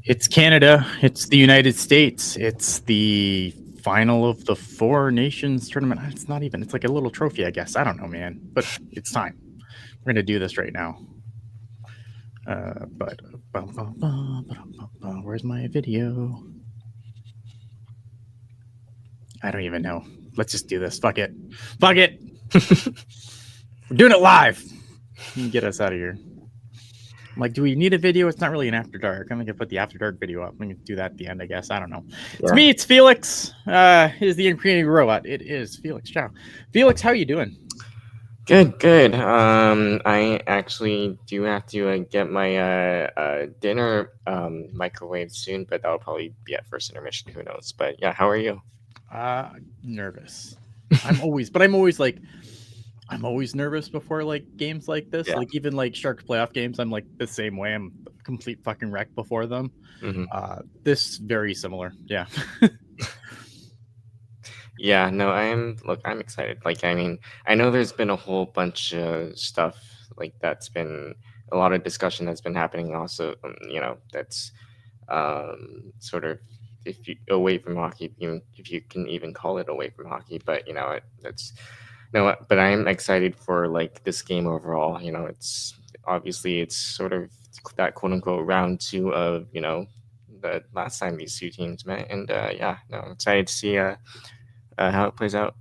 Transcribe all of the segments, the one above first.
It's Canada. It's the United States. It's the final of the Four Nations tournament. It's not even. It's like a little trophy, I guess. I don't know, man. But it's time. We're gonna do this right now. But where's my video? I don't even know. Let's just do this. Fuck it. Fuck it. We're doing it live. Get us out of here. I'm like, do we need a video? It's not really an After Dark. I'm gonna put the After Dark video up. I'm gonna do that at the end, I guess. I don't know. It's me. It's Felix. Is the incarnated robot. It is Felix. Ciao, Felix. How are you doing? Good. I actually do have to get my dinner microwave soon, but that'll probably be at first intermission. Who knows? But yeah, how are you? Nervous. I'm always nervous before like games like this. Yeah. Like even like Sharks playoff games, I'm like the same way. I'm a complete fucking wreck before them. This very similar. Yeah. Yeah, no, I'm excited. Like, I mean, I know there's been a whole bunch of stuff like that's been a lot of discussion that's been happening also, that's sort of if you away from hockey, even if you can even call it away from hockey, but but I'm excited for like this game overall. It's obviously it's sort of that quote unquote round 2 of, the last time these two teams met, and I'm excited to see how it plays out.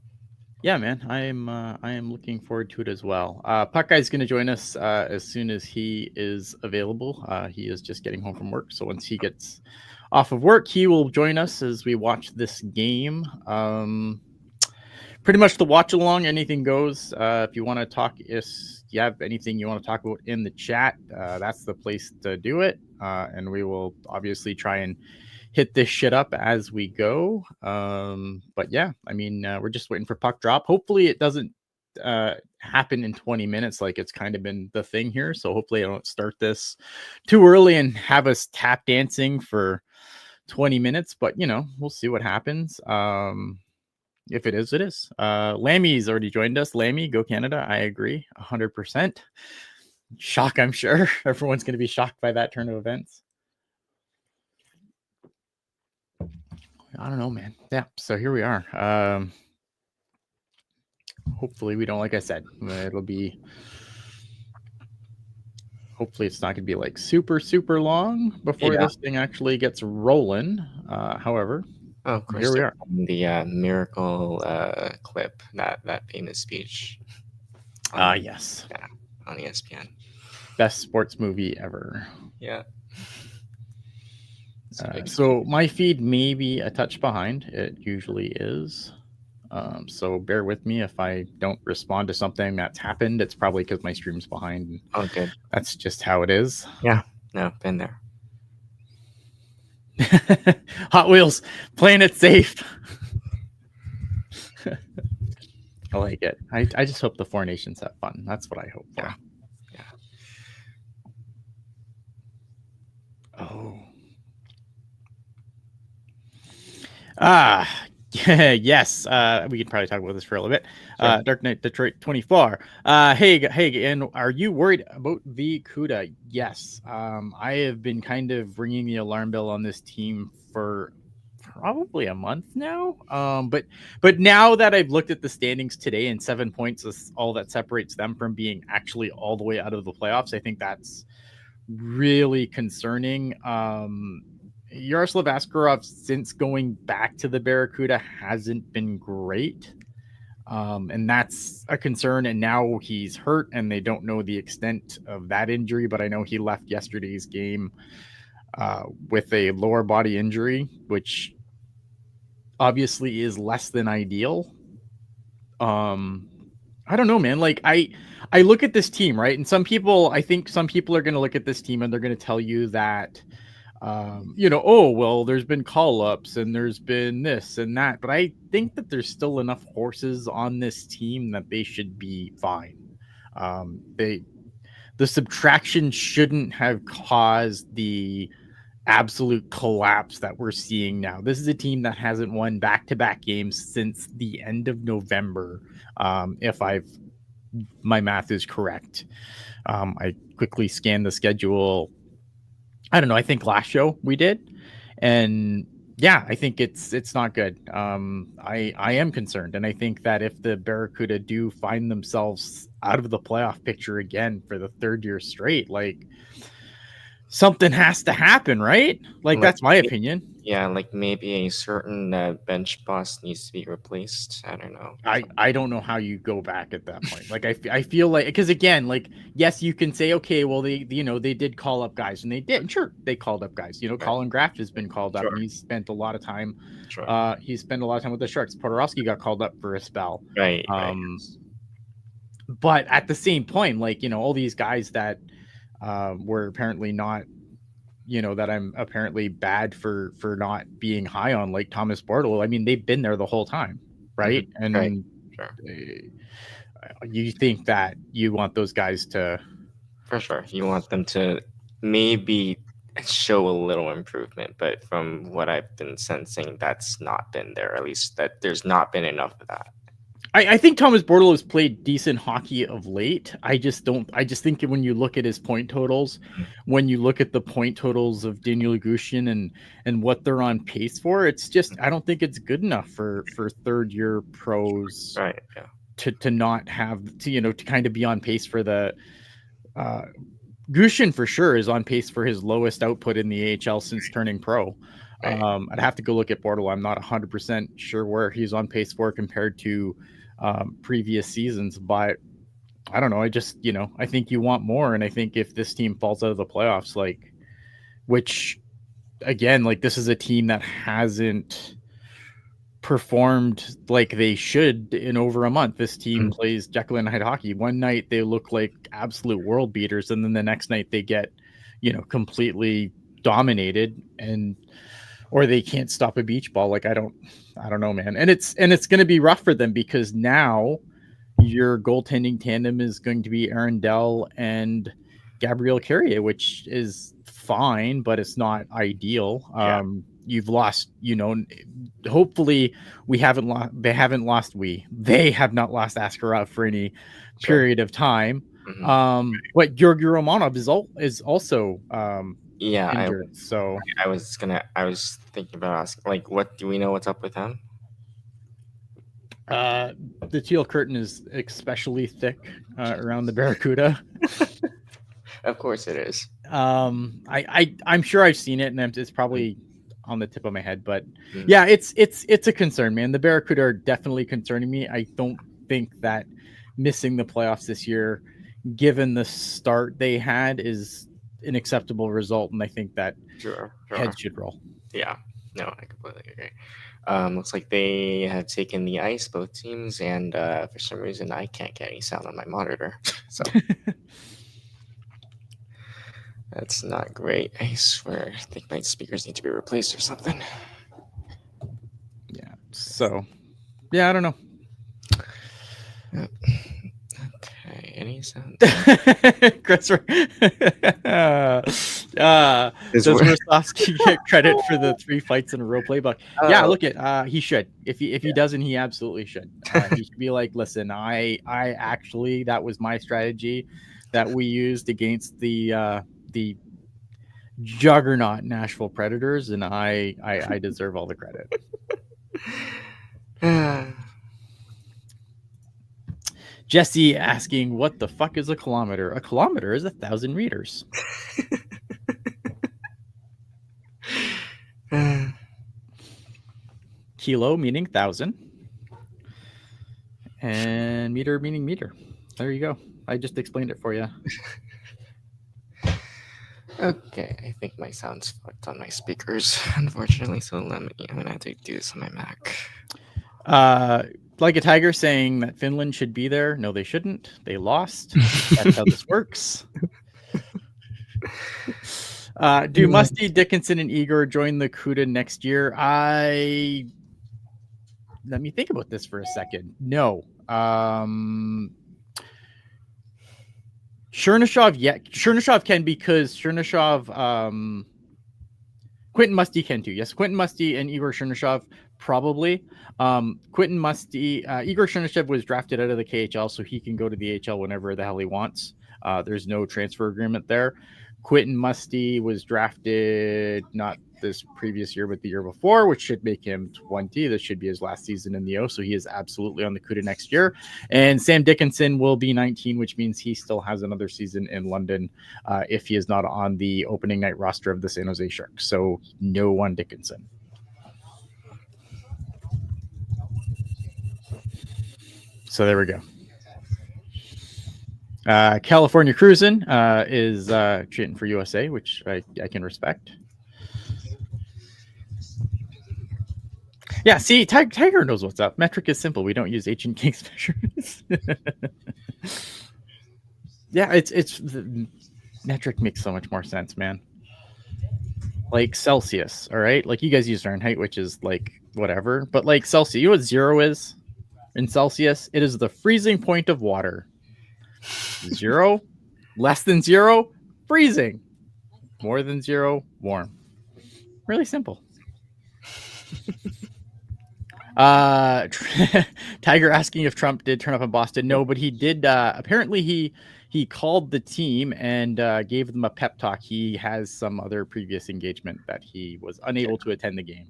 Yeah, man, I am looking forward to it as well. Puck Guy's going to join us as soon as he is available. He is just getting home from work, so once he gets off of work, he will join us as we watch this game. Pretty much the watch along, anything goes. If you want to talk, if you have anything you want to talk about in the chat, that's the place to do it. And we will obviously try and hit this shit up as we go. But yeah, I mean, we're just waiting for puck drop. Hopefully it doesn't happen in 20 minutes like it's kind of been the thing here. So hopefully I don't start this too early and have us tap dancing for 20 minutes. But, we'll see what happens. If it is, it is. Lammy's already joined us. Lammy, go Canada. I agree 100%. Shock, I'm sure. Everyone's going to be shocked by that turn of events. I don't know, man. Yeah, so here we are. Hopefully we don't, like I said, it'll be, hopefully it's not going to be like super, super long before this thing actually gets rolling. However, of course, here we are. The miracle clip, that famous speech. Yes. Yeah, on ESPN. Best sports movie ever. Yeah. So my feed may be a touch behind. It usually is. So bear with me if I don't respond to something that's happened. It's probably because my stream's behind. Okay. That's just how it is. Yeah. No, been there. Hot Wheels, playing it safe. I like it. I just hope the Four Nations have fun. That's what I hope for. Yeah. Oh. Yes. We could probably talk about this for a little bit. Sure. Dark Knight Detroit 24. Hey, and are you worried about the CUDA? Yes. I have been kind of ringing the alarm bell on this team for probably a month now. But now that I've looked at the standings today, and 7 points is all that separates them from being actually all the way out of the playoffs, I think that's really concerning. Yaroslav Askarov, since going back to the Barracuda, hasn't been great. And that's a concern. And now he's hurt, and they don't know the extent of that injury. But I know he left yesterday's game with a lower body injury, which obviously is less than ideal. I don't know, man. Like I look at this team, right? And I think some people are going to look at this team and they're going to tell you that, oh, well, there's been call-ups and there's been this and that. But I think that there's still enough horses on this team that they should be fine. The subtraction shouldn't have caused the absolute collapse that we're seeing now. This is a team that hasn't won back-to-back games since the end of November. If my math is correct. I quickly scanned the schedule I don't know. I think last show we did, and yeah, I think it's not good. I am concerned, and I think that if the Barracuda do find themselves out of the playoff picture again for the third year straight, like something has to happen, right? Like Like, that's my opinion. yeah, like maybe a certain bench boss needs to be replaced. I don't know. I don't know how you go back at that point. Like I feel like because again, like yes, you can say okay, well they did call up guys and they did. And sure, they called up guys. Right. Colin Graft has been called up Sure. and he's spent a lot of time. Sure. He's spent a lot of time with the Sharks. Podorowski got called up for a spell. Right. Right. But at the same point, like all these guys that were apparently not that I'm apparently bad for not being high on, like Thomas Bortolo. I mean, they've been there the whole time, right? Mm-hmm. And right. Sure. You think that you want those guys to for sure you want them to maybe show a little improvement, but from what I've been sensing, that's not been there. At least that there's not been enough of that. I think Thomas Bortolo has played decent hockey of late. I just think when you look at his point totals, when you look at the point totals of Daniel Gushin and what they're on pace for, it's just I don't think it's good enough for third year pros, right? Yeah. To not have to kind of be on pace for the Gushin for sure is on pace for his lowest output in the AHL since turning pro. Right. I'd have to go look at Bortolo. I'm not 100% sure where he's on pace for compared to previous seasons, but I don't know. I just, I think you want more. And I think if this team falls out of the playoffs, like, which again, like this is a team that hasn't performed like they should in over a month. This team plays Jekyll and Hyde hockey. One night they look like absolute world beaters, and then the next night they get, completely dominated or they can't stop a beach ball. Like I don't know, man. And it's going to be rough for them because now your goaltending tandem is going to be Aaron Dell and Gabriel Carrier, which is fine, but it's not ideal. Yeah. You've lost, hopefully they have not lost Askarov for any period of time. Mm-hmm. But Georgi Romanov is also yeah, injured. I was thinking about asking, like, what do we know what's up with him? The teal curtain is especially thick around the Barracuda. Of course it is. I'm sure I've seen it, and it's probably on the tip of my head, but yeah, it's a concern, man. The Barracuda are definitely concerning me. I don't think that missing the playoffs this year, given the start they had, is an acceptable result, and I think that heads should roll. Yeah, no, I completely agree. Looks like they have taken the ice, both teams, and for some reason I can't get any sound on my monitor, so that's not great. I swear, I think my speakers need to be replaced or something. Yeah. So, yeah, I don't know. Okay, any sound? Chris, does Rostovsky get credit for the 3 fights in a row playbook? Yeah, look at he should. If he doesn't, he absolutely should. He should be like, listen, I actually that was my strategy that we used against the juggernaut Nashville Predators, and I deserve all the credit. Jesse asking, what the fuck is a kilometer? A kilometer is 1,000 meters. Kilo meaning 1,000. And meter meaning meter. There you go. I just explained it for you. Okay, I think my sound's fucked on my speakers, unfortunately, so I'm gonna have to do this on my Mac. Like a Tiger saying that Finland should be there. No, they shouldn't. They lost. That's how this works. Do Musty, Dickinson, and Igor join the CUDA next year? Let me think about this for a second. No. Chernyshev, yeah. Chernyshev can because Chernyshev, Quentin Musty can too. Yes, Quentin Musty and Igor Chernyshev probably. Quentin Musty, Igor Chernyshev was drafted out of the KHL, so he can go to the AHL whenever the hell he wants. There's no transfer agreement there. Quentin Musty was drafted not this previous year, but the year before, which should make him 20. This should be his last season in the O, so he is absolutely on the CUDA next year. And Sam Dickinson will be 19, which means he still has another season in London if he is not on the opening night roster of the San Jose Sharks. So no one Dickinson. So there we go. California Cruisin' is cheating for USA, which I can respect. Yeah, see, Tiger knows what's up. Metric is simple. We don't use ancient kings measures. Yeah, it's metric makes so much more sense, man. Like Celsius, all right? Like you guys use Fahrenheit, which is like whatever, but like Celsius, you know what 0 is in Celsius? It is the freezing point of water. 0, less than 0, freezing. More than 0, warm. Really simple. Tiger asking if Trump did turn up in Boston. No, but he did. Apparently, he called the team and gave them a pep talk. He has some other previous engagement that he was unable to attend the game,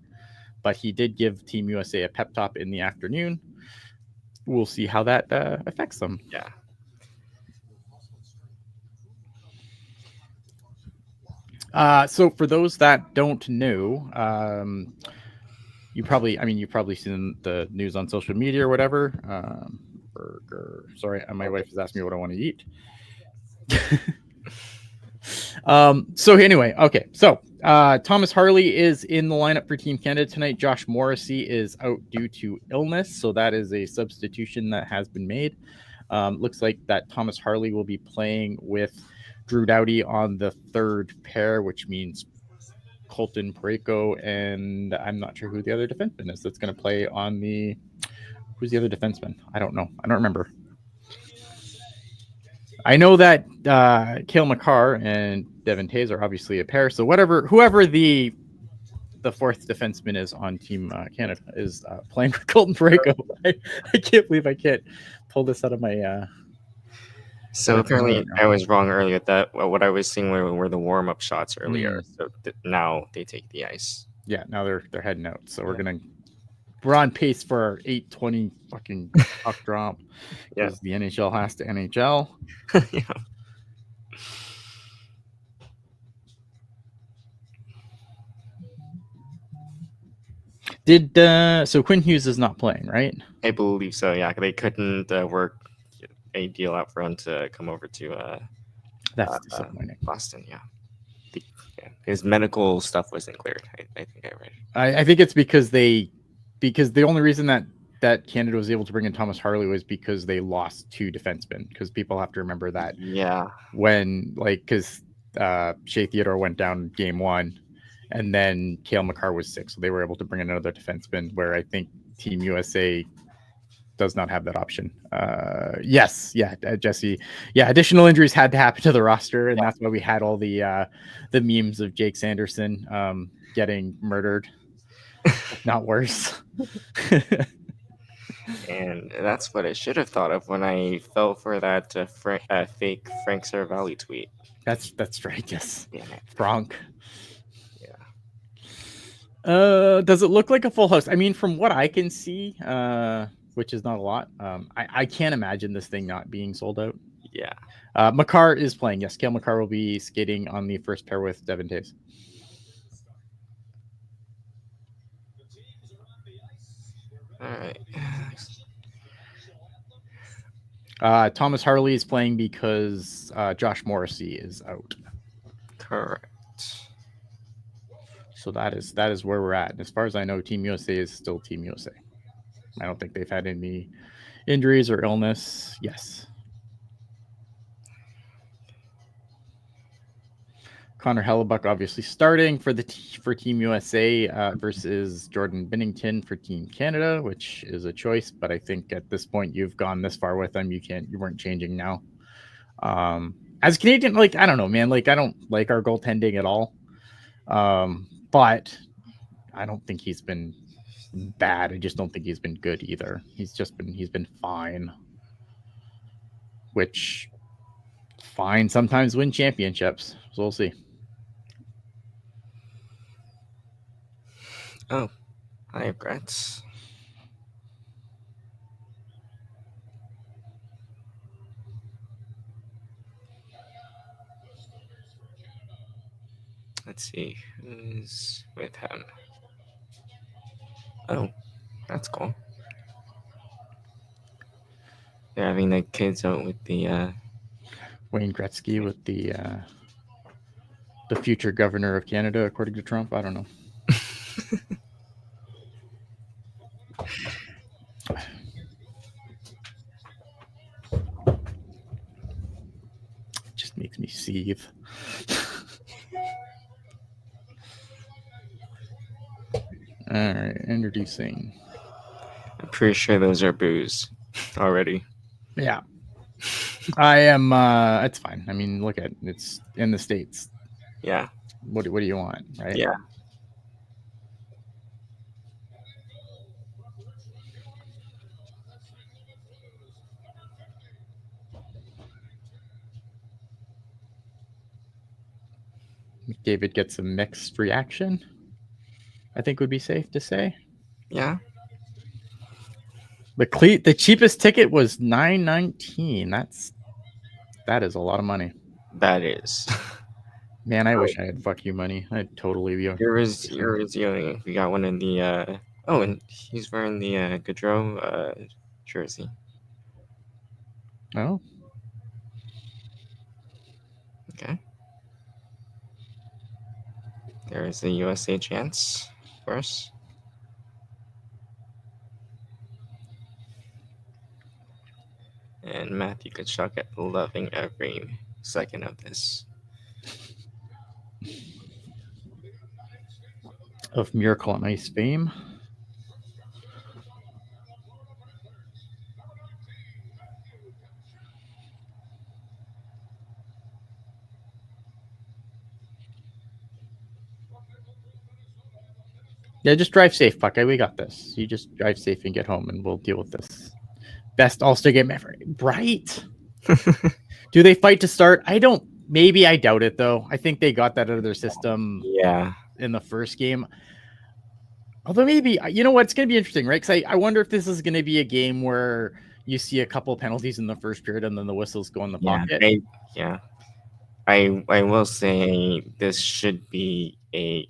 but he did give Team USA a pep talk in the afternoon. We'll see how that affects them. Yeah. So for those that don't know, you've probably seen the news on social media or whatever. Burger. Sorry, my wife has asked me what I want to eat. So anyway, okay. So Thomas Harley is in the lineup for Team Canada tonight. Josh Morrissey is out due to illness, so that is a substitution that has been made. Looks like that Thomas Harley will be playing with Drew Doughty on the third pair, which means Colton Parayko, and I'm not sure who the other defenseman is that's going to play on the. Who's the other defenseman? I don't know. I don't remember. I know that Cale Makar and Devin Tays are obviously a pair. So whoever the fourth defenseman is on Team Canada is playing with Colton Parayko. I can't believe I can't pull this out of my. So apparently I was wrong earlier. That what I was seeing were the warm up shots earlier. So now they take the ice. Yeah, now they're heading out. So we're on pace for our 8:20 fucking puck drop because the NHL has to NHL. Yeah. So Quinn Hughes is not playing, right? I believe so. Yeah, they couldn't work a deal out for him to come over to that's disappointing. Boston. Yeah. His medical stuff wasn't cleared. I think I read. I think it's because the only reason that Canada was able to bring in Thomas Harley was because they lost 2 defensemen. Because people have to remember that. Yeah. When because Shea Theodore went down game 1, and then Cale Makar was sick, so they were able to bring in another defenseman. Where I think Team USA does not have that option. Jesse. Yeah, additional injuries had to happen to the roster, and that's why we had all the memes of Jake Sanderson getting murdered, if not worse. And that's what I should have thought of when I fell for that fake Frank Saravalli tweet. That's right. Yes, Frank. Yeah. Does it look like a full house? I mean, from what I can see, which is not a lot, I can't imagine this thing not being sold out. Yeah. Makar is playing. Yes, Cale Makar will be skating on the first pair with Devin Tays. All right. Thomas Harley is playing because Josh Morrissey is out. Correct. So that is where we're at. And as far as I know, Team USA is still Team USA. I don't think they've had any injuries or illness. Yes. Connor Hellebuck obviously starting for Team USA versus Jordan Binnington for Team Canada, which is a choice. But I think at this point you've gone this far with them, you weren't changing now. As a Canadian, I don't know, man. I don't like our goaltending at all. But I don't think he's been bad. I just don't think he's been good either. He's been fine, which fine. Sometimes win championships. So we'll see. Oh, hi, regrets. Let's see who's with him. Oh, that's cool. They're having the kids out with the Wayne Gretzky with the future governor of Canada, according to Trump. I don't know. It just makes me seethe. All right, introducing. I'm pretty sure those are booze already. Yeah. I am. It's fine. I mean, look at it's in the States. Yeah. What do you want, right? Yeah. McDavid gets a mixed reaction. I think would be safe to say. Yeah. The cheapest ticket was $9.19. That is a lot of money. That is. Man, I wish I had fuck you money. I'd totally be. You're resilient. We got one in the oh, and he's wearing the Gaudreau jersey. Oh. Okay. There's the USA chance first. And Matthew Kachuk loving every second of this. Of Miracle on Ice fame. Yeah, just drive safe, Buckeye. We got this. You just drive safe and get home, and we'll deal with this. Best All-Star game ever. Right? Do they fight to start? I don't. Maybe I doubt it, though. I think they got that out of their system. Yeah. In the first game. Although maybe, you know what? It's going to be interesting, right? Because I wonder if this is going to be a game where you see a couple penalties in the first period and then the whistles go in the pocket. I will say this should be a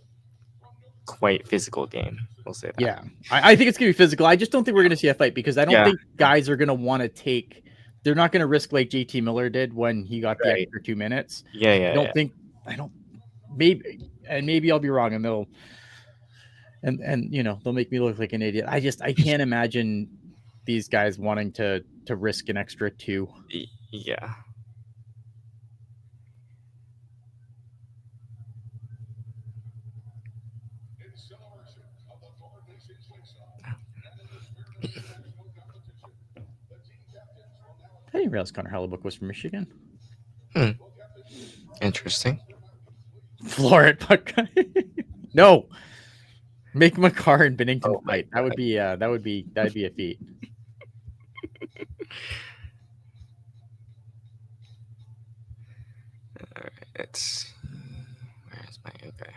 quite physical game. We'll say that. Yeah, I think it's going to be physical. I just don't think we're going to see a fight because I don't think guys are going to want to take. They're not going to risk like JT Miller did when he got the extra 2 minutes. Yeah. I don't. Maybe I'll be wrong, and they'll. And you know, they'll make me look like an idiot. I can't imagine these guys wanting to risk an extra 2. Yeah. I didn't realize Connor Hellebuck was from Michigan. Interesting. Floor it, Buckeye. No. Make McCarr and Bennington fight. That'd be a feat. All right, where's my okay?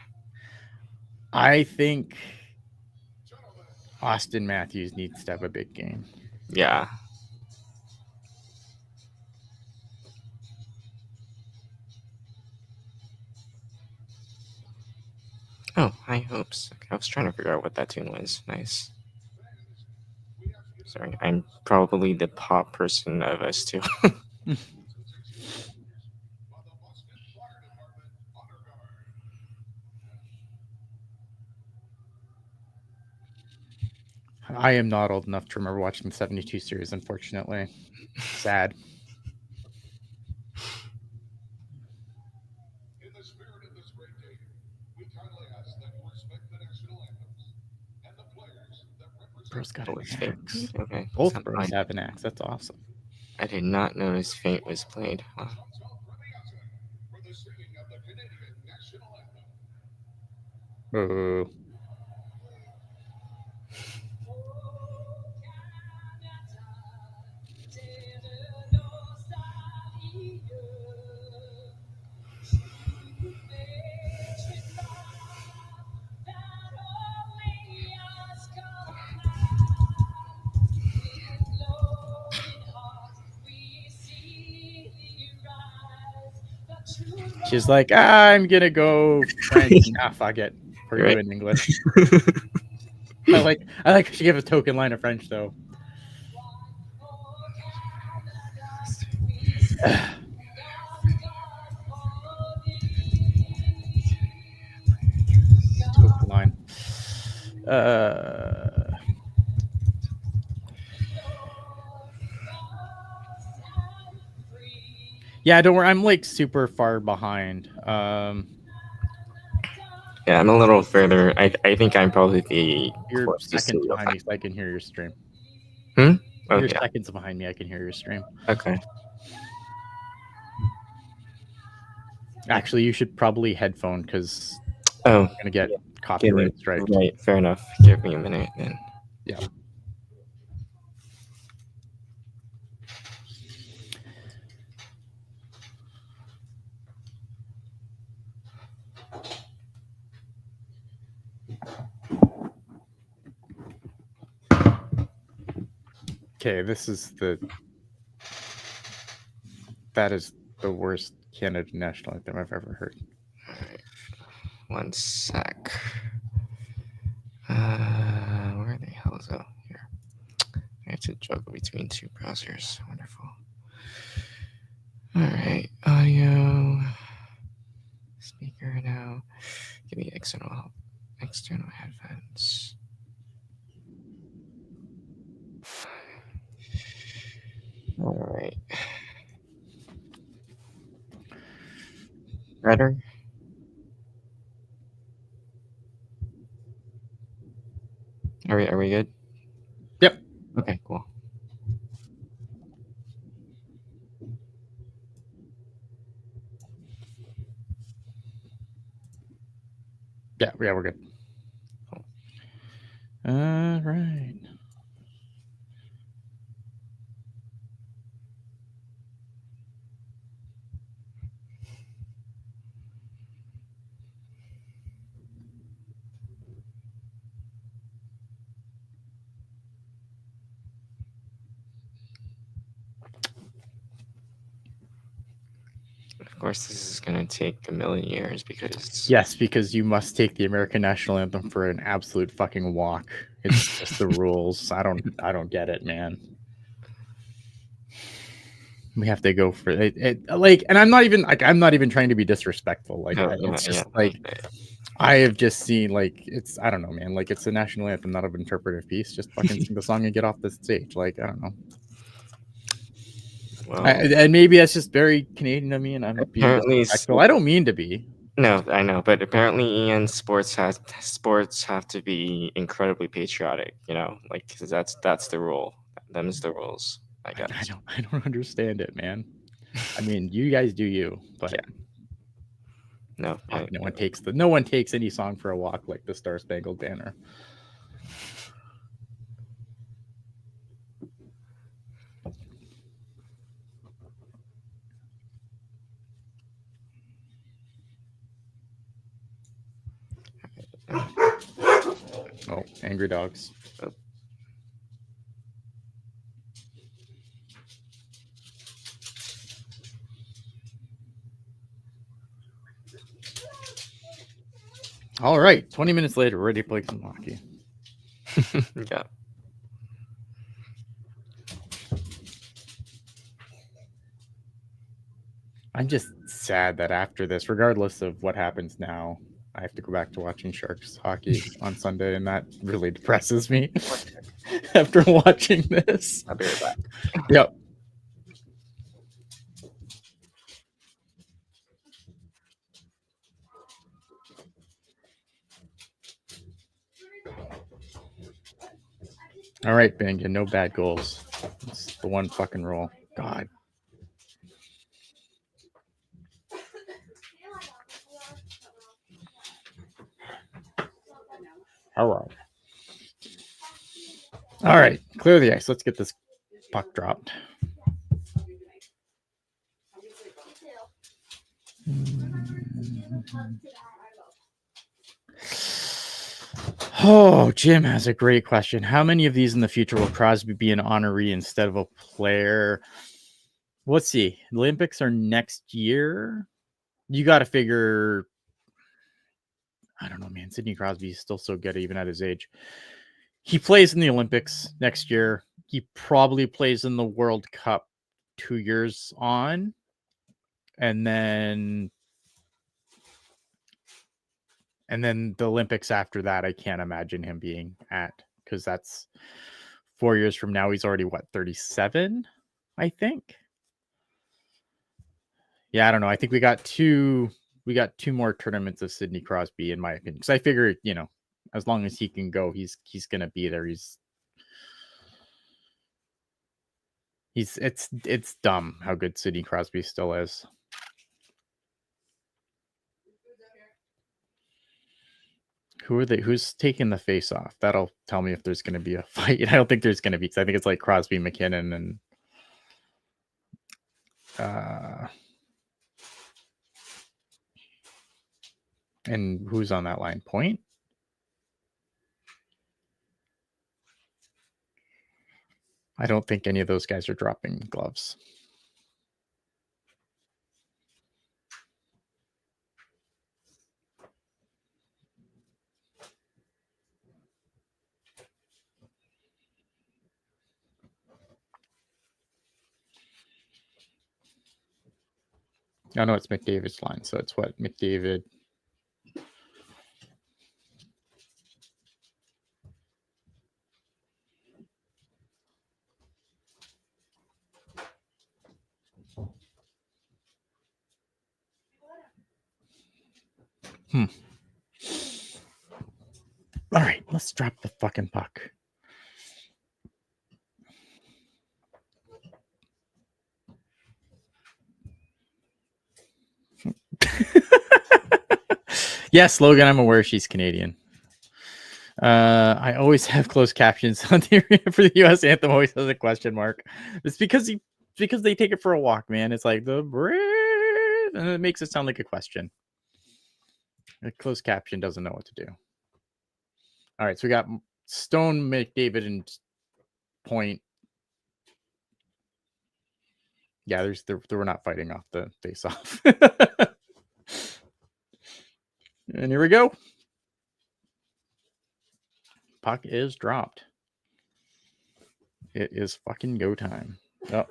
I think Austin Matthews needs to have a big game. Yeah. Oh, high hopes. Okay, I was trying to figure out what that tune was. Nice. Sorry, I'm probably the pop person of us two. I am not old enough to remember watching the 72 series, unfortunately. Sad. Bro's got an axe. Okay. Both bros have an axe. That's awesome. I did not notice Faint was played. Wow. Boo. She's like, I'm gonna go French. Nah, fuck it. We're Right. doing English. I like she gave a token line of French though. Token line. Yeah, don't worry. I'm like super far behind. Yeah, I'm a little further. I think I'm probably the You're closest seconds to behind me, so I can hear your stream. Oh, You're yeah. seconds behind me. I can hear your stream. Okay. Actually, you should probably headphone because Oh, we're gonna get copyright strike. Right, fair enough. Give me a minute then. Yeah. Okay, that is the worst Canada national anthem I've ever heard. All right. One sec. Where the hell is it? Here. I have to juggle between two browsers. Wonderful. All right. Audio. Speaker now. Give me external headphones. All right. Better? Are we good? Yep. Okay, cool. Yeah, we're good. Cool. All right. Of course, this is going to take a million years because... Yes, because you must take the American national anthem for an absolute fucking walk. It's just the rules. I don't get it, man. We have to go for it. Like, and I'm not even trying to be disrespectful. Like, it's just like I have just seen like I don't know, man. Like, it's a national anthem, not an interpretive piece. Just fucking sing the song and get off the stage. Like, I don't know. Well, and maybe that's just very Canadian of me, and I'm being disrespectful. I don't mean to be. No, I know, but apparently, Ian, sports have to be incredibly patriotic. You know, like cause that's the rule. Them's the rules. I guess. I don't understand it, man. I mean, you guys do you, but yeah. No, no one takes any song for a walk like the Star Spangled Banner. Oh, angry dogs. Oh. All right, 20 minutes later, we're ready to play some hockey. Yeah. I'm just sad that after this, regardless of what happens now, I have to go back to watching Sharks hockey on Sunday, and that really depresses me after watching this. I'll be right back. Yep. All right, Banga, no bad goals. It's the one fucking rule. God. All right, clear the ice. Let's get this puck dropped. Oh, Jim has a great question. How many of these in the future will Crosby be an honoree instead of a player? Let's see. Olympics are next year. you got to figure. I don't know, man. Sidney Crosby is still so good even at his age. He plays in the Olympics next year. He probably plays in the World Cup 2 years on. And then the Olympics after that, I can't imagine him being at, because that's 4 years from now. He's already, 37, I think. Yeah, I don't know. I think we got two more tournaments of Sidney Crosby, in my opinion. Because I figure, as long as he can go, he's gonna be there. It's dumb how good Sidney Crosby still is. Who's taking the face off? That'll tell me if there's going to be a fight. I don't think there's going to be, because I think it's like Crosby, McKinnon, and who's on that line? Point? I don't think any of those guys are dropping gloves. I know it's McDavid's line, so it's what McDavid. All right, let's drop the fucking puck. Yes, Logan, I'm aware she's Canadian. I always have closed captions on the for the U.S. anthem. Always has a question mark. It's because they take it for a walk, man. It's like the breath, and it makes it sound like a question. A closed caption doesn't know what to do. All right, so we got Stone, McDavid, and Point. Yeah, they were not fighting off the face-off. And here we go. Puck is dropped. It is fucking go time. Oh.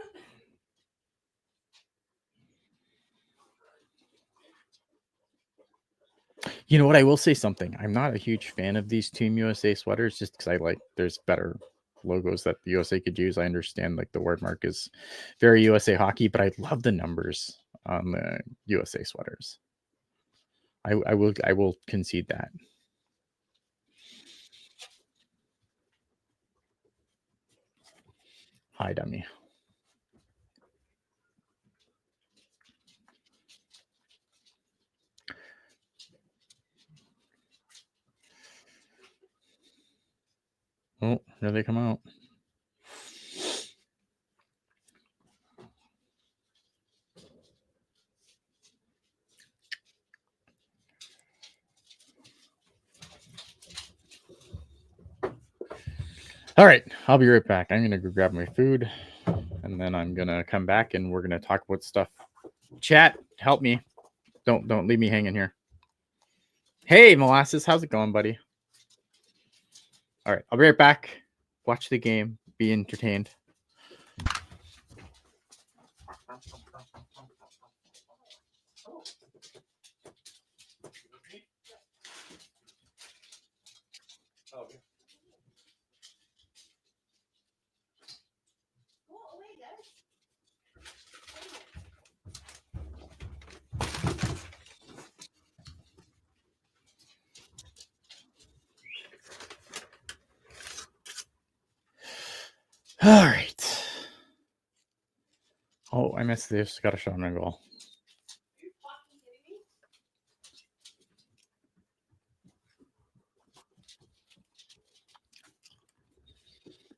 You know what? I will say something. I'm not a huge fan of these Team USA sweaters, just because there's better logos that the USA could use. I understand the word mark is very USA hockey, but I love the numbers on the USA sweaters. I will concede that. Hi, dummy. Oh, here they come out. All right, I'll be right back. I'm going to go grab my food, and then I'm going to come back, and we're going to talk about stuff. Chat, help me. Don't leave me hanging here. Hey, Molasses, how's it going, buddy? All right, I'll be right back. Watch the game. Be entertained. All right. Oh, I missed this. Got a shot on goal.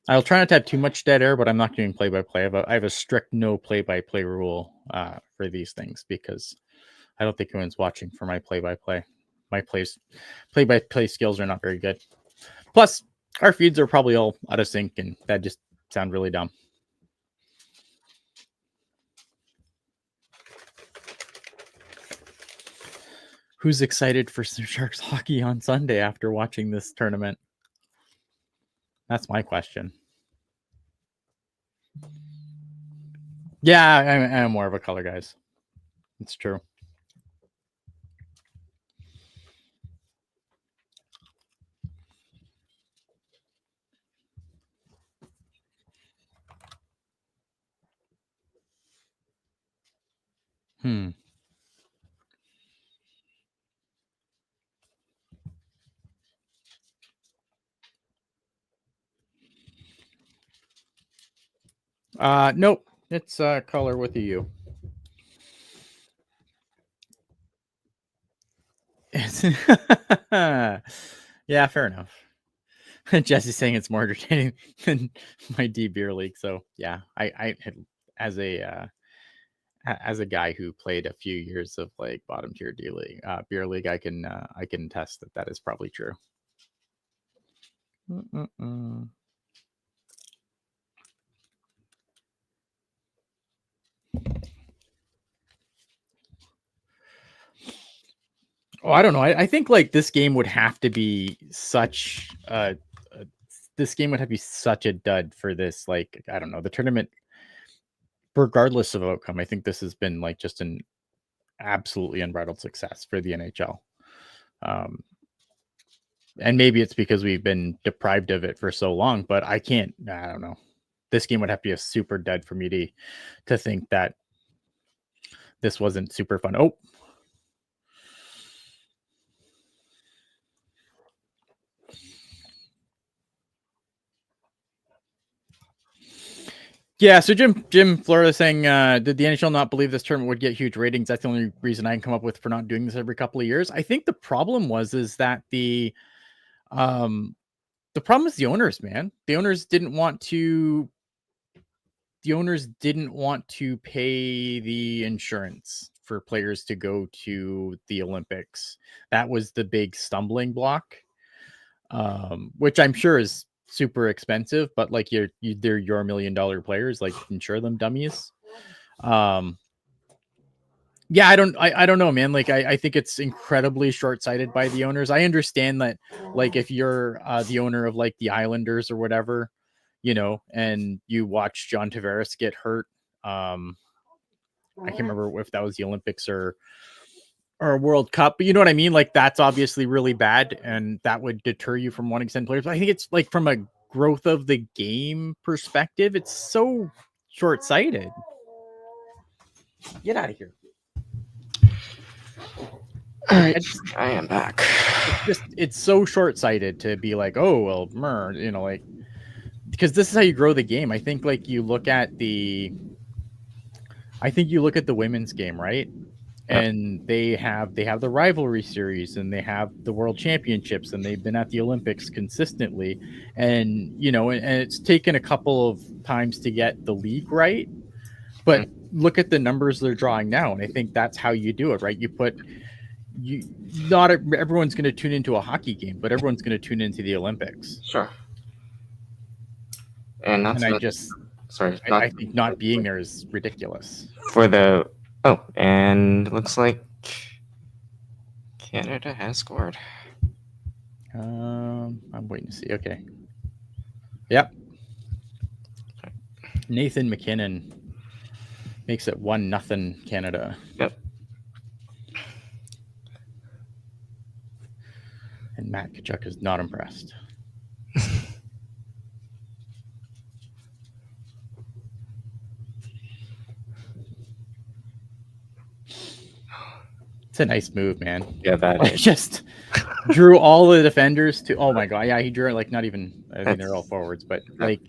I'll try not to have too much dead air, but I'm not doing play-by-play. I have a strict no play-by-play rule for these things, because I don't think anyone's watching for my play-by-play. My play-by-play skills are not very good. Plus, our feeds are probably all out of sync, and that just sounds really dumb. Who's excited for some Sharks hockey on Sunday after watching this tournament? That's my question. Yeah, I'm more of a color, guys. It's true. Nope. It's color with a U. Yeah, fair enough. Jesse's saying it's more entertaining than my D beer league. So yeah, I as a guy who played a few years of like bottom tier D league, beer league, I can attest that is probably true. Oh, I don't know. I think like this game would have to be such this game would have to be such a dud for this. Like, I don't know, the tournament, regardless of outcome, I think this has been like just an absolutely unbridled success for the NHL. And maybe it's because we've been deprived of it for so long, but I don't know. This game would have to be a super dud for me to think that this wasn't super fun. Oh, yeah. So Jim Florida saying, did the NHL not believe this tournament would get huge ratings? That's the only reason I can come up with for not doing this every couple of years. I think the problem is that the problem is the owners, man. The owners didn't want to pay the insurance for players to go to the Olympics. That was the big stumbling block, which I'm sure is super expensive, but like they're your $1 million players, like insure them, dummies. Yeah, I don't know, man. Like I think it's incredibly short-sighted by the owners. I understand that, like if you're the owner of like the Islanders or whatever, and you watch John Tavares get hurt. I can't remember if that was the Olympics or a World Cup, but you know what I mean? Like that's obviously really bad and that would deter you from wanting to send players. But I think it's like from a growth of the game perspective, it's so short-sighted. Get out of here. All right, I am back. It's so short-sighted to be like, oh well, like, because this is how you grow the game. I think like you look at the women's game, right? And they have the rivalry series and they have the world championships and they've been at the Olympics consistently, and and it's taken a couple of times to get the league right, but look at the numbers they're drawing now, and I think that's how you do it, right? Not everyone's going to tune into a hockey game, but everyone's going to tune into the Olympics. Sure. And I think not being there is ridiculous. And looks like Canada has scored. I'm waiting to see. Okay. Yep. Nathan McKinnon makes it 1-0 Canada. Yep. And Matt Tkachuk is not impressed. It's a nice move, man. Yeah, that just drew all the defenders to. Oh my god, yeah, he drew like not even. I mean, they're all forwards, but like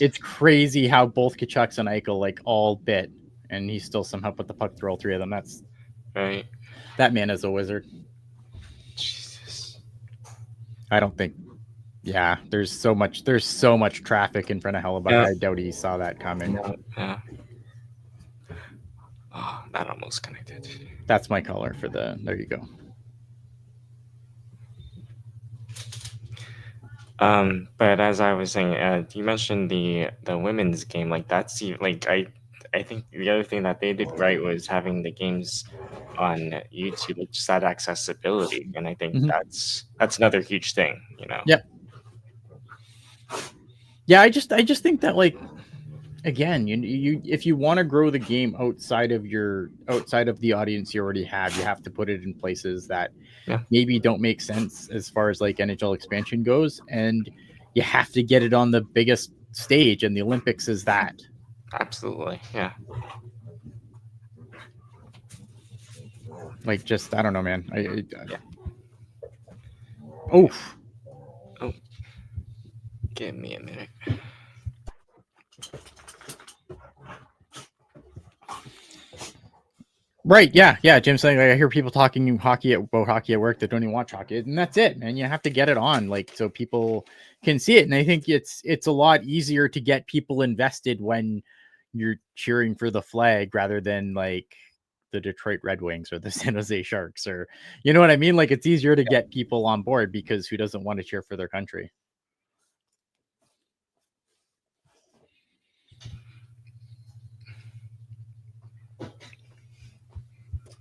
it's crazy how both Tkachuk and Eichel like all bit, and he still somehow put the puck through all three of them. That's right. That man is a wizard. Jesus. I don't think. Yeah, there's so much traffic in front of Hellebuck. Yeah. I doubt he saw that coming. Yeah. Oh, that almost connected. That's my color for the. There you go. But as I was saying, you mentioned the women's game. Like that's like I think the other thing that they did right was having the games on YouTube, which that accessibility, and I think that's another huge thing. Yep. Yeah, I just think that, like, again, you if you want to grow the game outside of the audience you already have, you have to put it in places that maybe don't make sense as far as like NHL expansion goes, and you have to get it on the biggest stage, and the Olympics is that. Absolutely, yeah. Like, just I don't know, man. Yeah. Oh, give me a minute. right, yeah. Jim's saying, like, I hear people talking about hockey at work that don't even watch hockey, and that's it, man. You have to get it on, like, so people can see it. And I think it's a lot easier to get people invested when you're cheering for the flag rather than like the Detroit Red Wings or the San Jose Sharks, or you know what I mean? Like, it's easier to get people on board because who doesn't want to cheer for their country?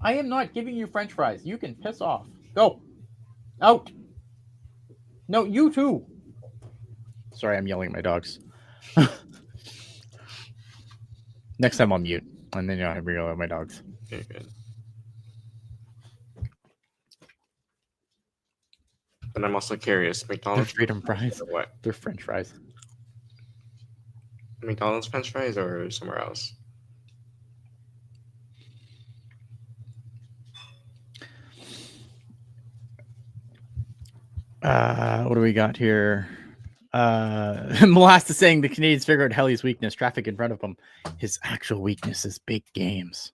I am not giving you French fries. You can piss off. Go. Out. No, you too. Sorry, I'm yelling at my dogs. Next time I'll mute, and then I'll yell at my dogs. Very good. But I'm also curious, McDonald's They're freedom fries. or what? They're French fries. McDonald's French fries or somewhere else? What do we got here? Molasta saying the Canadians figure out Helly's weakness, traffic in front of him. His actual weakness is big games.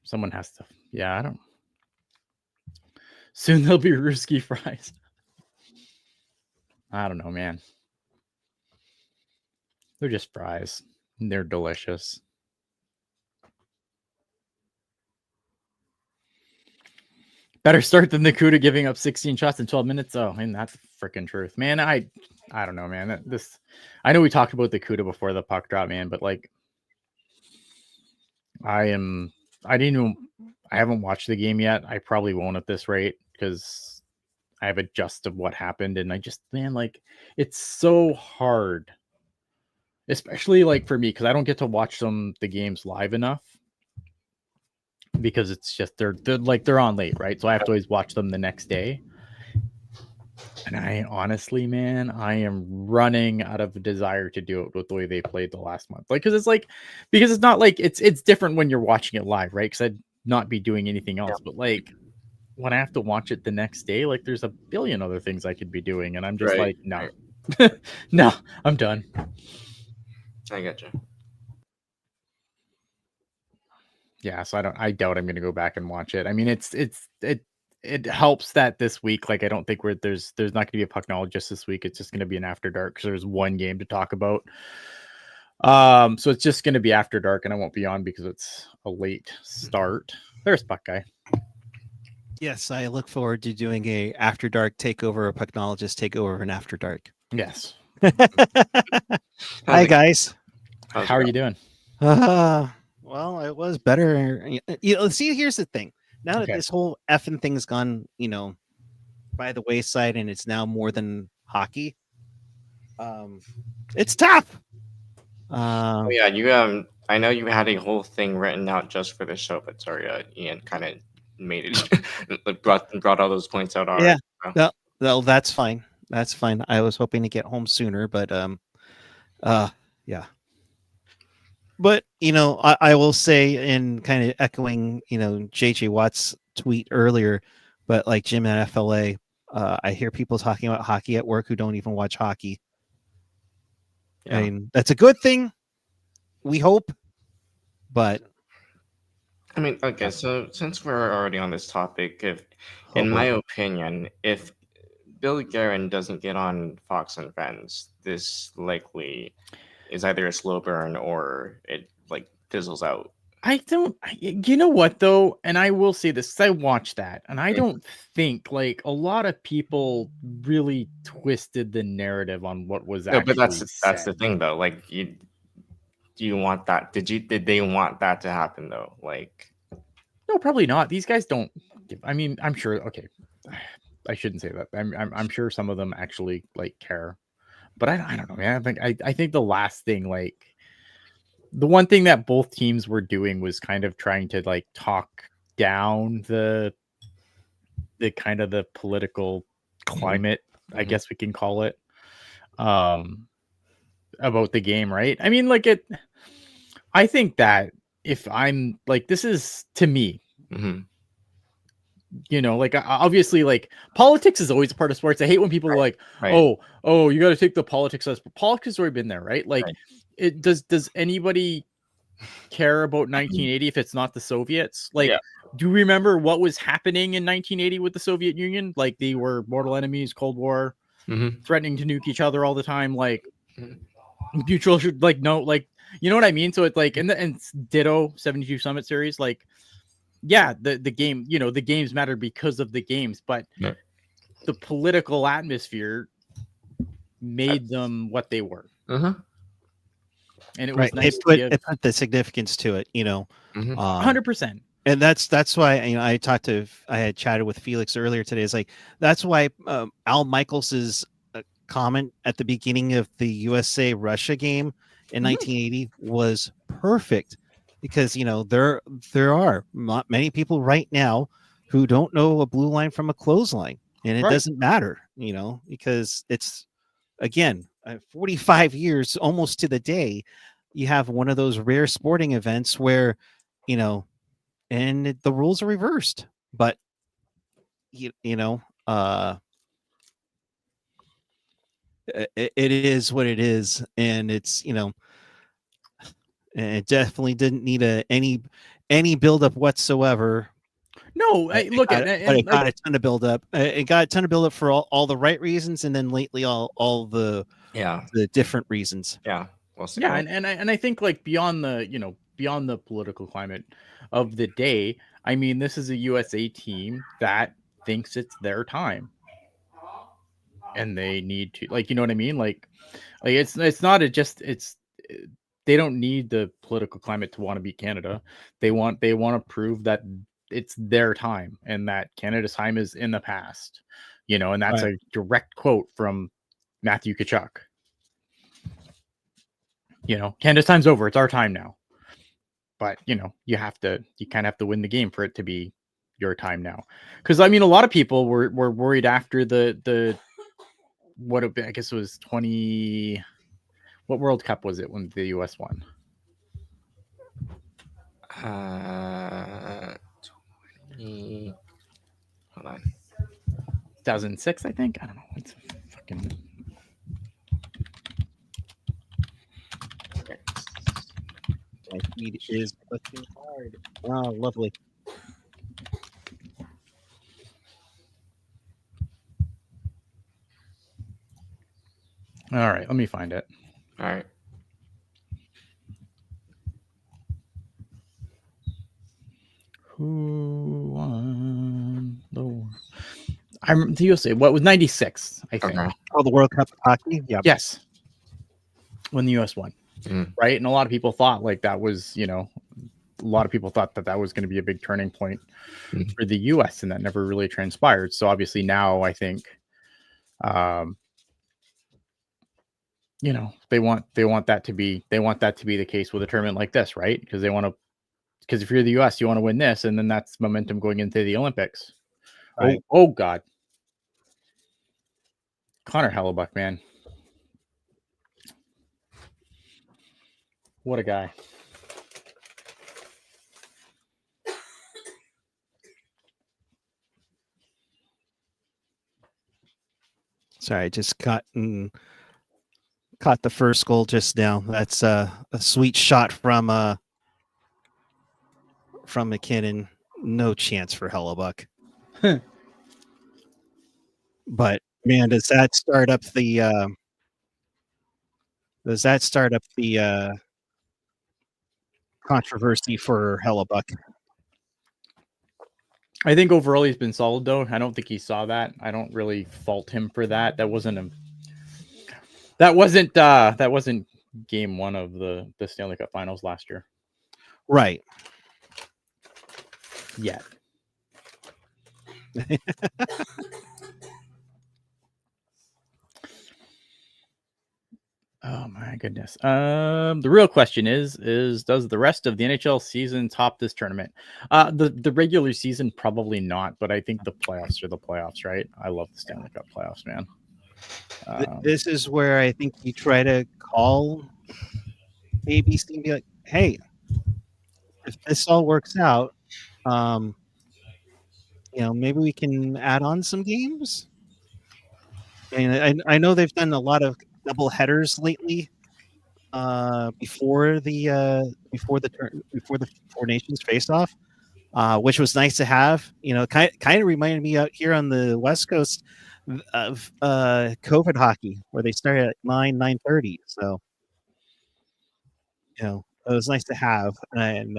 Someone has to. Yeah, I don't. Soon there'll be Ruski fries. I don't know, man. They're just fries. They're delicious. Better start than the Cuda giving up 16 shots in 12 minutes. Oh, and that's freaking truth, man. I don't know, man. I know we talked about the Cuda before the puck drop, man, but like, I haven't watched the game yet. I probably won't at this rate because I have a gist of what happened, and I just, man, like, it's so hard, especially like for me, because I don't get to watch the games live enough because it's just they're on late, right? So I have to always watch them the next day. And I honestly, man, I am running out of desire to do it with the way they played the last month. Like, because it's not like it's different when you're watching it live, right? Because I'd not be doing anything else. But like when I have to watch it the next day, like there's a billion other things I could be doing, and I'm just like, no, no, I'm done. I gotcha. Yeah, so I doubt I'm gonna go back and watch it. I mean, it helps that this week, like, I don't think there's not going to be a pucknologist this week. It's just going to be an after dark because there's one game to talk about. So it's just going to be after dark, and I won't be on because it's a late start. There's Puck Guy. Yes, I look forward to doing a after dark takeover, a pucknologist takeover, and after dark. Yes. Hi guys. How are you doing? Well, it was better. See, here's the thing. Now that this whole effing thing's gone, by the wayside, and it's now more than hockey. It's tough. Yeah, you I know you had a whole thing written out just for the show, but sorry, Ian kind of made it brought all those points out already. Yeah, no, that's fine. That's fine. I was hoping to get home sooner, but yeah. But I will say, in kind of echoing, JJ Watt's tweet earlier, but like Jim at FLA, I hear people talking about hockey at work who don't even watch hockey. Yeah. I mean, that's a good thing. We hope, but I mean, okay. So since we're already on this topic, in my opinion, if Bill Guerin doesn't get on Fox and Friends, this likely is either a slow burn or it like fizzles out. You know what though, and I will say this, 'cause I watched that, and I Mm. don't think like a lot of people really twisted the narrative on what was No, but actually that's the said. thing though. Like, do you want that? Did they want that to happen though? Like, No, probably not. These guys don't give. I mean, I'm sure. Okay, I shouldn't say that. I'm sure some of them actually like care, but I don't know, man. I think the last thing, like the one thing that both teams were doing was kind of trying to like talk down the kind of the political climate, I Mhm. guess we can call it, about the game, right? I mean, like I think that if I'm like, this is to me, Mhm. you know, like obviously, like politics is always a part of sports. I hate when people are like, Right. oh, you got to take the politics as politics has already been there, right? Like, Right. it does anybody care about 1980 if it's not the Soviets? Like, Yeah. do you remember what was happening in 1980 with the Soviet Union? Like, they were mortal enemies, Cold War, Mhm. threatening to nuke each other all the time. Like, Mhm. mutual should like no, like, you know what I mean? So it's like, and ditto 72 Summit Series, like, yeah, the game, you know, the games matter because of the games, but Yeah. the political atmosphere made them what they were. Uh-huh. And it was Right. nice to give It put the significance to it, you know. Mhm. 100%. And that's why, you know, I had chatted with Felix earlier today. It's like that's why Al Michaels's comment at the beginning of the USA Russia game in 1980 was perfect, because you know there are not many people right now who don't know a blue line from a clothesline, and it Right. doesn't matter, you know, because it's again 45 years almost to the day. You have one of those rare sporting events where, you know, and the rules are reversed, but you know, it is what it is, and it's, you know, it definitely didn't need any buildup whatsoever. No, look at But and it like, got a ton of buildup. It got a ton of buildup for all the right reasons, and then lately all the Yeah. different reasons. Yeah. We'll see. yeah, and I think like beyond the, you know, beyond the political climate of the day, I mean, this is a USA team that thinks it's their time, and they need to, like, you know what I mean? Like it's not a just it's they don't need the political climate to want to beat Canada. They want to prove that it's their time and that Canada's time is in the past. You know, and that's Right. a direct quote from Matthew Tkachuk. You know, Canada's time's over. It's our time now. But you know, you kind of have to win the game for it to be your time now. Because I mean, a lot of people were worried after the what I guess it was 20. What World Cup was it when the US won? 20. Hold on. 2006, I think. I don't know. It's fucking. Okay. My feed is looking hard. Oh, lovely. All right, let me find it. All right. Who won the war? I'm the USA. What was 96? I think. Okay. Oh, the World Cup of hockey. Yeah. Yes. When the US won, right? And a lot of people thought like that was, you know, a lot of people thought that was going to be a big turning point for the US, and that never really transpired. So obviously now I think, you know, they want that to be the case with a tournament like this, right? Because if you're the US, you want to win this, and then that's momentum going into the Olympics. Right. Oh God, Connor Hellebuck, man, what a guy. Sorry, I just caught the first goal just now. That's a sweet shot from McKinnon. No chance for Hellebuck. But Man, does that start up the controversy for Hellebuck? I think overall he's been solid though. I don't think he saw that. I don't really fault him for that. That wasn't game one of the Stanley Cup Finals last year. Right. Yet. Oh my goodness. The real question is does the rest of the NHL season top this tournament? The regular season probably not, but I think the playoffs are the playoffs, right? I love the Stanley Cup playoffs, man. This is where I think you try to call ABC and be like, hey, if this all works out, maybe we can add on some games. I know they've done a lot of double headers lately. Before the Four Nations face off, which was nice to have. Kind of reminded me out here on the West Coast of COVID hockey, where they started at 9:30. So it was nice to have, and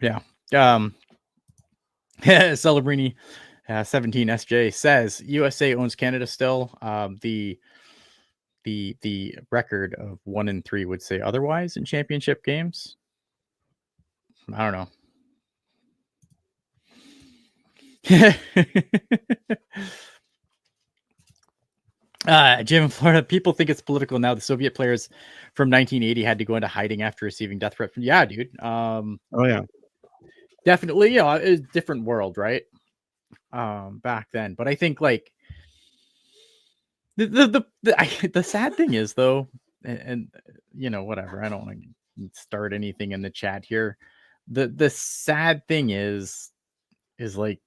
yeah. Celebrini 17 SJ says USA owns Canada still. The record of 1-3 would say otherwise in championship games. I don't know. Jim in Florida, people think it's political now. The Soviet players from 1980 had to go into hiding after receiving death threats. Yeah, dude. Oh yeah, definitely. It's a different world, right? Back then, but I think like the sad thing is though, and whatever. I don't want to start anything in the chat here. The sad thing is like,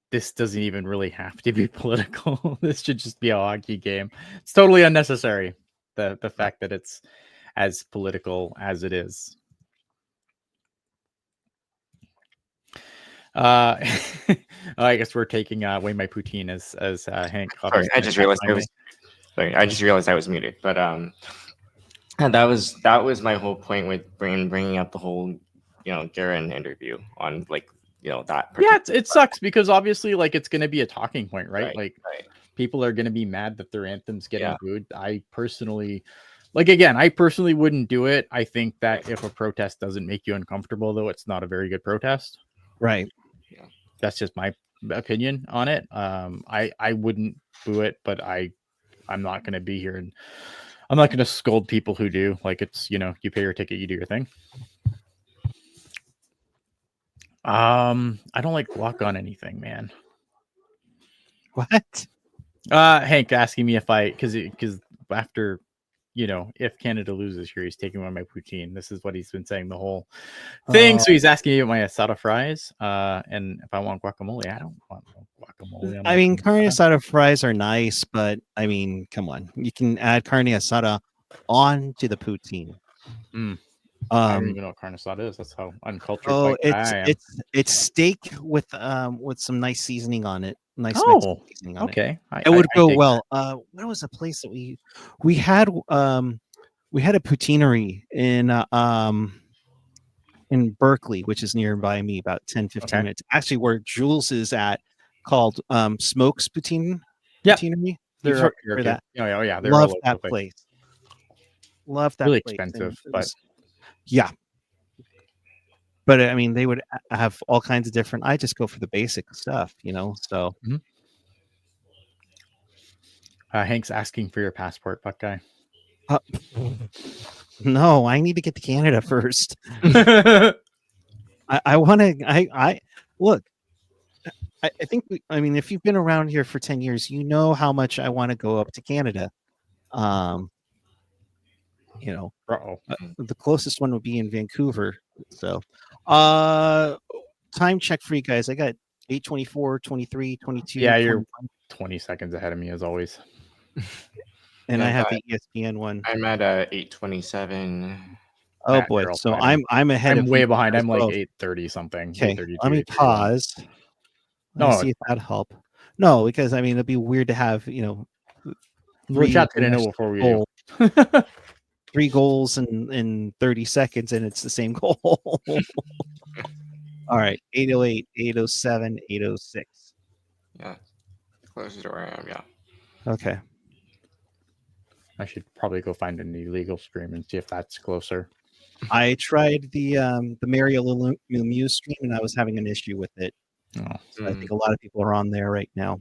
this doesn't even really have to be political. This should just be a hockey game. It's totally unnecessary. The fact that it's as political as it is. I guess we're taking away my poutine as Hank. Sorry, I just realized I was muted. But and that was my whole point with bringing up the whole Garen interview on that. Yeah, it sucks because obviously it's going to be a talking point, right? People are going to be mad that their anthem's getting booed. I personally wouldn't do it. I think that if a protest doesn't make you uncomfortable, though, it's not a very good protest. Right. Yeah. That's just my opinion on it. I wouldn't boo it, but I'm not going to be here and I'm not going to scold people who do. It's, you pay your ticket, you do your thing. I don't like guac on anything, man. What? Hank asking me if because after, if Canada loses here, he's taking away my poutine. This is what he's been saying the whole thing. So he's asking me about my asada fries, and if I want guacamole. I don't want guacamole. I mean, carne asada fries are nice, but I mean, come on, you can add carne asada on to the poutine. I don't even know what carne asada is. That's how uncultured. Oh, it's steak with some nice seasoning on it. Nice seasoning on it. It would go well. What was a place that we had? We had a poutinery in Berkeley, which is nearby me, about 10-15 minutes. Actually, where Jules is at, called Smokes Poutinery. They're up here. That. Oh yeah. Love that place. Love that really place. Expensive, but yeah. But I mean, they would have all kinds of different. I just go for the basic stuff, So. Mm-hmm. Hank's asking for your passport, Buckeye. No, I need to get to Canada first. I want to. I look. I think. If you've been around here for 10 years, you know how much I want to go up to Canada. The closest one would be in Vancouver. So, time check for you guys. I got 8:24, 23, 22. Yeah, you're 20 seconds ahead of me as always. And I have the ESPN one. I'm at 8:27. Oh boy. Girl, So I I'm ahead I'm of way you behind. guys I'm like both. 8:30 something. Okay, 8:32. let me 8:31. pause. Let me No, see if that'd help. No, because I mean it'd be weird to have the 3 chat's gonna know matches before we goal, do. 3 goals in 30 seconds, and it's the same goal. All right, 808, 807, 806. Yeah, closer to where I am. Yeah. Okay. I should probably go find an illegal stream and see if that's closer. I tried the Mario Lemieux stream, and I was having an issue with it. Oh. So I think a lot of people are on there right now.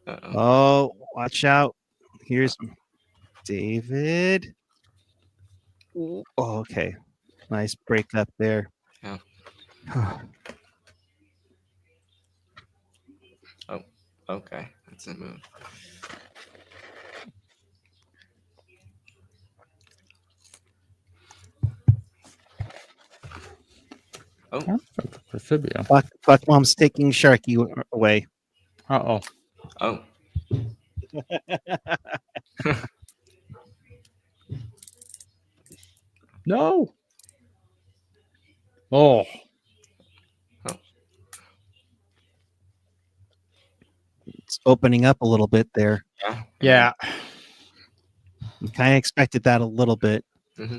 Uh-oh. Oh, watch out. Here's David. Ooh, oh, okay. Nice break up there. Yeah. Oh, okay. That's a move. Oh, It should be. Fuck Mom's taking Sharky away. Uh-oh. oh. No. Oh. It's opening up a little bit there. Yeah. Yeah. Kind of expected that a little bit. Mm-hmm.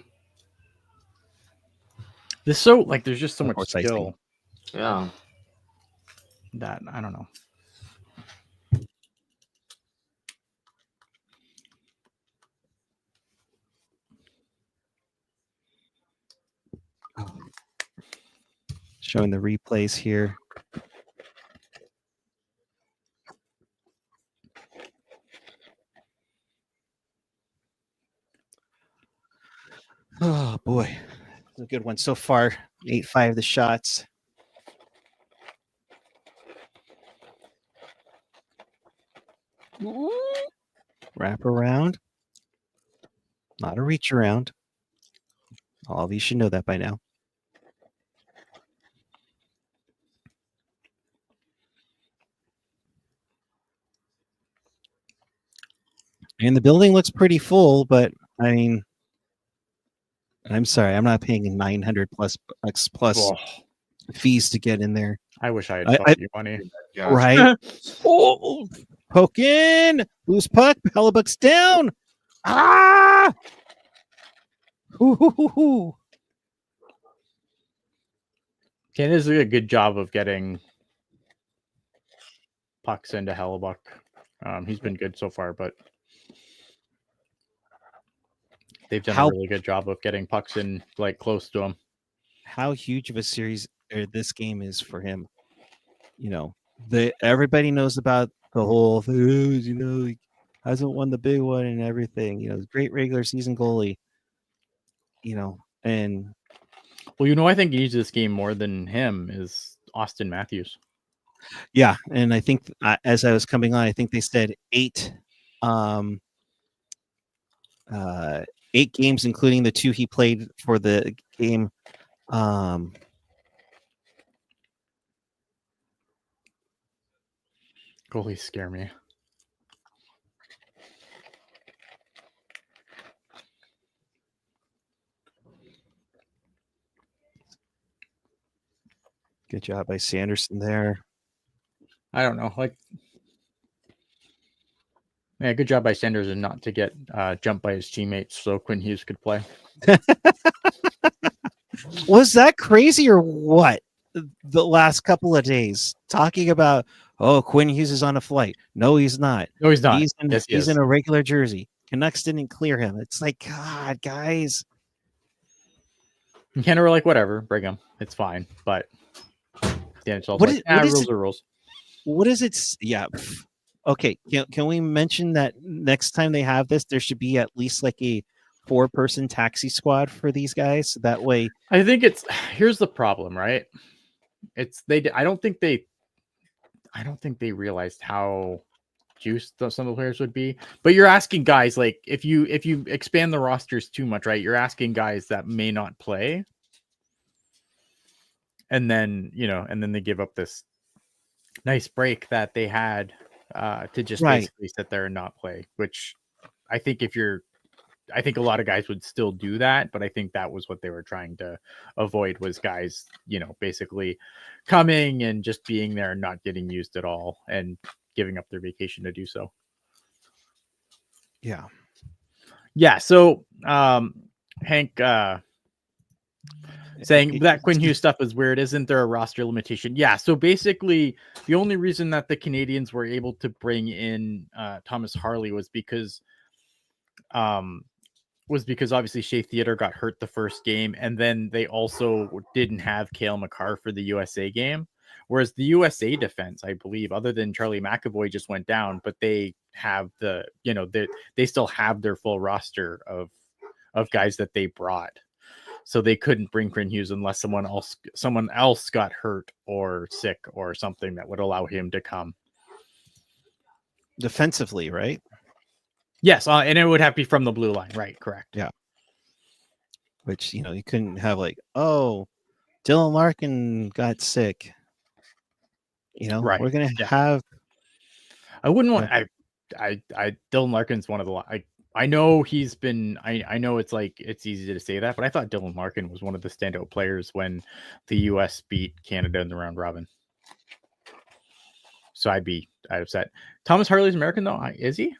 There's so like there's just so Of much course I skill Yeah. that I don't know. Showing the replays here. Oh boy, it's a good one so far. 8-5 the shots. Wrap around. Not a reach around. All of you should know that by now. And the building looks pretty full, but I mean, I'm sorry, I'm not paying 900 plus bucks plus Oh, fees to get in there. I wish I had I- felt you money. Yeah. Right? Oh, poke in, loose puck, Hellebuck's down. Ah! Ooh. Canada's doing a good job of getting pucks into Hellebuck. He's been good so far, but they've done a really good job of getting pucks in like close to him. How huge of a series or this game is for him. You know, everybody knows about the whole thing, you know, he hasn't won the big one and everything. You know, great regular season goalie. You know, and Well, you know, I think he needs this game more than him is Austin Matthews. yeah, and I think as I was coming on, I think they said 8 games, including the 2 he played for the game. Goalies scare me. Good job by Sanderson there. I don't know. Like, yeah, good job by Sanders and not to get jumped by his teammates so Quinn Hughes could play. Was that crazy or what? The last couple of days talking about, oh, Quinn Hughes is on a flight. No, he's not. No, he's not. He's in a regular jersey. Canucks didn't clear him. It's like, God, guys. And Canada were like, whatever, bring him. It's fine. But the NHL's rules are rules. What is it? Yeah. Okay. Can we mention that next time they have this, there should be at least like a 4-person taxi squad for these guys? So that way. I think here's the problem, right? I don't think they realized how juiced some of the players would be. But you're asking guys, like, if you expand the rosters too much, right? You're asking guys that may not play. And then, and then they give up this nice break that they had to just basically sit there and not play, which I think if you're I think a lot of guys would still do that, but I think that was what they were trying to avoid, was guys, basically coming and just being there and not getting used at all and giving up their vacation to do so. Yeah. Yeah. So, Hank, saying that Quinn Hughes stuff is weird. Isn't there a roster limitation? Yeah. So basically, the only reason that the Canadians were able to bring in Thomas Harley was because obviously Shea Theodore got hurt the first game, and then they also didn't have Cale Makar for the USA game. Whereas the USA defense, I believe, other than Charlie McAvoy, just went down, but they have they still have their full roster of guys that they brought. So they couldn't bring Quinn Hughes unless someone else got hurt or sick or something that would allow him to come. Defensively, right? Yes, and it would have to be from the blue line, right? Correct. Yeah. Which, you couldn't have like, oh, Dylan Larkin got sick. Right. We're gonna have. I wouldn't want. I Dylan Larkin's one of the. I know he's been. I know it's easy to say that, but I thought Dylan Larkin was one of the standout players when the U.S. beat Canada in the round robin. So I'd upset. Thomas Harley's American though, is he?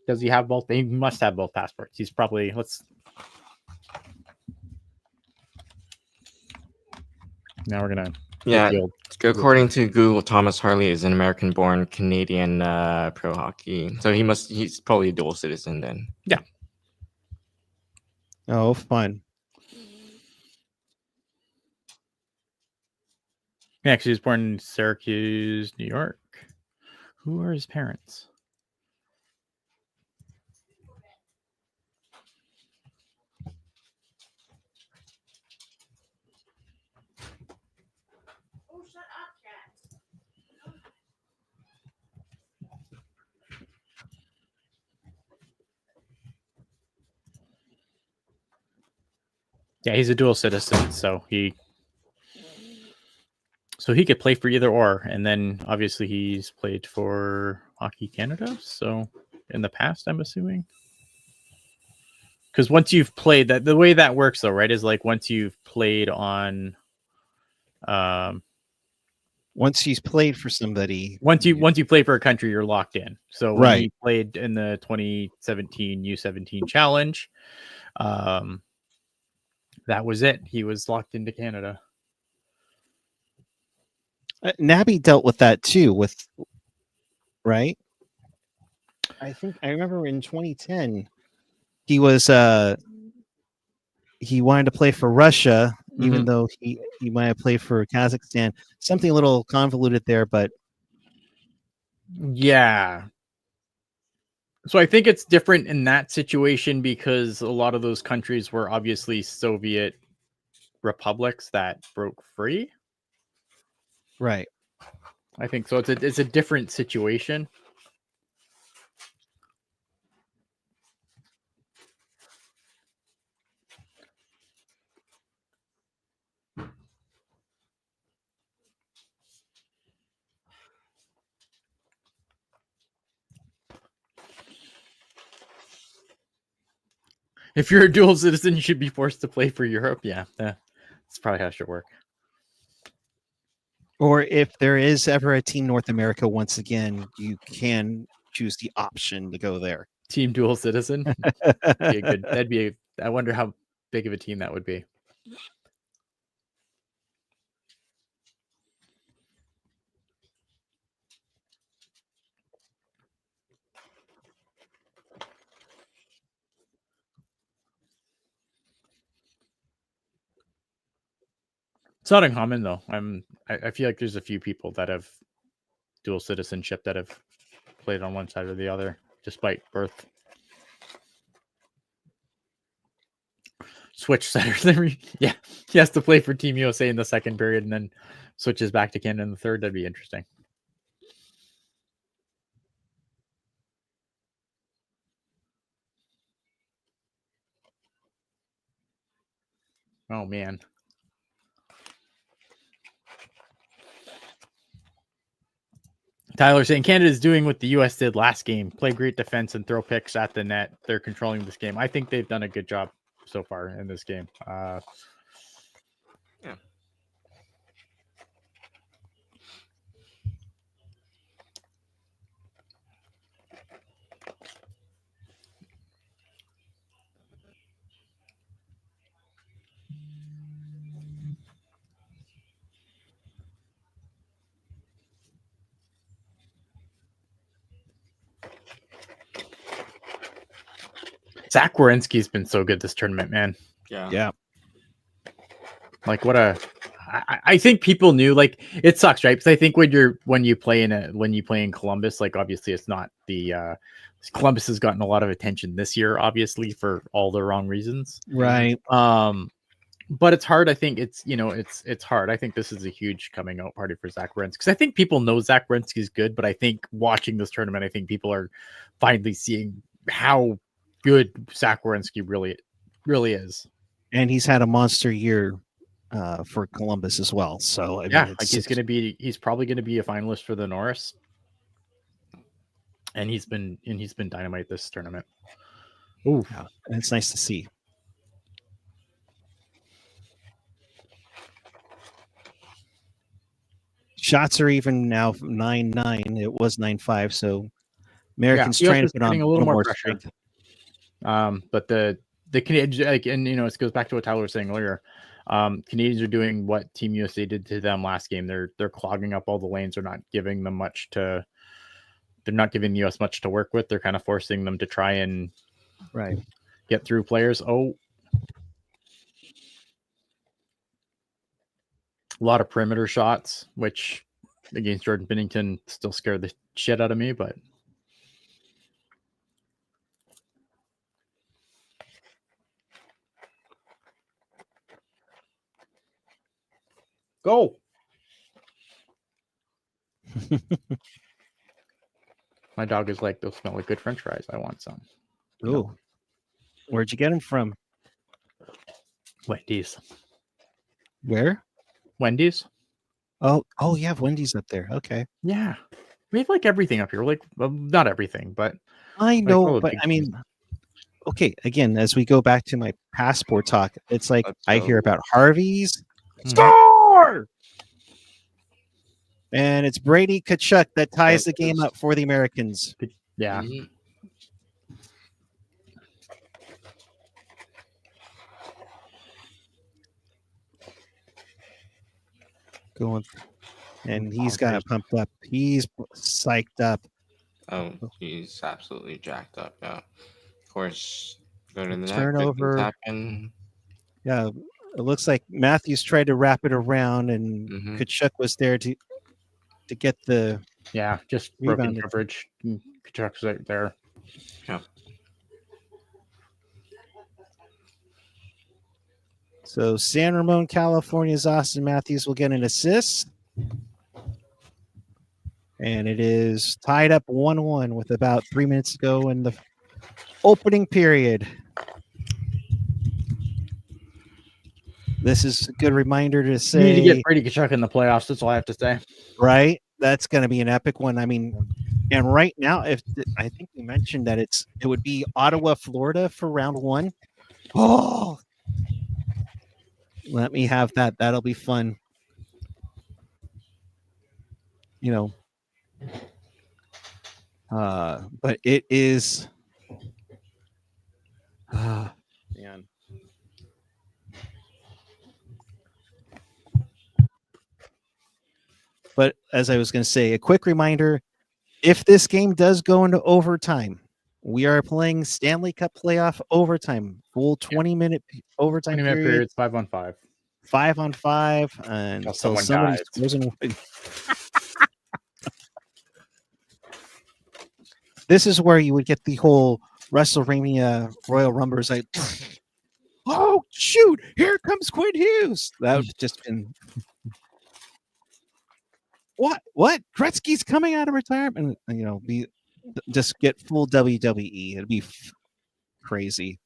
Does he have both? He must have both passports. He's probably Now we're gonna. Yeah. According to Google, Thomas Harley is an American-born Canadian pro hockey. So he's probably a dual citizen then. Yeah. Oh, fun. He actually was born in Syracuse, New York. Who are his parents? Yeah, he's a dual citizen, so he could play for either or, and then obviously he's played for Hockey Canada. So in the past, I'm assuming, because once you've played that, the way that works though, right, is once you've played on, once he's played for somebody, once you play for a country, you're locked in. So when he played in the 2017 U17 Challenge, that was it. He was locked into Canada. Nabby dealt with that too. Right? I think I remember in 2010, he was he wanted to play for Russia, even though he might have played for Kazakhstan. Something a little convoluted there, but yeah. So I think it's different in that situation because a lot of those countries were obviously Soviet republics that broke free. Right. I think so. It's a different situation. If you're a dual citizen, you should be forced to play for Europe. Yeah, that's probably how it should work. Or if there is ever a Team North America, once again, you can choose the option to go there. Team dual citizen. I wonder how big of a team that would be. It's not uncommon though. I feel like there's a few people that have dual citizenship that have played on one side or the other despite birth. Switch setter. Yeah, he has to play for Team USA in the second period and then switches back to Canada in the third. That'd be interesting. Oh man. Tyler saying Canada's doing what the U.S. did last game: play great defense and throw picks at the net. They're controlling this game. I think they've done a good job so far in this game. Yeah. Zach Werenski's been so good this tournament, man. Yeah. Like what a I think people knew, like, it sucks, right? Because I think when you play in Columbus, like, obviously it's not the Columbus has gotten a lot of attention this year, obviously, for all the wrong reasons. Right. But it's hard. I think it's hard. I think this is a huge coming out party for Zach Werenski, because I think people know Zach Werenski is good, but I think watching this tournament, I think people are finally seeing how good Zach Werenski really is. And he's had a monster year for Columbus as well. So I mean, he's probably gonna be a finalist for the Norris, and he's been dynamite this tournament. Ooh, yeah, and it's nice to see. Shots are even now 9-9. It was 9-5. So Americans trying to put on a little more pressure. Strength. But the Canadians, like, and it goes back to what Tyler was saying earlier. Canadians are doing what Team USA did to them last game. They're clogging up all the lanes. They're not giving them much to. They're not giving the US much to work with. They're kind of forcing them to try and get through players. Oh, a lot of perimeter shots, which against Jordan Binnington still scared the shit out of me, but. Go. My dog is like, those smell like good French fries. I want some. Oh, where'd you get them from? Wendy's. Where? Wendy's. Oh, you have Wendy's up there. Okay. Yeah, we have like everything up here. Like, well, not everything, but I know. But I mean, okay. Again, as we go back to my passport talk, it's like I hear about Harvey's. Score! And it's Brady Tkachuk that ties the game up for the Americans. Yeah. Going, and he's got it pumped up. He's psyched up. Oh, he's absolutely jacked up. Yeah. Of course, go to the turnover. Yeah. It looks like Matthews tried to wrap it around, and Tkachuk was there to get the just broken coverage. Tkachuk's right there. Yeah. So San Ramon, California's Austin Matthews will get an assist, and it is tied up 1-1 with about 3 minutes to go in the opening period. This is a good reminder to say, you need to get Brady Tkachuk in the playoffs. That's all I have to say. Right? That's going to be an epic one. I mean, and right now, I think we mentioned that it would be Ottawa, Florida for round 1. Oh, let me have that. That'll be fun. But it is. Man. But as I was going to say, a quick reminder, if this game does go into overtime, we are playing Stanley Cup playoff overtime, full 20-minute overtime 20-minute periods, 5-on-5. 5-on-5 until somebody scores and wins. This is where you would get the whole WrestleMania Royal Rumbles, like, oh shoot, here comes Quinn Hughes. That would just been what? Gretzky's coming out of retirement, and just get full WWE. It'd be crazy.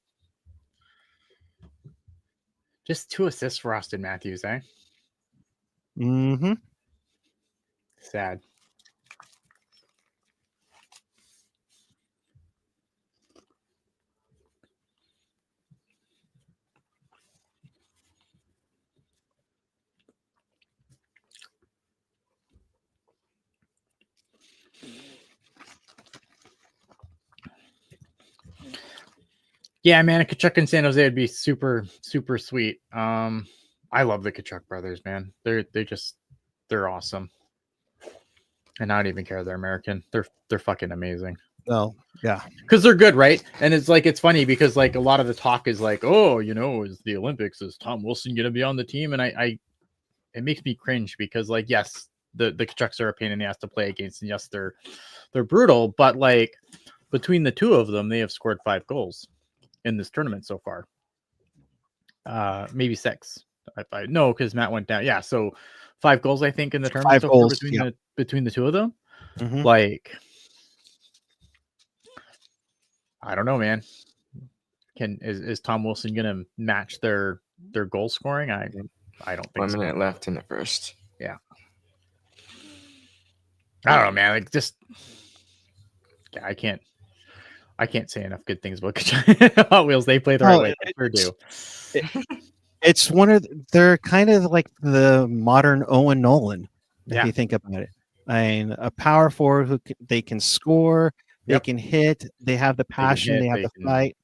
Just 2 assists for Austin Matthews, eh? Mm-hmm. Sad. Yeah, man, a Kachuk in San Jose would be super, super sweet. I love the Kachuk brothers, man. They're awesome. And I don't even care they're American. They're fucking amazing. Well, yeah. Because they're good, right? And it's funny because like a lot of the talk is like, oh, is the Olympics, is Tom Wilson gonna be on the team? And it makes me cringe because like, yes, the Kachucks are a pain in the ass to play against, and yes, they're brutal, but like between the two of them, they have scored 5 goals in this tournament so far. Maybe 6. No, because Matt went down. Yeah, so 5 goals I think in the tournament 5 so goals, far between the two of them. Mhm. Like, I don't know, man. Is Tom Wilson gonna match their goal scoring? I don't think 1 so. minute left in the first. Yeah. I don't know, man. Like, just I can't say enough good things about Hot Wheels. They play the right way. They sure do. It's they're kind of like the modern Owen Nolan, if you think about it. I mean, a power forward who they can score, they can hit, they have the passion, they have the fight,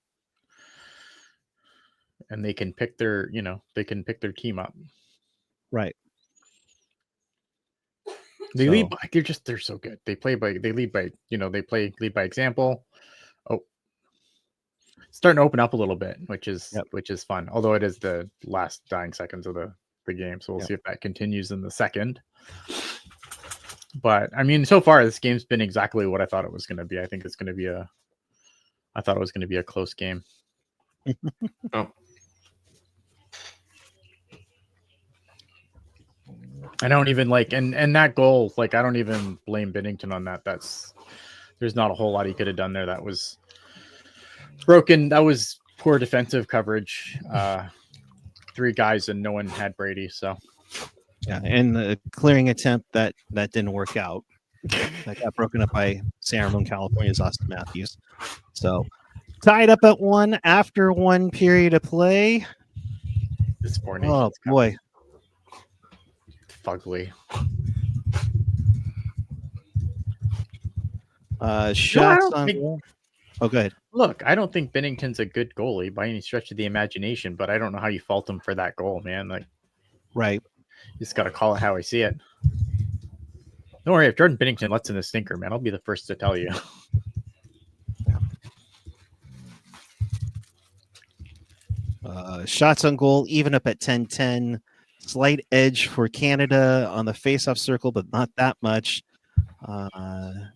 and they can pick their team up. Right. They lead by, they're so good. They lead by lead by example. Oh, starting to open up a little bit, which is fun. Although it is the last dying seconds of the game, so we'll see if that continues in the second. But I mean, so far this game's been exactly what I thought it was going to be. I think it's going to be I thought it was going to be a close game. Oh. I don't even like, and that goal, like, I don't even blame Binnington on that. There's not a whole lot he could have done there. That was broken. That was poor defensive coverage. 3 guys and no one had Brady. So yeah, and the clearing attempt that didn't work out. That got broken up by San Ramon, California's Austin Matthews. So tied up at 1 after 1 period of play. This oh boy. Fugly. Shots on goal. Oh, go ahead. Look, I don't think Binnington's a good goalie by any stretch of the imagination, but I don't know how you fault him for that goal, man. Like, right. You just got to call it how I see it. Don't worry, if Jordan Binnington lets in a stinker, man, I'll be the first to tell you. Shots on goal, even up at 10-10. Slight edge for Canada on the face-off circle, but not that much.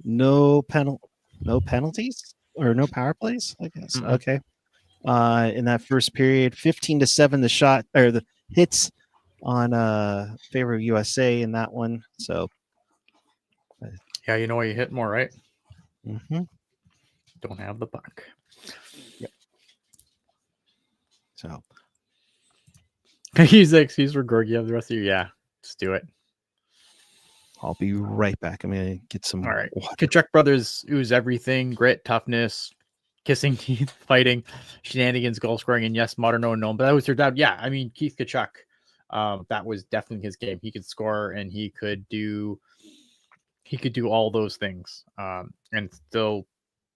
No penalties or no power plays, I guess. Mm-hmm. Okay. In that first period, 15-7, the shot or the hits on favor of USA in that one. So yeah, you know why you hit more, right? Mm-hmm. Don't have the puck. Yep. So use the excuse for Georgiev the rest of you. Yeah, just do it. I'll be right back. I'm gonna get some. All right. Kachuk brothers ooze everything: grit, toughness, kissing teeth, fighting, shenanigans, goal scoring, and yes, modern unknown. But that was their doubt. Yeah, I mean Keith Kachuk. That was definitely his game. He could score and he could do all those things, and still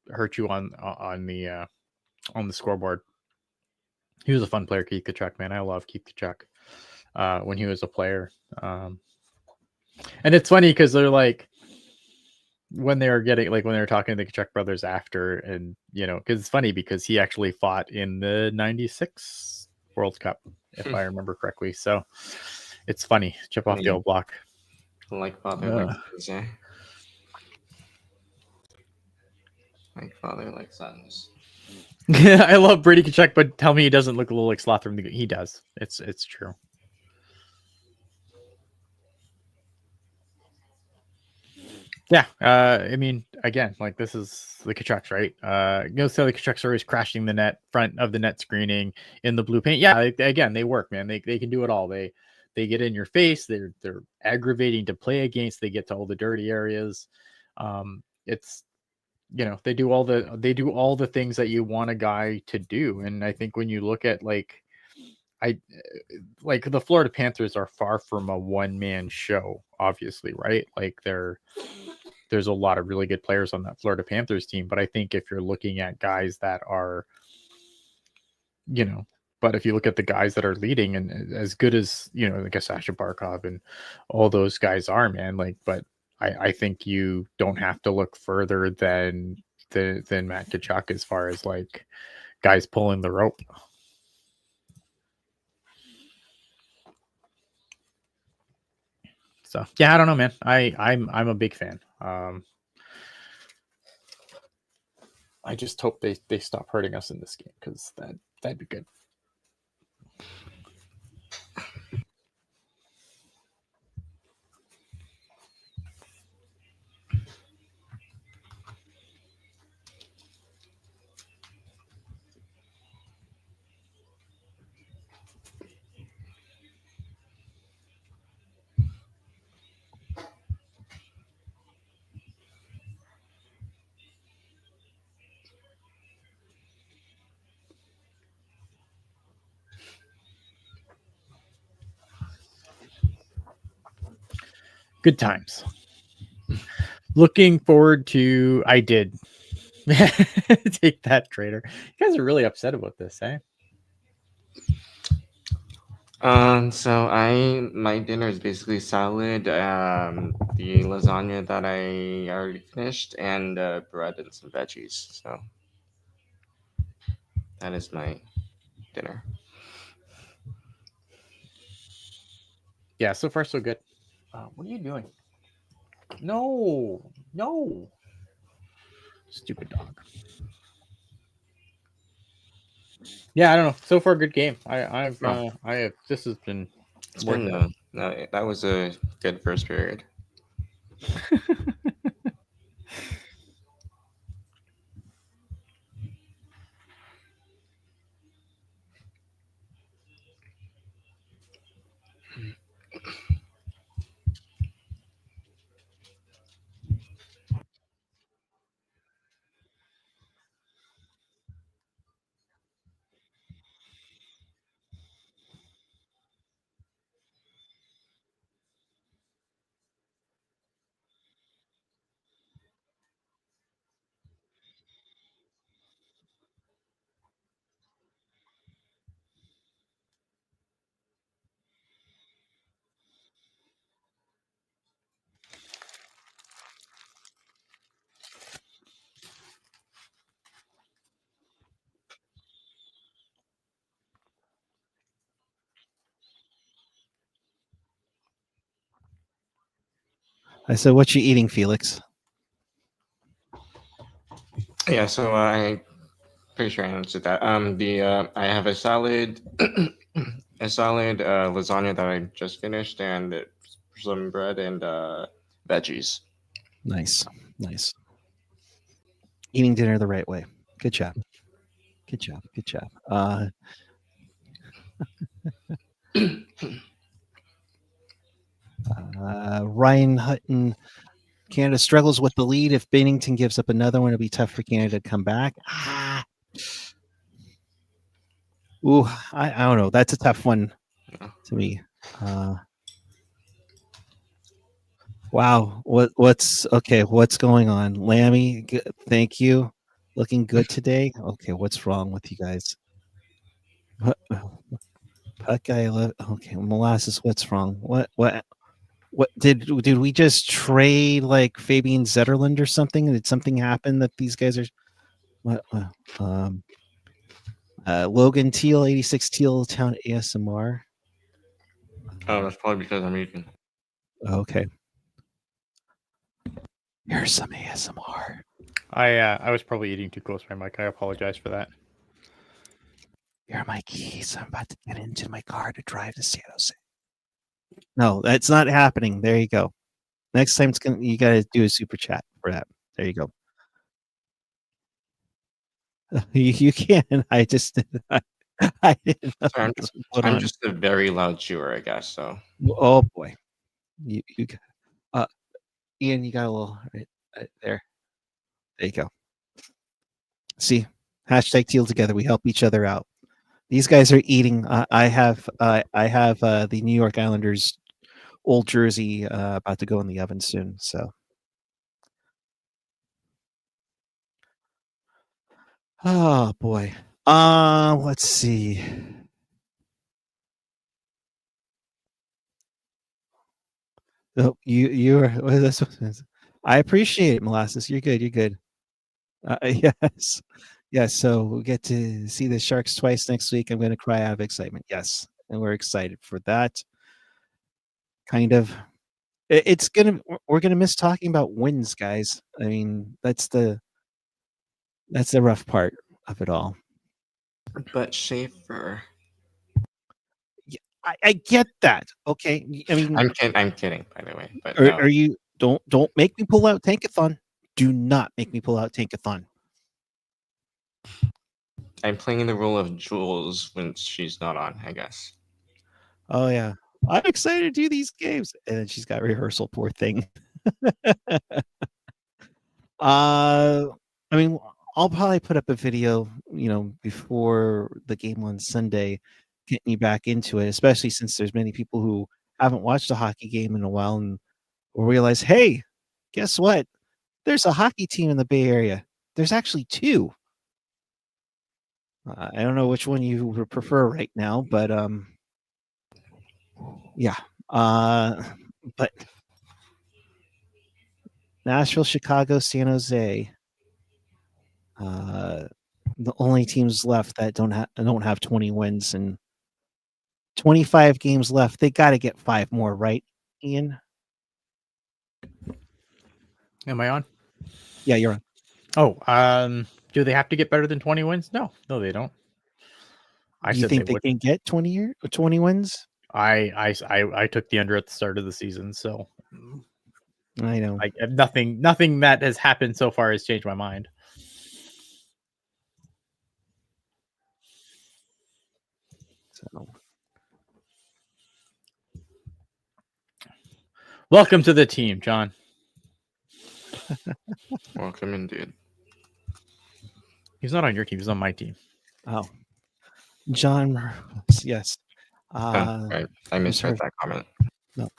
hurt you on the scoreboard. He was a fun player, Keith Kachuk, man. I love Keith Kachuk when he was a player. And it's funny because they're like, when they were talking to the Kachuk brothers after, and because it's funny because he actually fought in the '96 World Cup, if I remember correctly. So it's funny. Chip off the old block. Like father, like son. Like father, like sons. Yeah, I love Brady Kachuk, but tell me he doesn't look a little like Sloth from the. He does. It's true. Yeah, I mean, again, like this is the Kachucks, right? So the Kachucks are always crashing the net, front of the net screening in the blue paint. Yeah, again, they work, man. They can do it all. They get in your face. They're aggravating to play against. They get to all the dirty areas. It's they do all the things that you want a guy to do. And I think when you look at the Florida Panthers are far from a one-man show, obviously, right? Like there's a lot of really good players on that Florida Panthers team, but I think if you're looking at guys that are But if you look at the guys that are leading, and as good as I guess Sasha Barkov and all those guys are, man, but I think you don't have to look further than Matt Tkachuk as far as guys pulling the rope. So yeah, I don't know, man. I'm a big fan. I just hope they stop hurting us in this game, because that'd be good. Good times. Looking forward to. I did. Take that, trader. You guys are really upset about this, eh? So my dinner is basically salad, the lasagna that I already finished, and bread and some veggies. So that is my dinner. Yeah, so far so good. What are you doing? No. Stupid dog. Yeah, I don't know. So far, good game. I have. This has been. It's been no, that was a good first period. I said, "What you eating, Felix?" Yeah, so I pretty sure I answered that. I have a salad, lasagna that I just finished, and some bread and veggies. Nice. Eating dinner the right way. Good job. Ryan Hutton. Canada struggles with the lead. If Bennington gives up another one, it'll be tough for Canada to come back. Ooh, I don't know. That's a tough one to me. Wow. What's going on? Lammy, thank you. Looking good today. Okay, what's wrong with you guys? Puck guy, okay, molasses. What's wrong? What did we just trade like Fabian Zetterlund or something? Did something happen that these guys are? What? Logan Teal, 86 Teal Town ASMR. Oh, that's probably because I'm eating. Okay. Here's some ASMR. I was probably eating too close to my mic. I apologize for that. Here are my keys. I'm about to get into my car to drive to San Jose. No, that's not happening. There you go. Next time you gotta do a super chat for that. There you go. You can. I just I didn't know I'm just a very loud chewer, I guess. So. Oh boy, you Ian, you got a little right there. There you go. See, hashtag Teal together. We help each other out. These guys are eating. I have the New York Islanders old jersey about to go in the oven soon. So, oh boy. Let's see. Oh, you are. I appreciate it, Molasses. You're good. You're good. Yes, yes. So we'll get to see the Sharks twice next week. I'm going to cry out of excitement. Yes, and we're excited for that. Kind of. It's gonna. We're gonna miss talking about wins, guys. I mean, that's the rough part of it all. But Schaefer, Yeah, I get that. Okay, I mean, I'm kidding, by the way. But are, no, are you? Don't make me pull out Tankathon. Do not make me pull out Tankathon. I'm playing the role of Jules when she's not on, I guess. Oh yeah, I'm excited to do these games, and then she's got rehearsal. Poor thing. I mean, I'll probably put up a video, before the game on Sunday, getting you back into it, especially since there's many people who haven't watched a hockey game in a while and will realize, hey, guess what? There's a hockey team in the Bay Area. There's actually two. I don't know which one you would prefer right now, but yeah. But Nashville, Chicago, San Jose. The only teams left that don't have 20 wins and 25 games left. They got to get 5 more, right, Ian? Am I on? Yeah, you're on. Oh, do they have to get better than 20 wins? No, they don't. Do you think they can get 20 wins? I took the under at the start of the season, so I know. Nothing that has happened so far has changed my mind. So, welcome to the team, John. Welcome indeed. He's not on your team. He's on my team. Oh, John, yes. Right. I misread that comment. No,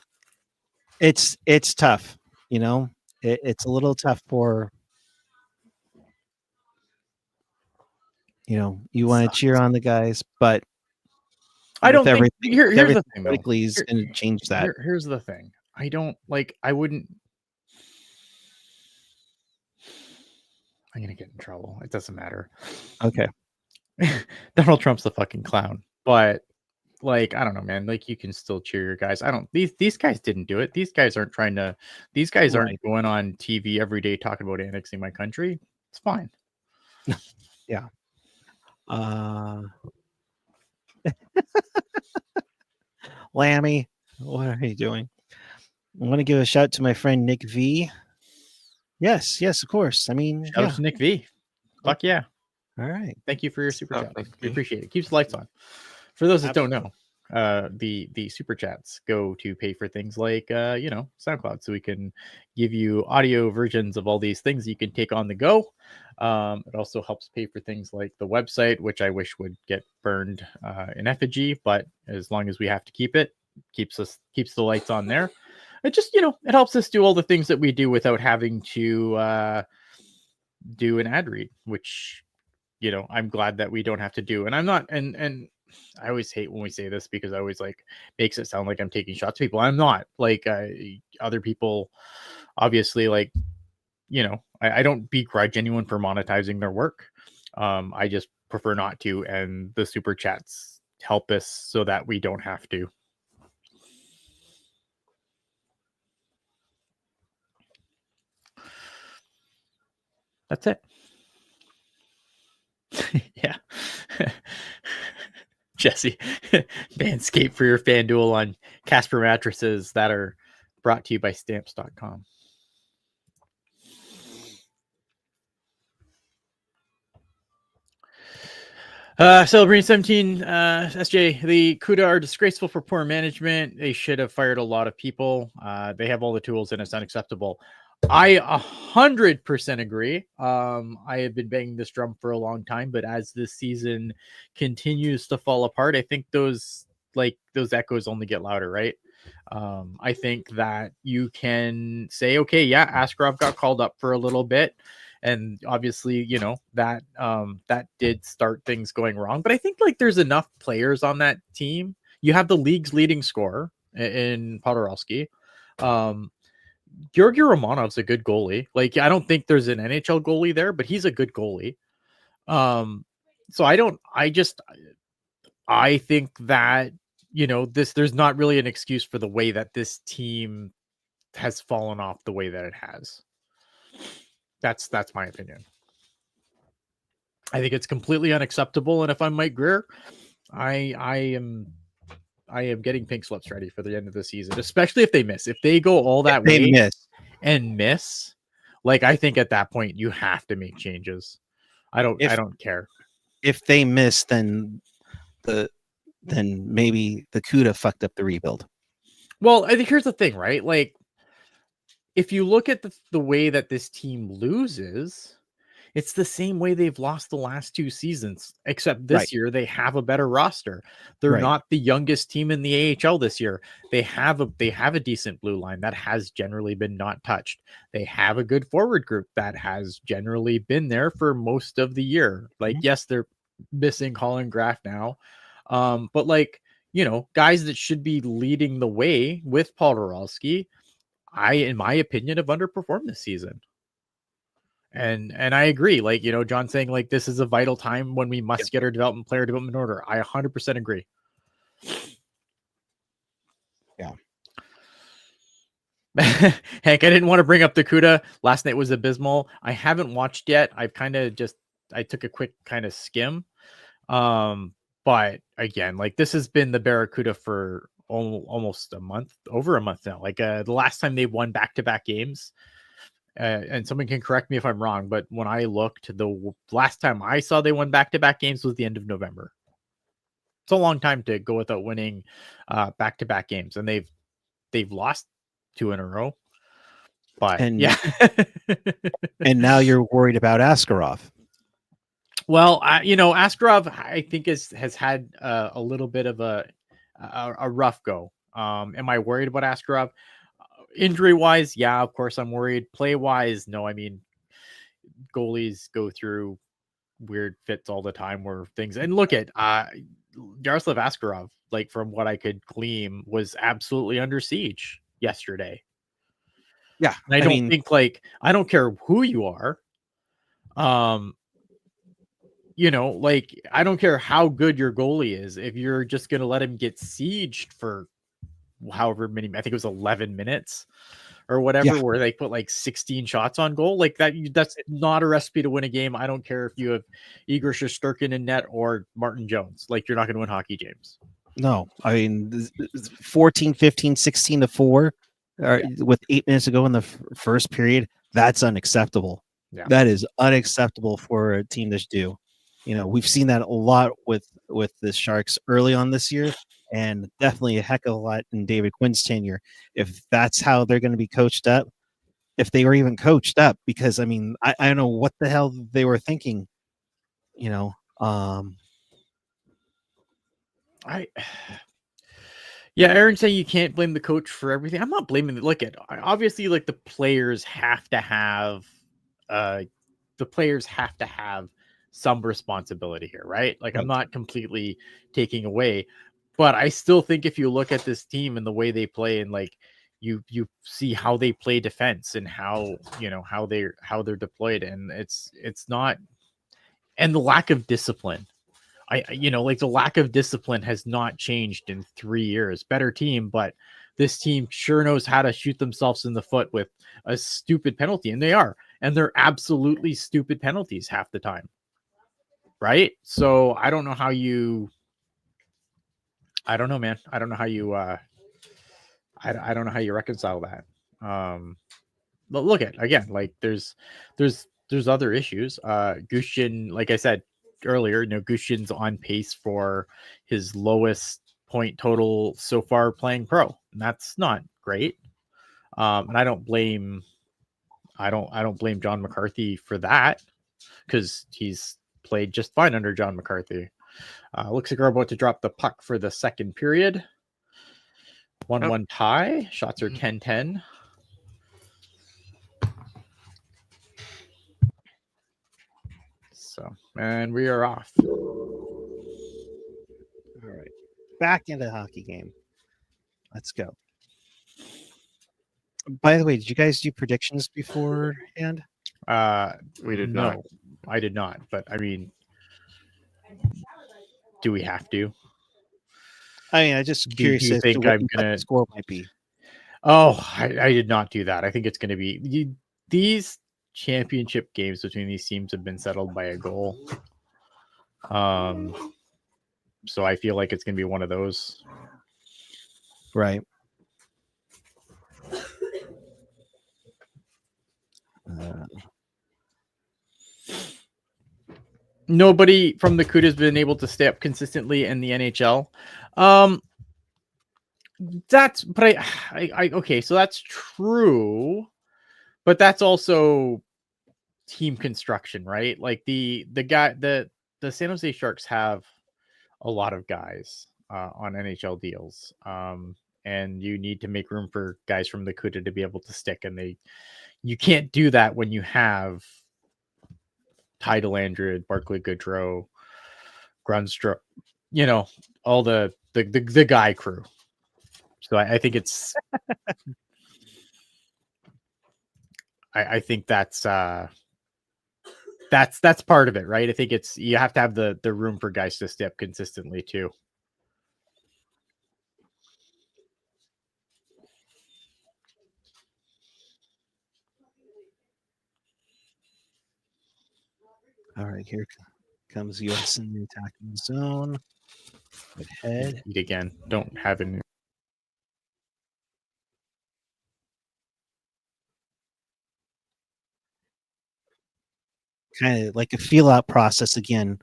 it's tough. It's a little tough for you want to cheer on the guys, but I don't think here's the thing, politically is going to change that. Here's the thing. I don't like. I wouldn't. I'm gonna get in trouble. It doesn't matter. Okay. Donald Trump's the fucking clown, but like, I don't know, man. Like, you can still cheer your guys. I don't. These guys didn't do it. These guys aren't trying to. These guys aren't going on TV every day talking about annexing my country. It's fine. Yeah. Lammy, what are you doing? I want to give a shout to my friend Nick V. Yes, of course. I mean, shout out to Nick V. Fuck yeah. All right. Thank you for your super chat. We appreciate it. Keeps the lights on. For those that don't know, the super chats go to pay for things like SoundCloud, so we can give you audio versions of all these things you can take on the go. It also helps pay for things like the website, which I wish would get burned in effigy, but as long as we have to keep it, keeps the lights on there. It just it helps us do all the things that we do without having to do an ad read, which I'm glad that we don't have to do. And I'm not, and I always hate when we say this because I always makes it sound like I'm taking shots at people. I'm not. Like other people, obviously, I don't begrudge anyone for monetizing their work. I just prefer not to, and the super chats help us so that we don't have to. That's it. Yeah. Jesse, Manscaped for your FanDuel on Casper mattresses that are brought to you by stamps.com. Celebrating 17, SJ, the CUDA are disgraceful for poor management. They should have fired a lot of people. They have all the tools and it's unacceptable. I 100% agree. I have been banging this drum for a long time, but as this season continues to fall apart, I think those echoes only get louder, right? I think that you can say, okay, yeah, Askarov got called up for a little bit, and obviously, that that did start things going wrong. But I think like there's enough players on that team. You have the league's leading scorer in Podorowski. Georgi Romanov's a good goalie. Like, I don't think there's an NHL goalie there, but he's a good goalie. So I think that, there's not really an excuse for the way that this team has fallen off the way that it has. That's my opinion. I think it's completely unacceptable. And if I'm Mike Greer, I am getting pink slips ready for the end of the season, especially if they miss. If they go all that way and miss, like, I think at that point you have to make changes. I don't care. If they miss, then maybe the CUDA fucked up the rebuild. Well, I think here's the thing, right? Like, if you look at the way that this team loses, it's the same way they've lost the last 2 seasons, except this year they have a better roster. They're not the youngest team in the AHL this year. They have a decent blue line that has generally been not touched. They have a good forward group that has generally been there for most of the year. Like, yes, they're missing Colin Graff now. But like, guys that should be leading the way with Podorowski, in my opinion, have underperformed this season. And I agree. Like, John saying like this is a vital time when we must get our player development order. I 100% agree. Yeah. Hank, I didn't want to bring up the CUDA. Last night was abysmal. I haven't watched yet. I've I took a quick kind of skim. But again, like, this has been the Barracuda for almost over a month now. Like, the last time they won back-to-back games, and someone can correct me if I'm wrong, but when I looked, the last time I saw they won back-to-back games was the end of November. It's a long time to go without winning back-to-back games, and they've lost 2 in a row. But yeah. And now you're worried about Askarov. Well, Askarov, I think has had a little bit of a rough go. Am I worried about Askarov? Injury wise, yeah, of course I'm worried. Play wise, no. I mean, goalies go through weird fits all the time where things, and look at Yaroslav Askarov, like, from what I could glean, was absolutely under siege yesterday. Yeah. And I think, like, I don't care who you are. Like, I don't care how good your goalie is. If you're just going to let him get sieged for however many, I think it was 11 minutes or whatever, where they put like 16 shots on goal, like that's not a recipe to win a game. I don't care if you have Igor Shesterkin in net or Martin Jones. Like, you're not going to win hockey games. No, I mean, 14, 15, 16-4 with 8 minutes to go in the first period. That's unacceptable. Yeah. That is unacceptable for a team to do. We've seen that a lot with the Sharks early on this year, and definitely a heck of a lot in David Quinn's tenure. If that's how they're going to be coached up, if they were even coached up, because I mean, I don't know what the hell they were thinking. Aaron saying you can't blame the coach for everything. I'm not blaming it. Look at, obviously, like, the players have to have some responsibility here, right? Like, I'm not completely taking away, but I still think if you look at this team and the way they play, and like you see how they play defense and how they're deployed, and it's not, and the lack of discipline. Like, the lack of discipline has not changed in 3 years. Better team, but this team sure knows how to shoot themselves in the foot with a stupid penalty, and they're absolutely stupid penalties half the time. Right? So I don't know how you, I don't know, man. I don't know how you, I don't know how you reconcile that. But look at, again, like, there's other issues. Gushchin, like I said earlier, Gushchin's on pace for his lowest point total so far playing pro, and that's not great. And I don't blame John McCarthy for that, because he's played just fine under John McCarthy. Looks like we're about to drop the puck for the second period. 1-1 tie. Shots are 10-10. So, and we are off. All right, back into the hockey game. Let's go. By the way, did you guys do predictions beforehand? We did No, not. I did not. But I mean, do we have to? I mean, I'm just Do curious you as to think what I'm you thought gonna? the score might be. Oh, I did not do that. I think it's going to be these championship games between these teams have been settled by a goal. So I feel like it's going to be one of those. Right. Nobody from the CUDA has been able to stay up consistently in the NHL. Okay, so that's true, but that's also team construction, right? Like the San Jose Sharks have a lot of guys on NHL deals, and you need to make room for guys from the CUDA to be able to stick, and you can't do that when you have Ty Delandred, Barclay Goodrow, Grunstro, all the guy crew. So I think it's I think that's part of it, right? I think it's you have to have the room for guys to step consistently too. All right, here comes US in the attacking zone. Good head. Eat again. Don't have any. Kind of like a feel out process again.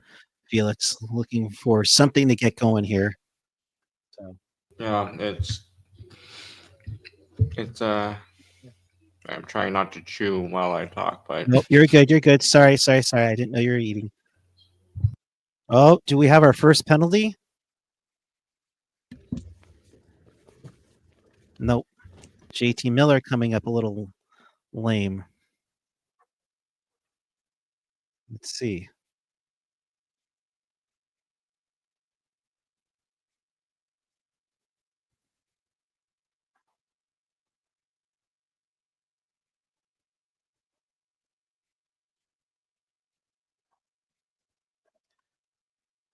Felix looking for something to get going here. So Yeah, it's I'm trying not to chew while I talk, but nope, you're good. You're good. Sorry. I didn't know you were eating. Oh, do we have our first penalty? Nope. JT Miller coming up a little lame. Let's see.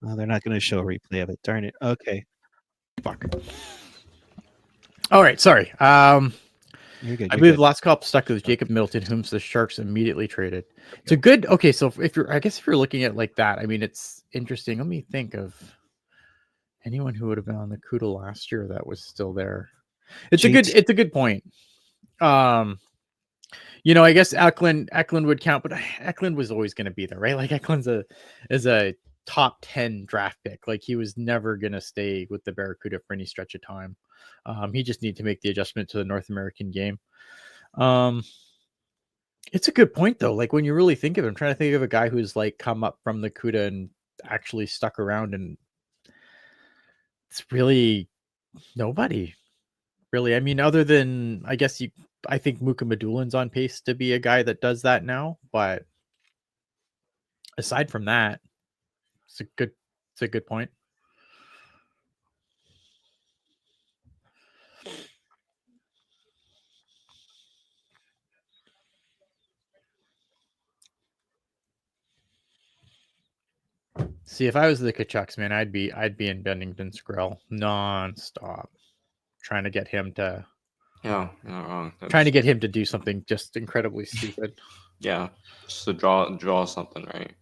Oh, they're not going to show a replay of it. Darn it. Okay. Fuck. All right, sorry. You're good. I You're believe good. the last call stuck with Jacob Milton, whom the Sharks immediately traded. It's a good. Okay, so if you're looking at it like that, I mean, it's interesting. Let me think of anyone who would have been on the CUDA last year that was still there. It's a good point. I guess Eklund would count, but Eklund was always going to be there, right? Like Eklund's is a top 10 draft pick. Like he was never going to stay with the Barracuda for any stretch of time. He just needed to make the adjustment to the North American game. It's a good point though. Like when you really think of it, I'm trying to think of a guy who's like come up from the CUDA and actually stuck around, and it's really nobody. Really, I mean, other than I think Muka Madulin's on pace to be a guy that does that now. But aside from that, it's a good point. See, if I was the Kachucks, man, I'd be in Bennington's grill nonstop, trying to get him to do something just incredibly stupid. Yeah, just to draw something, right?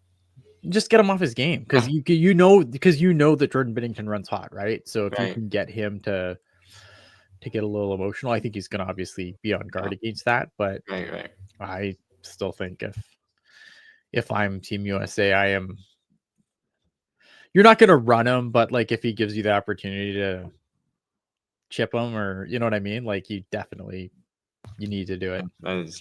Just get him off his game because you know that Jordan Bennington runs hot, right? So if you can get him to get a little emotional, I think he's going to obviously be on guard against that. But right. I still think if I'm Team USA, I am. You're not going to run him, but like if he gives you the opportunity to chip him, or you know what I mean, like you need to do it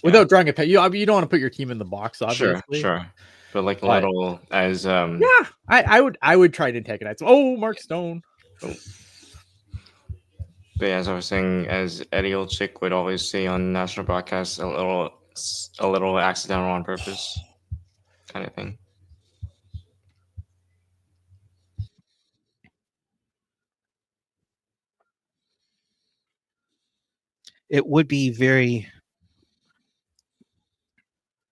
without drawing a pet. You don't want to put your team in the box, obviously. Sure. But like a little as I would try to antagonize. Oh, Mark Stone. But as I was saying, as Eddie Olczyk would always say on national broadcasts, a little accidental on purpose kind of thing. it would be very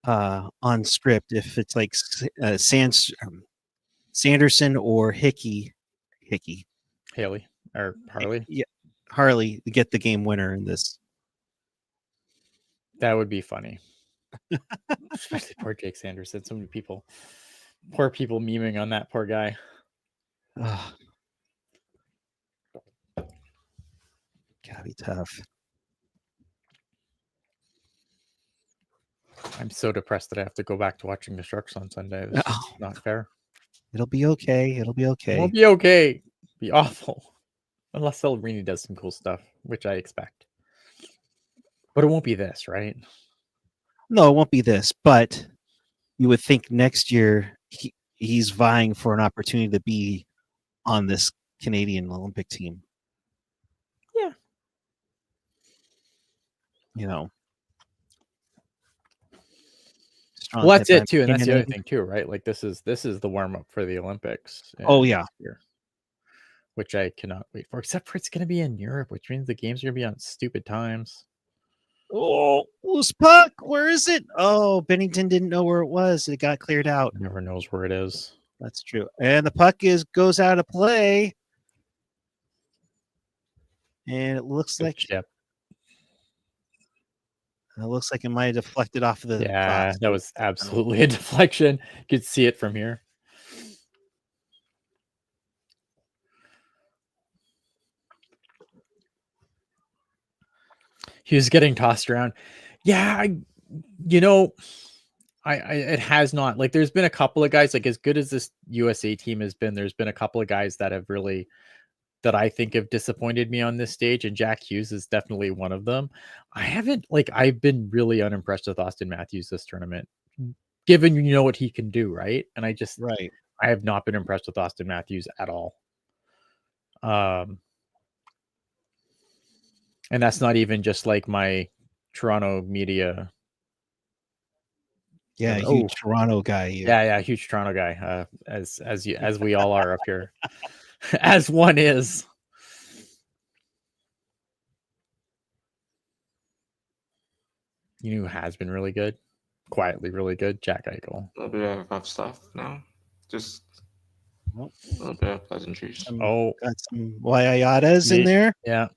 on script if it's like Sanderson or Hickey, Haley or Harley. yeah, Harley get the game winner in this. That would be funny. Especially poor Jake Sanderson. So many people, poor people memeing on that poor guy. Gotta be tough. I'm so depressed that I have to go back to watching the Sharks on Sunday. It's just not fair. It'll be okay. It'll be okay. It won't be okay. It'll be awful. Unless Celebrini does some cool stuff, which I expect. But it won't be this, right? No, it won't be this, but you would think next year he's vying for an opportunity to be on this Canadian Olympic team. Yeah. You know. Well, that's it too, and that's the other thing too, right? Like this is the warm up for the Olympics. Oh yeah, which I cannot wait for. Except for it's going to be in Europe, which means the games are going to be on stupid times. Oh, loose puck! Where is it? Oh, Bennington didn't know where it was. It got cleared out. Never knows where it is. That's true. And the puck goes out of play, and it looks like chip. It looks like it might have deflected off of the. Yeah, that was absolutely a deflection. You could see it from here. He was getting tossed around. Yeah, it has not. Like, there's been a couple of guys, like, as good as this USA team has been, there's been a couple of guys that have really, that I think have disappointed me on this stage, and Jack Hughes is definitely one of them. I've been really unimpressed with Austin Matthews this tournament, given what he can do, right? And I have not been impressed with Austin Matthews at all. And that's not even just like my Toronto media. Yeah, huge Toronto guy. Yeah, huge Toronto guy. As we all are up here, as one is. You know who has been really good, quietly really good? Jack Eichel. A little bit of stuff now, just a little bit of pleasantries. Got some Wayayadas in there. Yeah,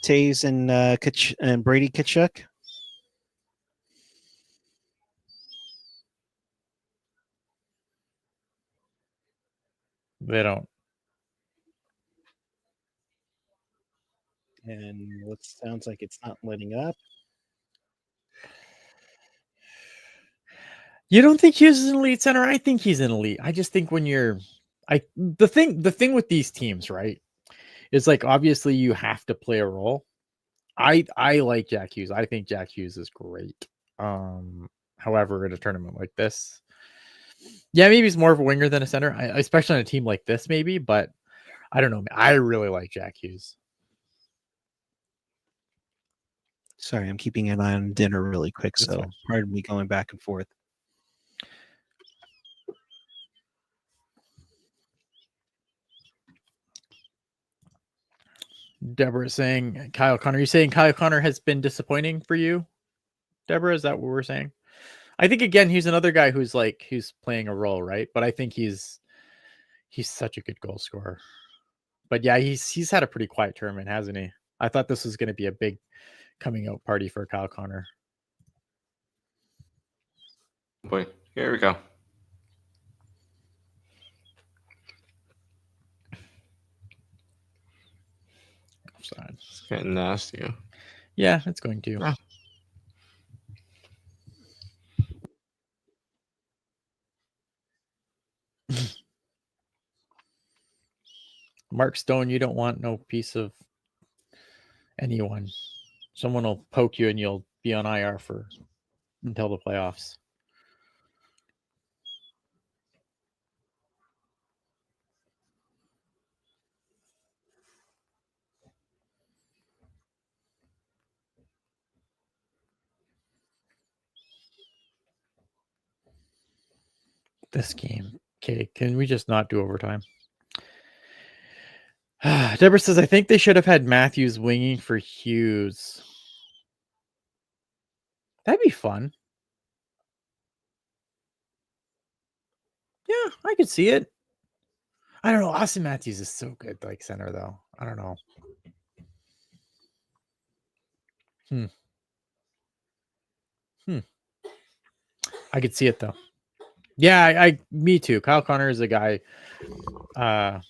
Taves and Brady Tkachuk. They don't. And what sounds like it's not letting up. You don't think Hughes is an elite center? I think he's an elite. I just think when the thing with these teams, right, is like, obviously you have to play a role. I like Jack Hughes. I think Jack Hughes is great. However, in a tournament like this, yeah, maybe he's more of a winger than a center, especially on a team like this, maybe. But I don't know. I really like Jack Hughes. Sorry, I'm keeping an eye on dinner really quick, That's so fine. pardon me going back and forth. Deborah is saying Kyle Connor. Are you saying Kyle Connor has been disappointing for you, Deborah? Is that what we're saying? I think, again, he's another guy who's playing a role, right? But I think he's such a good goal scorer. But yeah, he's had a pretty quiet tournament, hasn't he? I thought this was going to be a big coming out party for Kyle Connor. Boy, here we go. It's getting nasty. Yeah, it's going to. Yeah. Mark Stone, you don't want no piece of anyone. Someone will poke you and you'll be on IR until the playoffs. This game. Okay, can we just not do overtime? Deborah says, I think they should have had Matthews winging for Hughes. That'd be fun. Yeah, I could see it. I don't know. Austin Matthews is so good, like center though. I don't know. I could see it though. Yeah, me too. Kyle Connor is a guy. Yeah,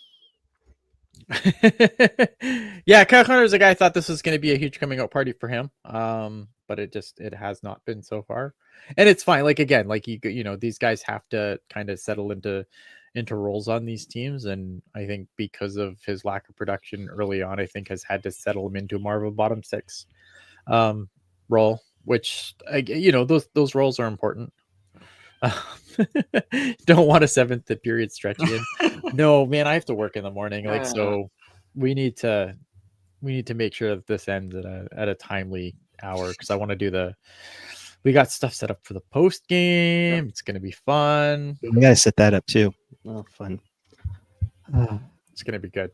Kyle Connor is a guy. I thought this was going to be a huge coming out party for him. But it has not been so far, and it's fine. Like again, like you know, these guys have to kind of settle into roles on these teams, and I think because of his lack of production early on, I think has had to settle him into more of a bottom six role, which you know, those roles are important. Don't want a seventh period stretch in. No, man, I have to work in the morning. Like, so we need to make sure that this ends at a timely hour because I want to do we got stuff set up for the post game. It's gonna be fun. We gotta set that up too. Oh, fun. It's gonna be good.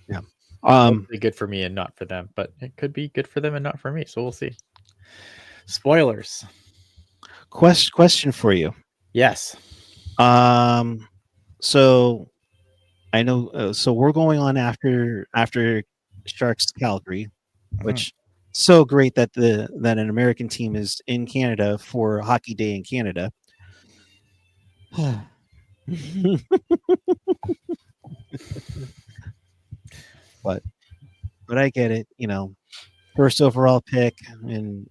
Yeah. Hopefully good for me and not for them, but it could be good for them and not for me. So we'll see. Spoilers. Question for you. Yes. So I know. So we're going on after Sharks Calgary, which so great that that an American team is in Canada for Hockey Day in Canada. but I get it. You know, first overall pick and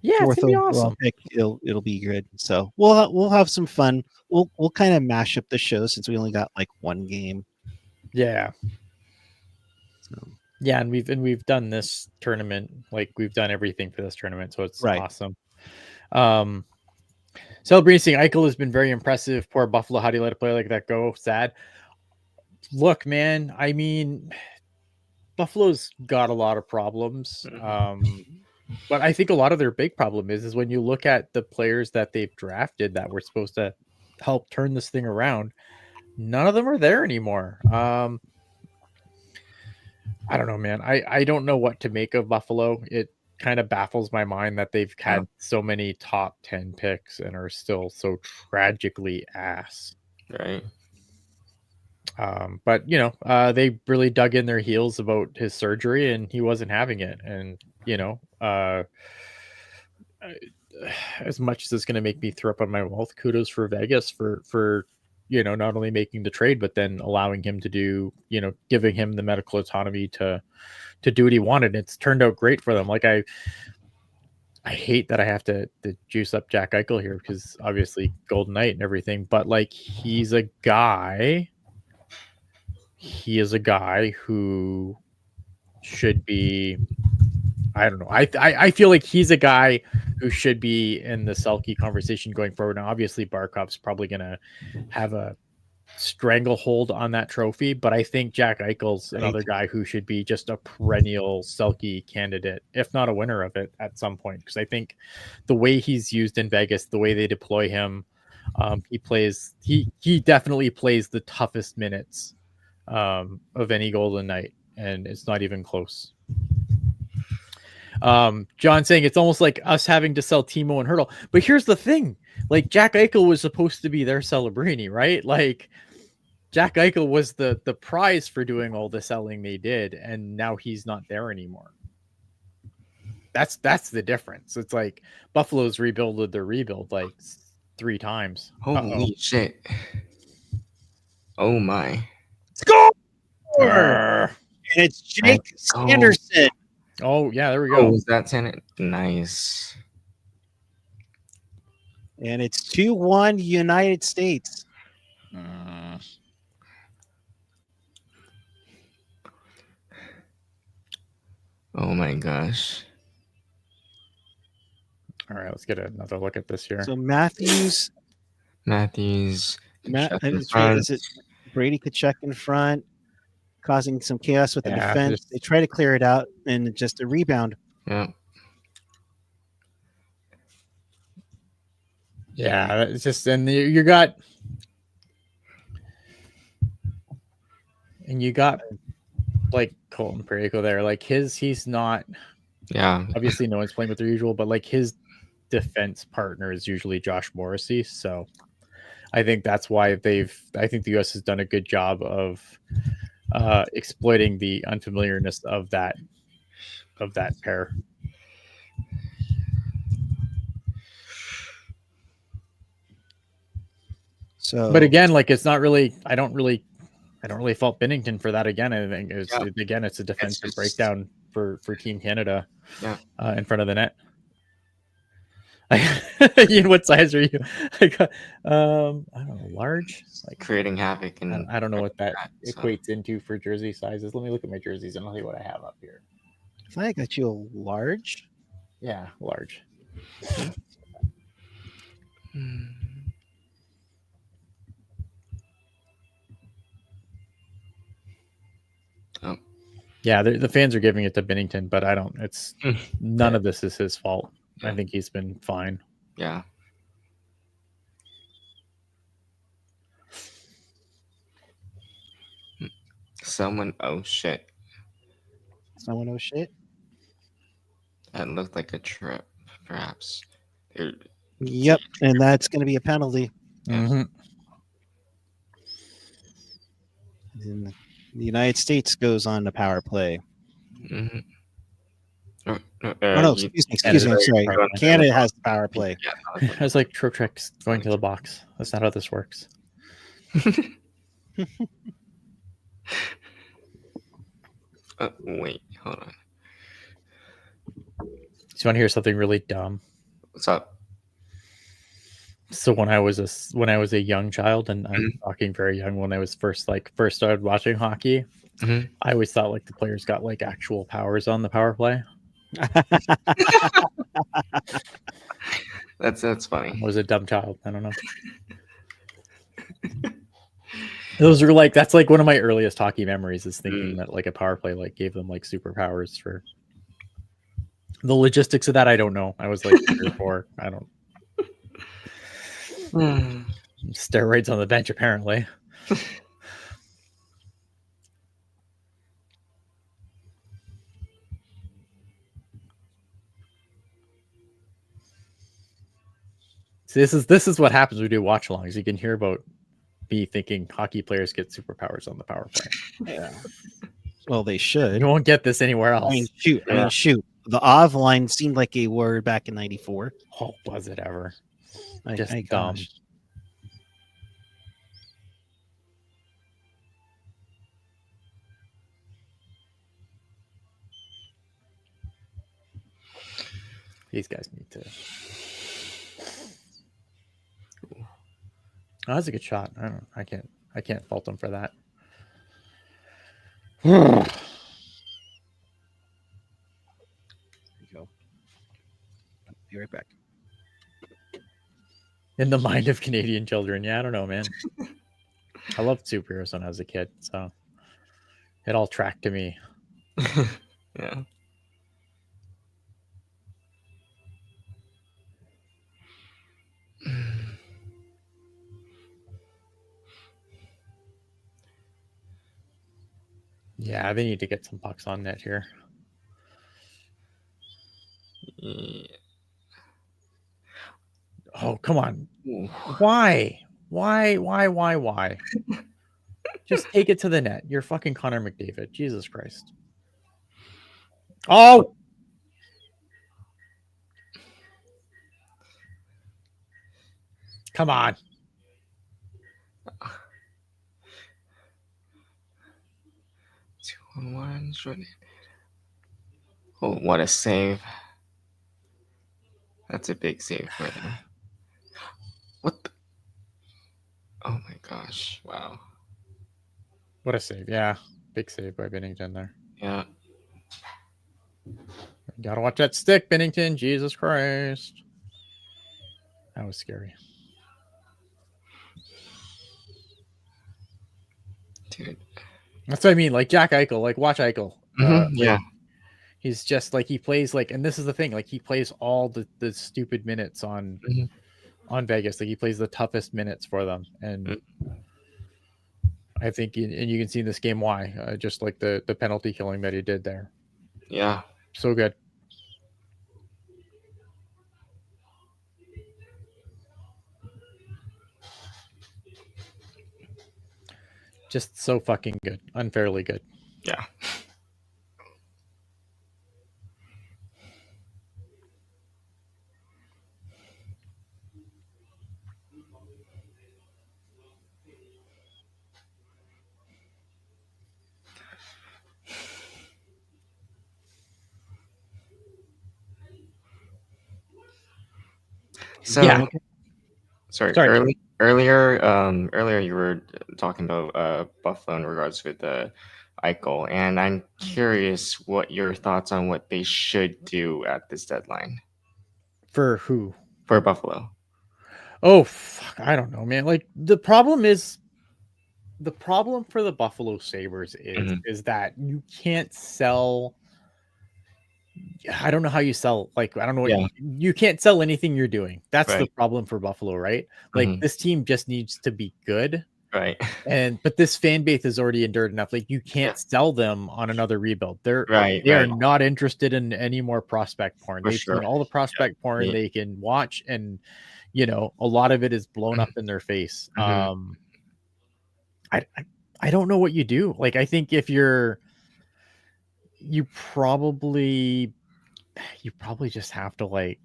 yeah, fourth it's gonna be overall awesome. pick. It'll be good. So we'll have some fun. We'll kind of mash up the show since we only got like one game. Yeah. So. Yeah, and we've done this tournament, like we've done everything for this tournament, so it's awesome. Celebrating Eichel has been very impressive. Poor Buffalo, how do you let a play like that go? Sad. Look, man, I mean, Buffalo's got a lot of problems. But I think a lot of their big problem is when you look at the players that they've drafted that were supposed to help turn this thing around, none of them are there anymore. I don't know, man. I don't know what to make of Buffalo. It kind of baffles my mind that they've had so many top 10 picks and are still so tragically ass. Right. But you know, they really dug in their heels about his surgery and he wasn't having it. And you know, as much as it's going to make me throw up on my mouth, kudos for Vegas for you know, not only making the trade but then allowing him to do, you know, giving him the medical autonomy to do what he wanted. It's turned out great for them. Like I hate that I have to juice up Jack Eichel here because obviously Golden Knight and everything, but like he is a guy who should be, I don't know. I feel like he's a guy who should be in the Selke conversation going forward. Now, obviously, Barkov's probably going to have a stranglehold on that trophy, but I think Jack Eichel's another guy who should be just a perennial Selke candidate, if not a winner of it at some point. Because I think the way he's used in Vegas, the way they deploy him, he definitely plays the toughest minutes of any Golden Knight, and it's not even close. John saying it's almost like us having to sell Timo and Hurdle. But here's the thing, like Jack Eichel was supposed to be their Celebrini, right? Like Jack Eichel was the prize for doing all the selling they did, and now he's not there anymore. That's the difference. It's like Buffalo's rebuilded their rebuild like 3 times. Holy shit. Oh my. Score! And it's Jake Sanderson. Oh, yeah, there we go. Oh, was that 10? Nice. And it's 2-1 United States. Oh my gosh. All right, let's get another look at this here. So Matthews. Is it Brady Tkachuk in front, causing some chaos with the defense? They try to clear it out, and just a rebound. Yeah. Yeah, it's just, and you got like Colton Parayko there. Like he's not Yeah. Obviously, no one's playing with their usual, but like his defense partner is usually Josh Morrissey. So I think that's why I think the US has done a good job of exploiting the unfamiliarness of that pair. So, But again, like it's not really. I don't really fault Bennington for that. Again, I think it's a defensive breakdown for Team Canada. Yeah. In front of the net. Ian, what size are you? I don't know, large. Like creating havoc, and I don't know what that equates into for jersey sizes. Let me look at my jerseys and I'll tell you what I have up here. if I got you a large, yeah, large. Oh. Yeah, the fans are giving it to Bennington, but I don't. It's none of this is his fault. I think he's been fine. Yeah. Someone, oh shit. Someone, oh shit. That looked like a trip, perhaps. Yep, and that's going to be a penalty. Mm-hmm. And the United States goes on the power play. Mm-hmm. Oh no, excuse me. Sorry, Canada has the power play. I was like, Trotrek's going to the box. That's not how this works. Wait, hold on. So you want to hear something really dumb? What's up? So when I was a young child, and I'm talking very young, when I was first started watching hockey, I always thought like the players got like actual powers on the power play. That's funny. I was a dumb child. I don't know. Those are like, that's like one of my earliest hockey memories is thinking that like a power play like gave them like superpowers. For the logistics of that, I don't know. I was like 3 or 4. I don't. Steroids on the bench, apparently. See, this is what happens when we do watch alongs. You can hear about me thinking hockey players get superpowers on the power play. Yeah. Well, they should. You won't get this anywhere else. I mean, shoot. The OV line seemed like a word back in '94. Oh, was it ever? Just dumb. Gosh. These guys need to. Oh, that's a good shot. I can't fault them for that. There you go. Be right back. In the mind of Canadian children. Yeah, I don't know, man. I loved superheroes when I was a kid, so it all tracked to me. Yeah. Yeah, they need to get some pucks on net here. Yeah. Oh, come on. Why? Just take it to the net. You're fucking Connor McDavid. Jesus Christ. Oh! Come on. Oh, what a save. That's a big save for them. What the? Oh my gosh. Wow. What a save. Yeah. Big save by Bennington there. Yeah. Gotta watch that stick, Bennington. Jesus Christ. That was scary. Dude. That's what I mean. Like Jack Eichel. Like, watch Eichel. Yeah. He's just like, he plays like, and this is the thing, like he plays all the stupid minutes on Vegas. Like he plays the toughest minutes for them. And I think, and you can see in this game why, just like the penalty killing that he did there. Yeah. So good. Just so fucking good, unfairly good. Yeah. So Yeah. sorry. Sorry. Earlier you were talking about Buffalo in regards with Eichel, and I'm curious what your thoughts on what they should do at this deadline For who? for Buffalo. Oh fuck, I don't know, man. Like the problem for the Buffalo Sabres Mhm. is that you can't sell. I don't know how you sell. Like I don't know what Yeah. you can't sell anything you're doing. That's the Right. problem for Buffalo, right? Like Mhm. this team just needs to be good. Right. But this fan base has already endured enough. Like you Yeah. can't sell them on another rebuild. Right. They are Right. not interested in any more prospect porn. For They've sure. seen all the prospect porn Yeah. they can watch, and a lot of it is blown up in their face. Mhm. I I don't know what you do. Like I think if you probably just have to like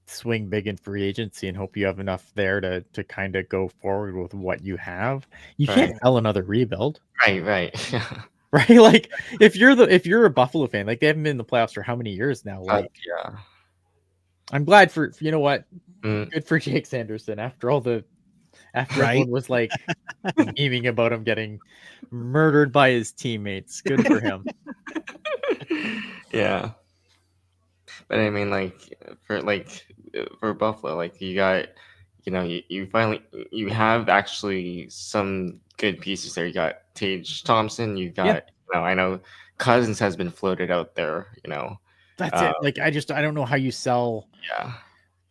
swing big in free agency and hope you have enough there to kind of go forward with what you have. You Right. can't sell another rebuild. Right. Right. Yeah. Right? Like if you're a Buffalo fan, like they haven't been in the playoffs for how many years now? Like Yeah. I'm glad for you know what? Mm. Good for Jake Sanderson after Right. everyone was like memeing about him getting murdered by his teammates. Good for him. Yeah. But I mean, for Buffalo, like you got, you finally you have actually some good pieces there. You got Tage Thompson. You Yeah, got, I know Cousins has been floated out there. that's Uh, it. Like I don't know how you sell yeah.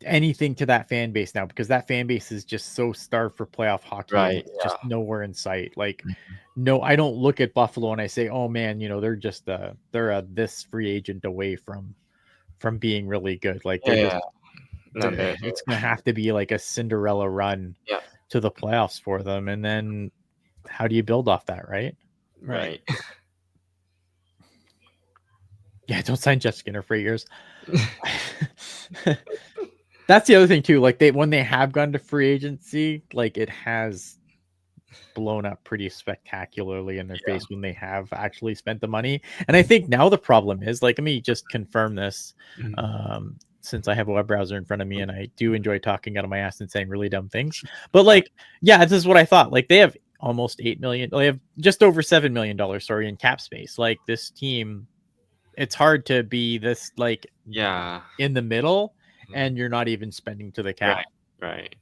anything to that fan base now because that fan base is just so starved for playoff hockey and Right. it's just Yeah. nowhere in sight. Like no, I don't look at Buffalo and I say, "Oh man, they're just they're this free agent away from being really good." Like Yeah. they're just Yeah. No. it's going to have to be like a Cinderella run Yeah. to the playoffs for them, and then how do you build off that, right? Right. Yeah, don't sign Jeff Skinner for 8 years. That's the other thing too. Like when they have gone to free agency, like it has blown up pretty spectacularly in their Yeah. face when they have actually spent the money. And I think now the problem is like, let me just confirm this. Mhm. Since I have a web browser in front of me and I do enjoy talking out of my ass and saying really dumb things. But like, yeah, this is what I thought. Like they have almost 8 million. They have just over $7 million, sorry, in cap space. Like this team, it's hard to be this like Yeah. in the middle Mhm. and you're not even spending to the cap. Right.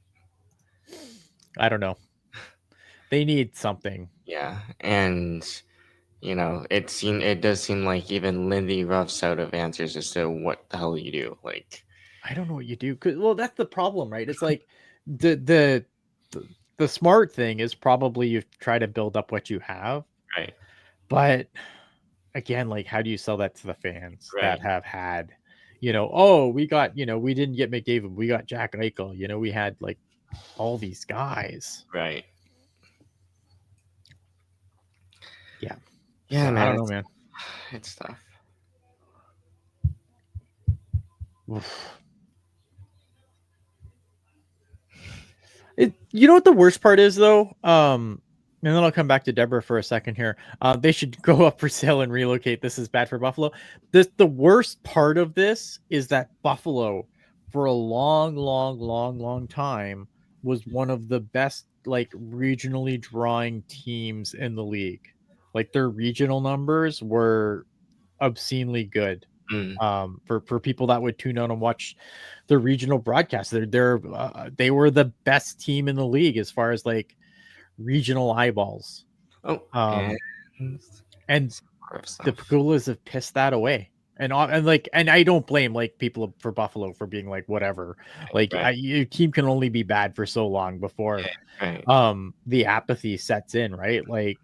Right. I don't know. They need something. Yeah. And it does seem like even Lindy Ruff's out of answers as to what the hell you do. Like, I don't know what you do. Well, that's the problem, right? It's like the the smart thing is probably you try to build up what you have, right, but again, like how do you sell that to the fans that right, have had, oh, we got, we didn't get McDavid, we got Jack Eichel, we had like all these guys. right. Yeah. Yeah, So man. I don't know, man. It's tough. Oof. You know what the worst part is though? And then I'll come back to Deborah for a second here. They should go up for sale and relocate. This is bad for Buffalo. The worst part of this is that Buffalo, for a long, long, long, long time, was one of the best like regionally drawing teams in the league. Like their regional numbers were obscenely good. Mm. For people that would tune on and watch the regional broadcast, they were the best team in the league as far as like regional eyeballs. Oh, And more of the stuff. Pagulas have pissed that away. And I don't blame like people for Buffalo for being like whatever. Like Right. your team can only be bad for so long before Right. the apathy sets in, right? Like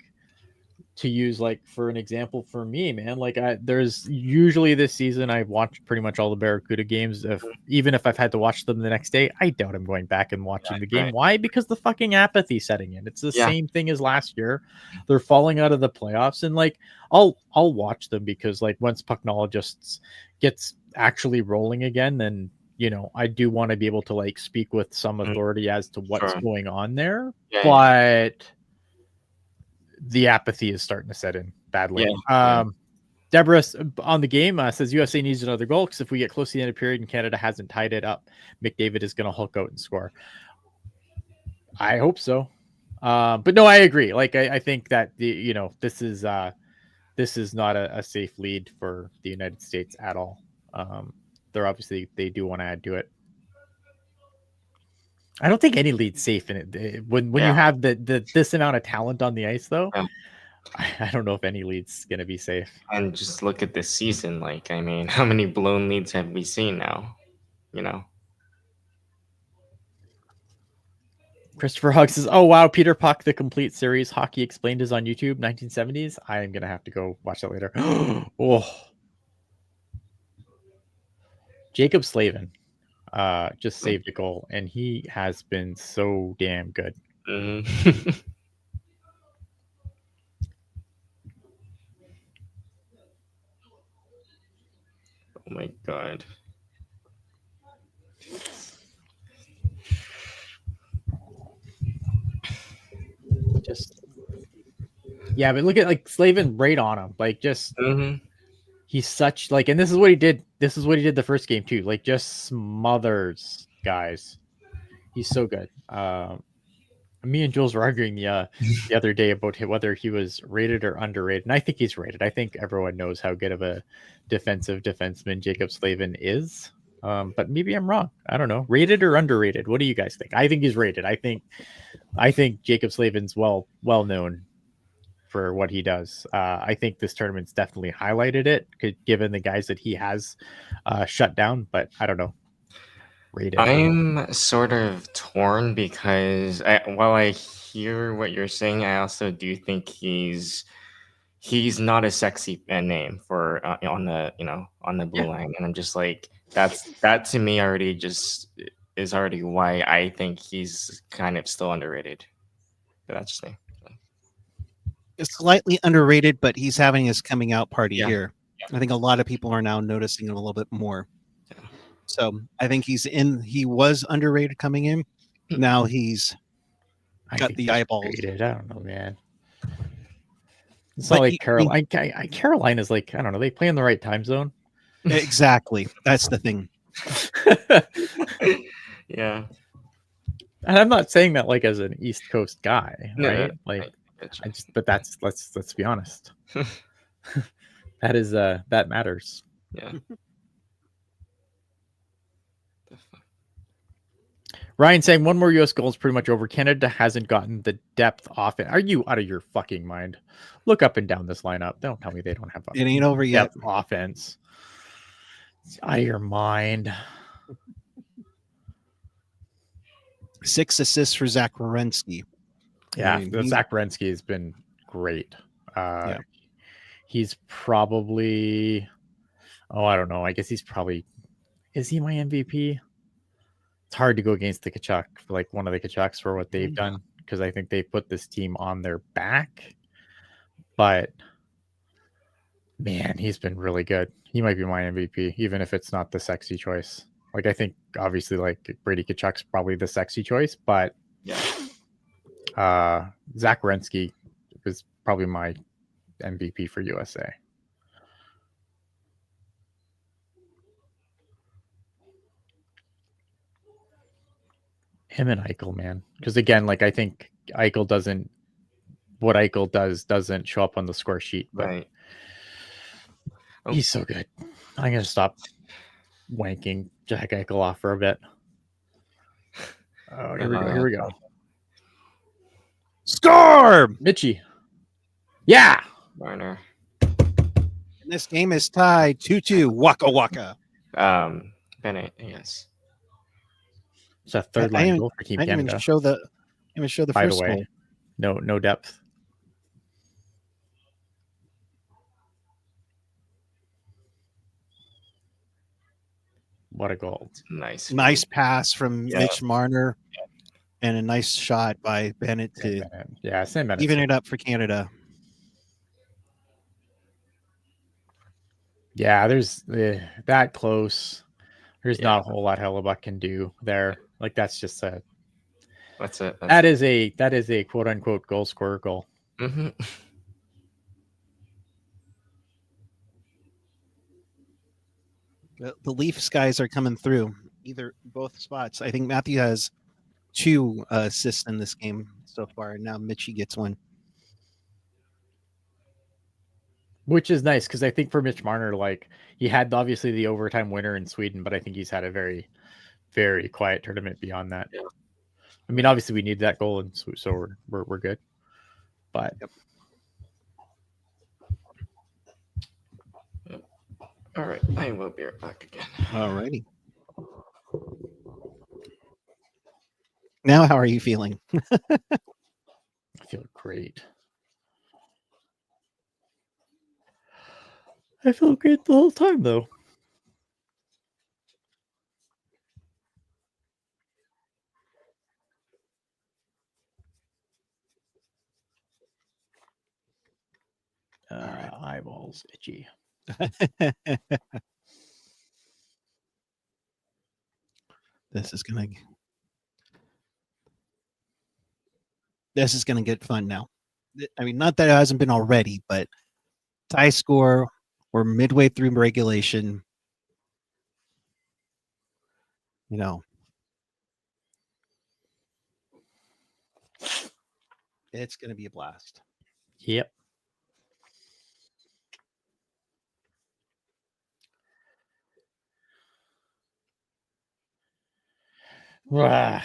to use like for an example for me, man, like there's usually this season I've watched pretty much all the Barracuda games. Even if I've had to watch them the next day, I doubt I'm going back and watching the game. Right. Why? Because the fucking apathy setting in. It's the Yeah. same thing as last year. They're falling out of the playoffs, and like I'll watch them because like once Pucknologists gets actually rolling again, then I do want to be able to like speak with some authority as to what's going on there. Yeah, but the apathy is starting to set in badly. Yeah. Deborah on the game says USA needs another goal because if we get close to the end of the period and Canada hasn't tied it up, McDavid is going to hulk out and score. I hope so. But no, I agree. Like I think that this is not a safe lead for the United States at all. They do want to add to it. I don't think any lead's safe in it. When you have this amount of talent on the ice, though, I don't know if any lead's gonna be safe. And just look at this season. Like, I mean, how many blown leads have we seen now? Christopher Hugg says, "Oh wow, Peter Puck, the complete series, Hockey Explained is on YouTube, 1970s. I am gonna have to go watch that later." Oh, Jacob Slavin just saved a goal, and he has been so damn good. Mm-hmm. Oh my god. But look at like Slavin right on him. Like just he's such like, and this is what he did. This is what he did the first game too. Like just smothers guys. He's so good. Me and Jules were arguing the other day about whether he was rated or underrated, and I think he's rated. I think everyone knows how good of a defensive defenseman Jacob Slavin is. But maybe I'm wrong. I don't know. Rated or underrated? What do you guys think? I think he's rated. I think Jacob Slavin's well known for what he does. I think this tournament's definitely highlighted it, given the guys that he has shut down. But I don't know. Rated. I'm sort of torn because while I hear what you're saying, I also do think he's not a sexy name for on the blue line, and I'm just like that to me already just is already why I think he's kind of still underrated. But that's just me. It's slightly underrated, but he's having his coming out party here. Yeah. I think a lot of people are now noticing it a little bit more. So I think he was underrated coming in. Now he's got the eyeballs. Rated. I don't know, man. It's not like Carolina. Carolina's like, I don't know. They play in the right time zone. Exactly. That's the thing. Yeah. And I'm not saying that like as an East Coast guy, right? But let's be honest. That is that matters. Yeah. Ryan saying one more US goal is pretty much over. Canada hasn't gotten the depth off it. Are you out of your fucking mind? Look up and down this lineup. Don't tell me they don't have it ain't over yet. Offense. It's out of your mind. 6 assists for Zach Werenski. Yeah, Zach Werenski has been great. He's probably, I don't know. I guess is he my MVP? It's hard to go against the Kachuk for like one of the Kachucks for what they've done, because I think they put this team on their back. But man, he's been really good. He might be my MVP, even if it's not the sexy choice. Like I think obviously like Brady Kachuk's probably the sexy choice, but Zach Werenski was probably my MVP for USA. Him and Eichel, man. Because again, like I think Eichel doesn't show up on the score sheet, but right. He's so good. I'm gonna stop wanking Jack Eichel off for a bit. Oh, here we go. Score! Mitchie. Yeah. Marner. This game is tied 2-2. Waka waka. Bennett, yes. It's a third line goal for Team Canada. I didn't even show the By first the way, goal. no depth. What a goal! Nice pass from Mitch Marner, and a nice shot by Bennett to Sam Bennett even it up for Canada. Yeah, there's that close. There's not a whole lot Hellebuck can do there. Like that's just a. That's it. That is a quote unquote goal scorer goal. Mm-hmm. The Leafs guys are coming through both spots. I think Matthew has 2 assists in this game so far, and now Mitchie gets 1. Which is nice because I think for Mitch Marner, like he had obviously the overtime winner in Sweden, but I think he's had a very, very quiet tournament beyond that. Yeah. I mean, obviously we need that goal, and so we're good. But all right, I will be right back again. All righty. Now, how are you feeling? I feel great. I feel great the whole time, though. Eyeballs itchy. This is gonna get fun now. I mean, not that it hasn't been already, but tie score. We're midway through regulation. You know, it's going to be a blast. Yep. All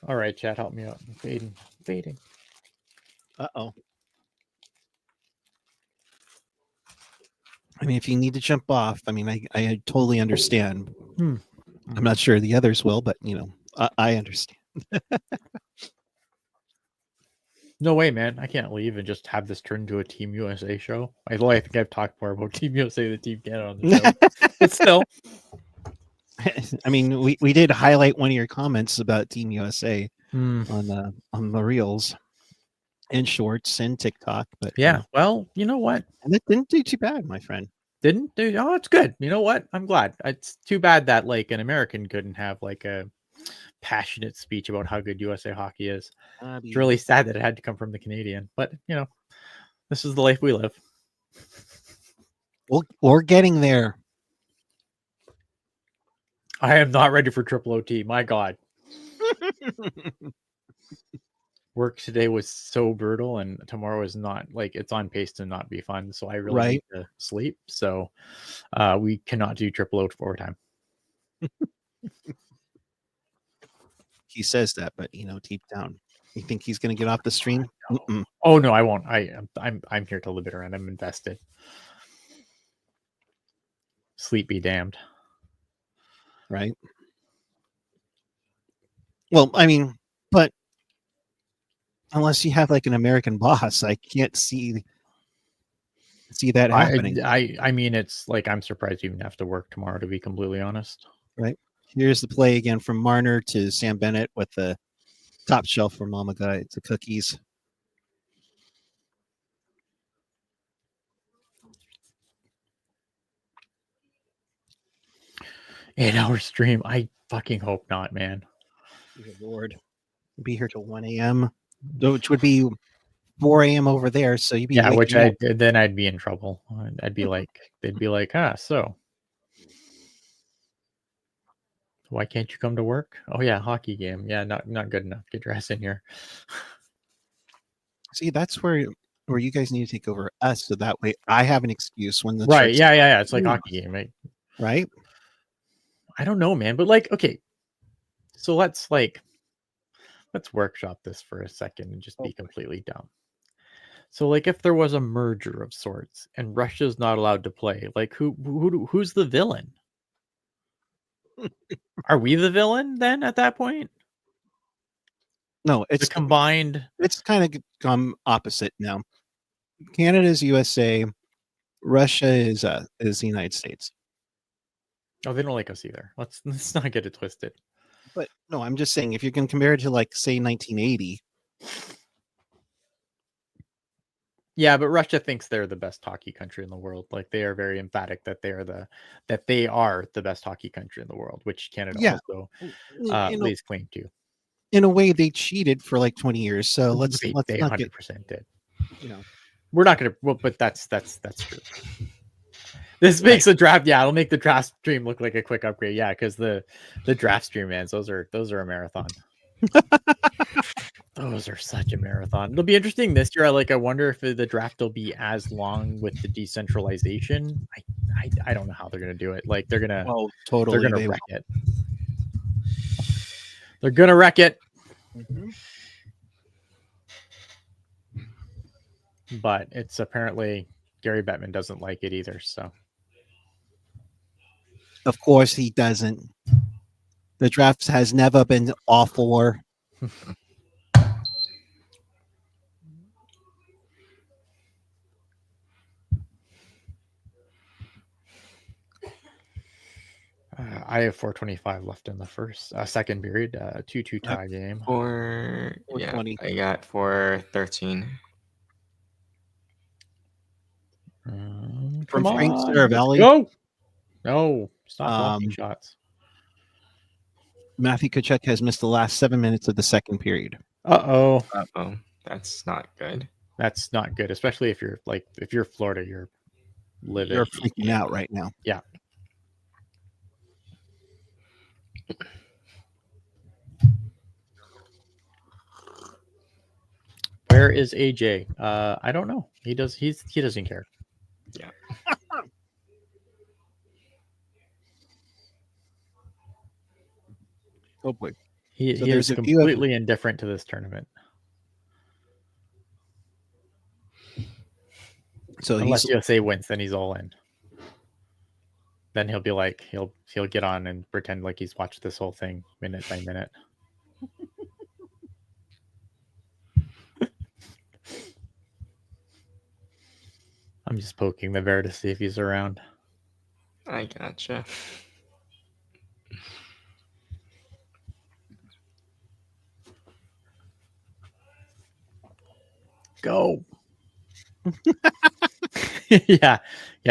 right, chat, help me out. I'm fading. Uh-oh. I mean, if you need to jump off, I mean, I totally understand. I'm not sure the others will, but, you know, I understand. No way, man. I can't leave and just have this turn into a Team USA show. I think I've talked more about Team USA than Team Canada on the show. But still. I mean, we did highlight one of your comments about Team USA on the reels and shorts and TikTok, but yeah, well, you know what? And it didn't do too bad, my friend. Didn't do? Oh, it's good. You know what? I'm glad. It's too bad that like an American couldn't have like a passionate speech about how good USA hockey is. It's really sad that it had to come from the Canadian, but you know, this is the life we live. We're getting there. I am not ready for triple OT. My God. Work today was so brutal, and tomorrow is not like it's on pace to not be fun. So I really need to sleep. So we cannot do triple OT overtime. He says that, but you know, deep down, you think he's going to get off the stream? Oh no, I won't. I'm here till the bitter end. I'm invested. Sleep be damned. Right. Well, I mean, but unless you have like an American boss, I can't see that happening. I mean, it's like I'm surprised you even have to work tomorrow, to be completely honest. Right. Here's the play again from Marner to Sam Bennett with the top shelf for Mama Guy to cookies. Eight-hour stream. I fucking hope not, man. Good Lord. Be here till 1 a.m., which would be 4 a.m. over there. So you'd be which then I'd be in trouble. I'd be like, they'd be like, so why can't you come to work? Oh yeah, hockey game. Yeah, not good enough. Get your ass in here. See, that's where you guys need to take over us, so that way I have an excuse when the right. Yeah. It's like hockey game, right? I don't know, man, but like, okay, so let's workshop this for a second and just be completely dumb. So, like, if there was a merger of sorts and Russia's not allowed to play, like, who's the villain? Are we the villain then at that point? No, it's the combined. It's kind of come opposite now. Canada's USA, Russia is the United States. Oh, they don't like us either. Let's not get it twisted. But no, I'm just saying if you can compare it to like say 1980. Yeah, but Russia thinks they're the best hockey country in the world. Like they are very emphatic that they are the best hockey country in the world, which Canada also lays claim to. In a way, they cheated for like 20 years. So let's they not 100% did. You know, we're not gonna. Well, but that's true. This makes the draft. Yeah, it'll make the draft stream look like a quick upgrade. Yeah, because the draft stream, man, those are a marathon. Those are such a marathon. It'll be interesting this year. I wonder if the draft will be as long with the decentralization. I don't know how they're gonna do it. Like they're gonna wreck it. They're gonna wreck it. Mm-hmm. But it's apparently Gary Bettman doesn't like it either. So of course he doesn't. The draft has never been awful. I have 425 left in the second period. 2-2 tie game. 420. I got 413. Come on, go! No, stop blocking shots. Matthew Tkachuk has missed the last 7 minutes of the second period. Uh-oh. That's not good. That's not good, especially if you're Florida, you're livid. You're freaking out right now. Yeah. Where is AJ? I don't know. He doesn't care. Yeah. Oh boy. He is completely indifferent to this tournament. So unless USA wins, then he's all in. Then he'll be like he'll get on and pretend like he's watched this whole thing minute by minute. I'm just poking the bear to see if he's around. I gotcha. Go. yeah,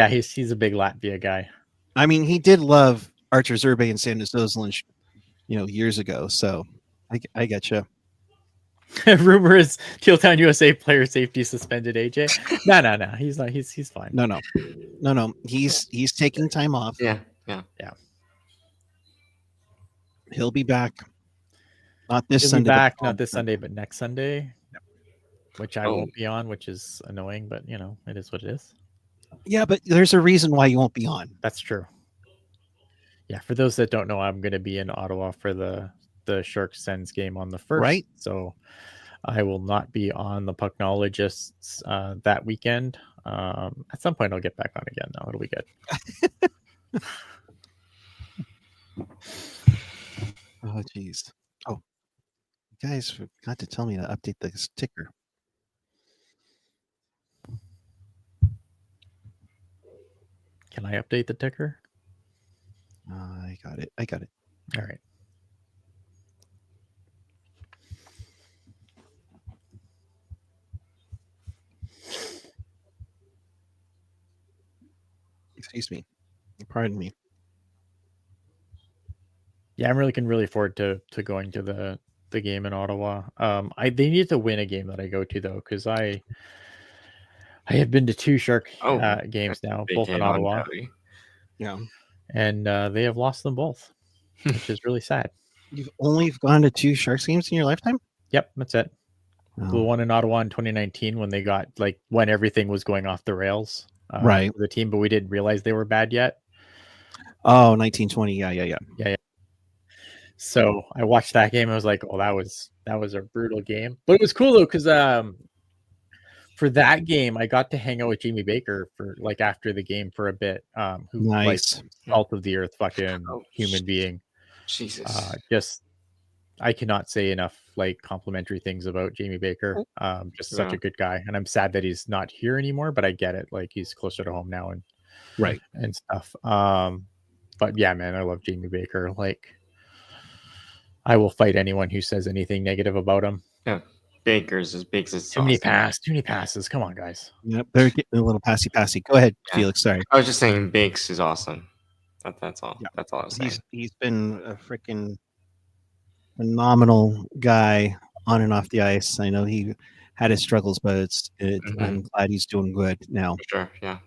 he's a big Latvia guy. I mean, he did love Archer Zerbe and Sandus Ozlin, years ago. So I get you. Rumor is Teal Town USA player safety suspended. AJ. No. He's not. He's fine. No. He's taking time off. Yeah. He'll be back. Not this Sunday. Not this Sunday, but next Sunday. Yep. Which I won't be on, which is annoying, but it is what it is. Yeah, but there's a reason why you won't be on. That's true. Yeah, for those that don't know, I'm going to be in Ottawa for the Sharks Sens game on the 1st. Right. So I will not be on the Pucknologists that weekend. At some point, I'll get back on again, though. It'll be good. Oh, jeez. Oh, you guys forgot to tell me to update the ticker. Can I update the ticker? I got it. All right. Excuse me. Pardon me. Yeah, I'm really forward to going to the game in Ottawa. They need to win a game that I go to though, because I have been to 2 Shark games now, both in Ottawa. Yeah, and they have lost them both, which is really sad. You've only gone to 2 Sharks games in your lifetime? Yep, that's it. The one in Ottawa in 2019 when they got when everything was going off the rails. Right. For the team, but we didn't realize they were bad yet. Oh, 1920. Yeah. So I watched that game. I was like, oh, that was a brutal game. But it was cool though, because for that game, I got to hang out with Jamie Baker for after the game for a bit. Who nice. Salt of the earth fucking human being. Jesus. Just I cannot say enough complimentary things about Jamie Baker. Just such a good guy. And I'm sad that he's not here anymore, but I get it. He's closer to home now and right and stuff. But yeah, man, I love Jamie Baker. Like, I will fight anyone who says anything negative about him. Yeah, Bakers is Too many passes. Come on, guys. Yep, they're getting a little passy. Go ahead, Yeah. Felix. Sorry. I was just saying Bakes is awesome. That's all. Yeah. That's all I was saying. He's been a freaking phenomenal guy on and off the ice. I know he had his struggles, but I'm glad he's doing good now. For sure, yeah.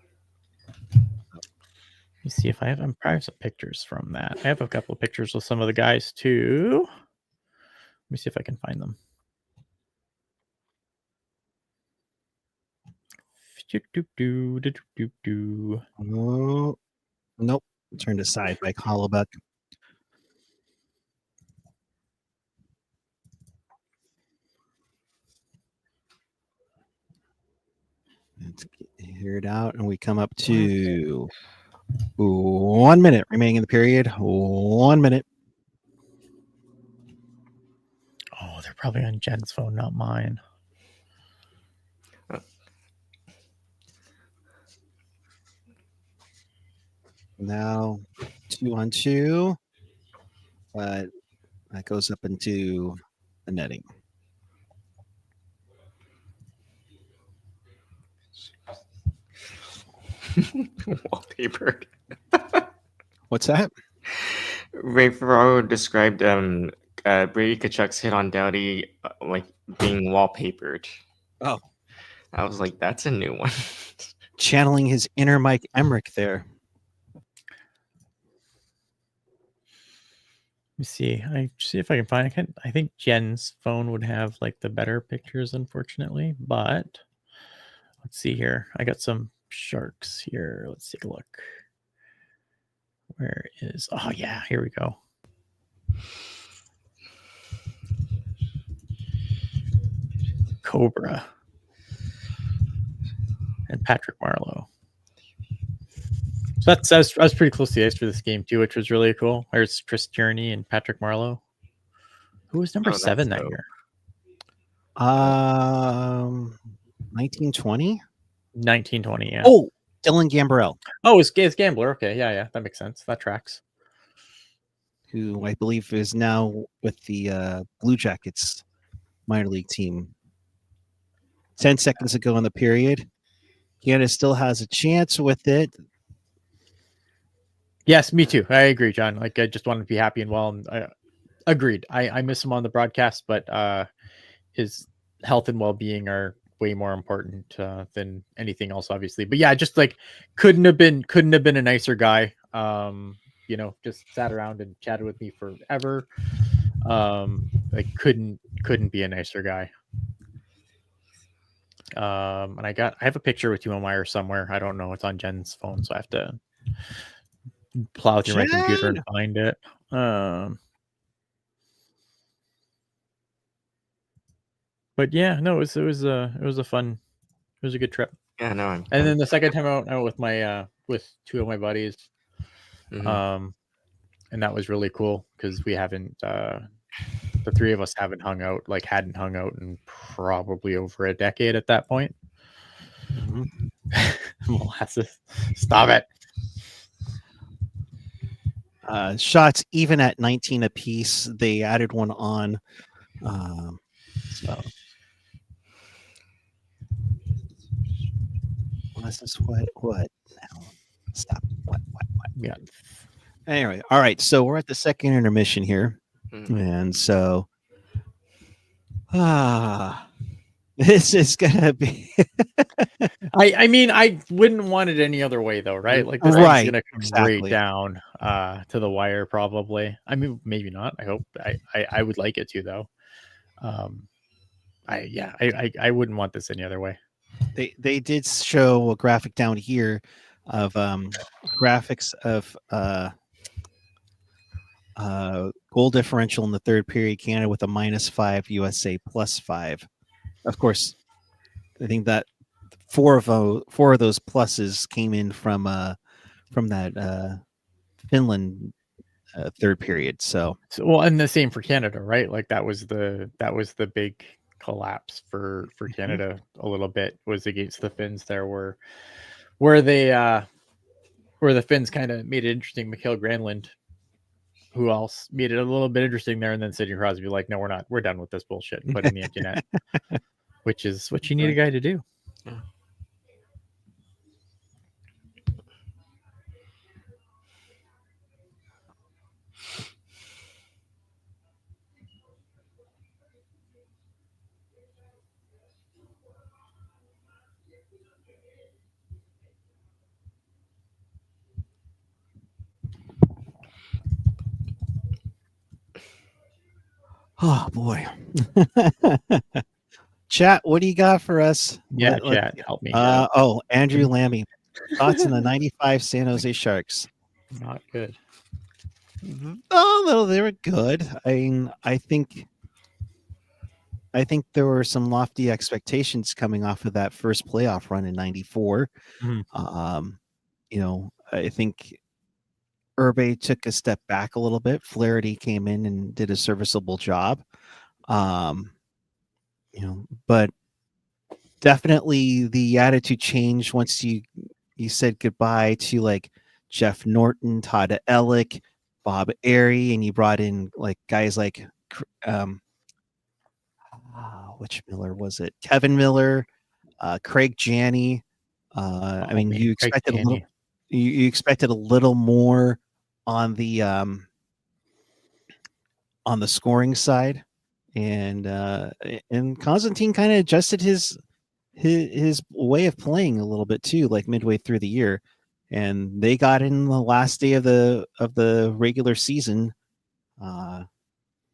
Let me see if I have probably some pictures from that. I have a couple of pictures with some of the guys too. Let me see if I can find them. Oh, nope. Turned aside by Hollabuck. Let's hear it out, and we come up to 1 minute remaining in the period. 1 minute. Oh, they're probably on Jen's phone, not mine. Now 2-on-2, but that goes up into the netting. Wallpapered. What's that? Ray Ferraro described Brady Kachuk's hit on Doughty like being wallpapered. Oh. I was like, that's a new one. Channeling his inner Mike Emmerich there. Let me see. I see if I can find. I think Jen's phone would have like the better pictures, unfortunately. But let's see here. I got some Sharks here. Let's take a look. Where is? Oh yeah, here we go. Cobra and Patrick Marleau. So I was pretty close to the ice for this game too, which was really cool. There's Chris Tierney and Patrick Marleau. Who was number 7 that year? 1920. 1920. Yeah. Oh, Dylan Gambrell. Oh, it's Gambler. Okay, yeah, that makes sense. That tracks. Who I believe is now with the Blue Jackets minor league team. 10 seconds ago in the period. Canada still has a chance with it. Yes, me too. I agree, John. Like, I just want to be happy and well. And I agreed. I miss him on the broadcast, but his health and well-being are way more important than anything else, obviously. But yeah, just like couldn't have been a nicer guy. Just sat around and chatted with me forever. Like couldn't be a nicer guy. And I have a picture with Timo Meyer somewhere. I don't know. It's on Jen's phone, so I have to plow through my computer and find it. But yeah, no, it was a good trip. Yeah, no. And then the second time I went with my with 2 of my buddies, and that was really cool because we haven't the 3 of us hadn't hung out in probably over a decade at that point. Molasses, stop it. Shots even at 19 apiece. They added one on. So this is what now? Stop. What? Yeah. Anyway, all right. So we're at the second intermission here, and so this is gonna be. I mean, I wouldn't want it any other way, though, right? Like this is gonna come right down to the wire, probably. I mean, maybe not. I hope. I would like it to, though. I wouldn't want this any other way. They did show a graphic down here of graphics of goal differential in the third period. Canada with a -5, USA +5. Of course, I think that four of those pluses came in from that Finland third period. So well, and the same for Canada, right? Like that was the big collapse for Canada a little bit, was against the Finns there, where they where the Finns kind of made it interesting. Mikael Granlund, who else made it a little bit interesting there, and then Sidney Crosby like, no, we're done with this bullshit, and put in the empty net, which is what you need a guy to do. Yeah. Oh boy. Chat, what do you got for us? Yeah, chat, help me. Andrew Lammy. Thoughts on the 95 San Jose Sharks? Not good. Oh, no, they were good. I mean, I think there were some lofty expectations coming off of that first playoff run in '94. You know, I think Urbe took a step back a little bit. Flaherty came in and did a serviceable job. You know, but definitely the attitude changed once you said goodbye to like Jeff Norton, Todd Ellick, Bob Airy, and you brought in like guys like which Miller was it? Kevin Miller, Craig Janney. I mean, you expected a little. You expected a little more on the scoring side, and Constantine kind of adjusted his way of playing a little bit too, like midway through the year, and they got in the last day of the regular season,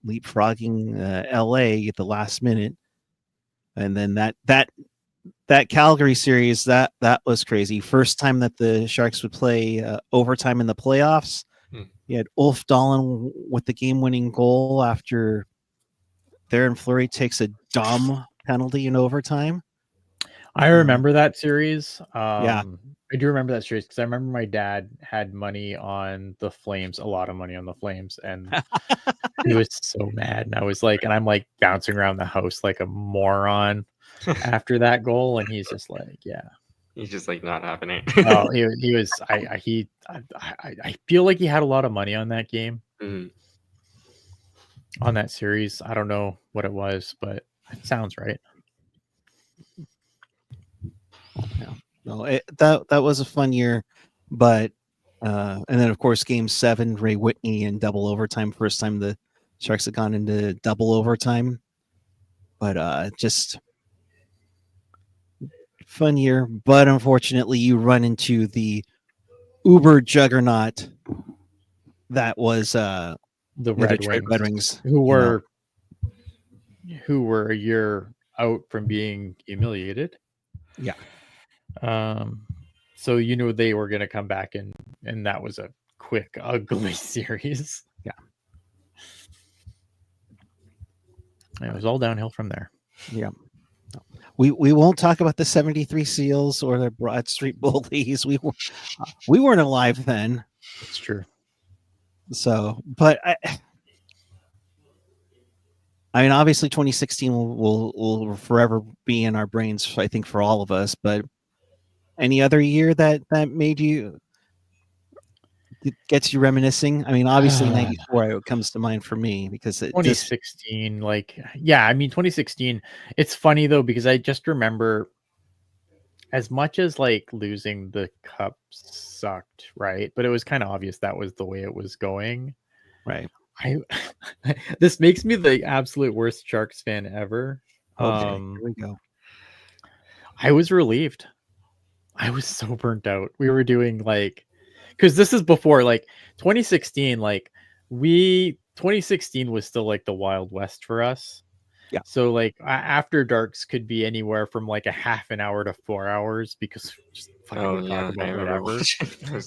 leapfrogging LA at the last minute, and then that Calgary series that was crazy. First time that the Sharks would play overtime in the playoffs. You had Ulf Dahlen with the game-winning goal after Theron Fleury takes a dumb penalty in overtime. I remember that series. Yeah, I do remember that series because I remember my dad had money on the Flames, a lot of money on the Flames, and he was so mad. And I'm like bouncing around the house like a moron after that goal, and he's just like, yeah. He's just like not happening. Oh, he was. I feel like he had a lot of money on that game, on that series. I don't know what it was, but it sounds right. Yeah, no, that was a fun year, but and then of course Game 7, Ray Whitney in double overtime. First time the Sharks had gone into double overtime, but just fun year. But unfortunately, you run into the uber juggernaut that was the Red Wings, who were a year out from being humiliated. Yeah. So you knew they were going to come back, and that was a quick, ugly series. Yeah. It was all downhill from there. Yeah. We won't talk about the 73 Seals or the Broad Street Bullies. We weren't alive then. It's true. So, but I mean, obviously 2016 will forever be in our brains, I think, for all of us. But any other year that made you, gets you reminiscing? I mean, obviously 94 comes to mind for me because 2016, 2016. It's funny though, because I just remember, as much as like losing the cup sucked, right? But it was kind of obvious that was the way it was going. Right. This makes me the absolute worst Sharks fan ever. Okay, here we go. I was relieved. I was so burnt out. We were doing because this is before 2016. 2016 was still like the Wild West for us. Yeah. So after darks could be anywhere from like a half an hour to 4 hours because just fucking talk about whatever.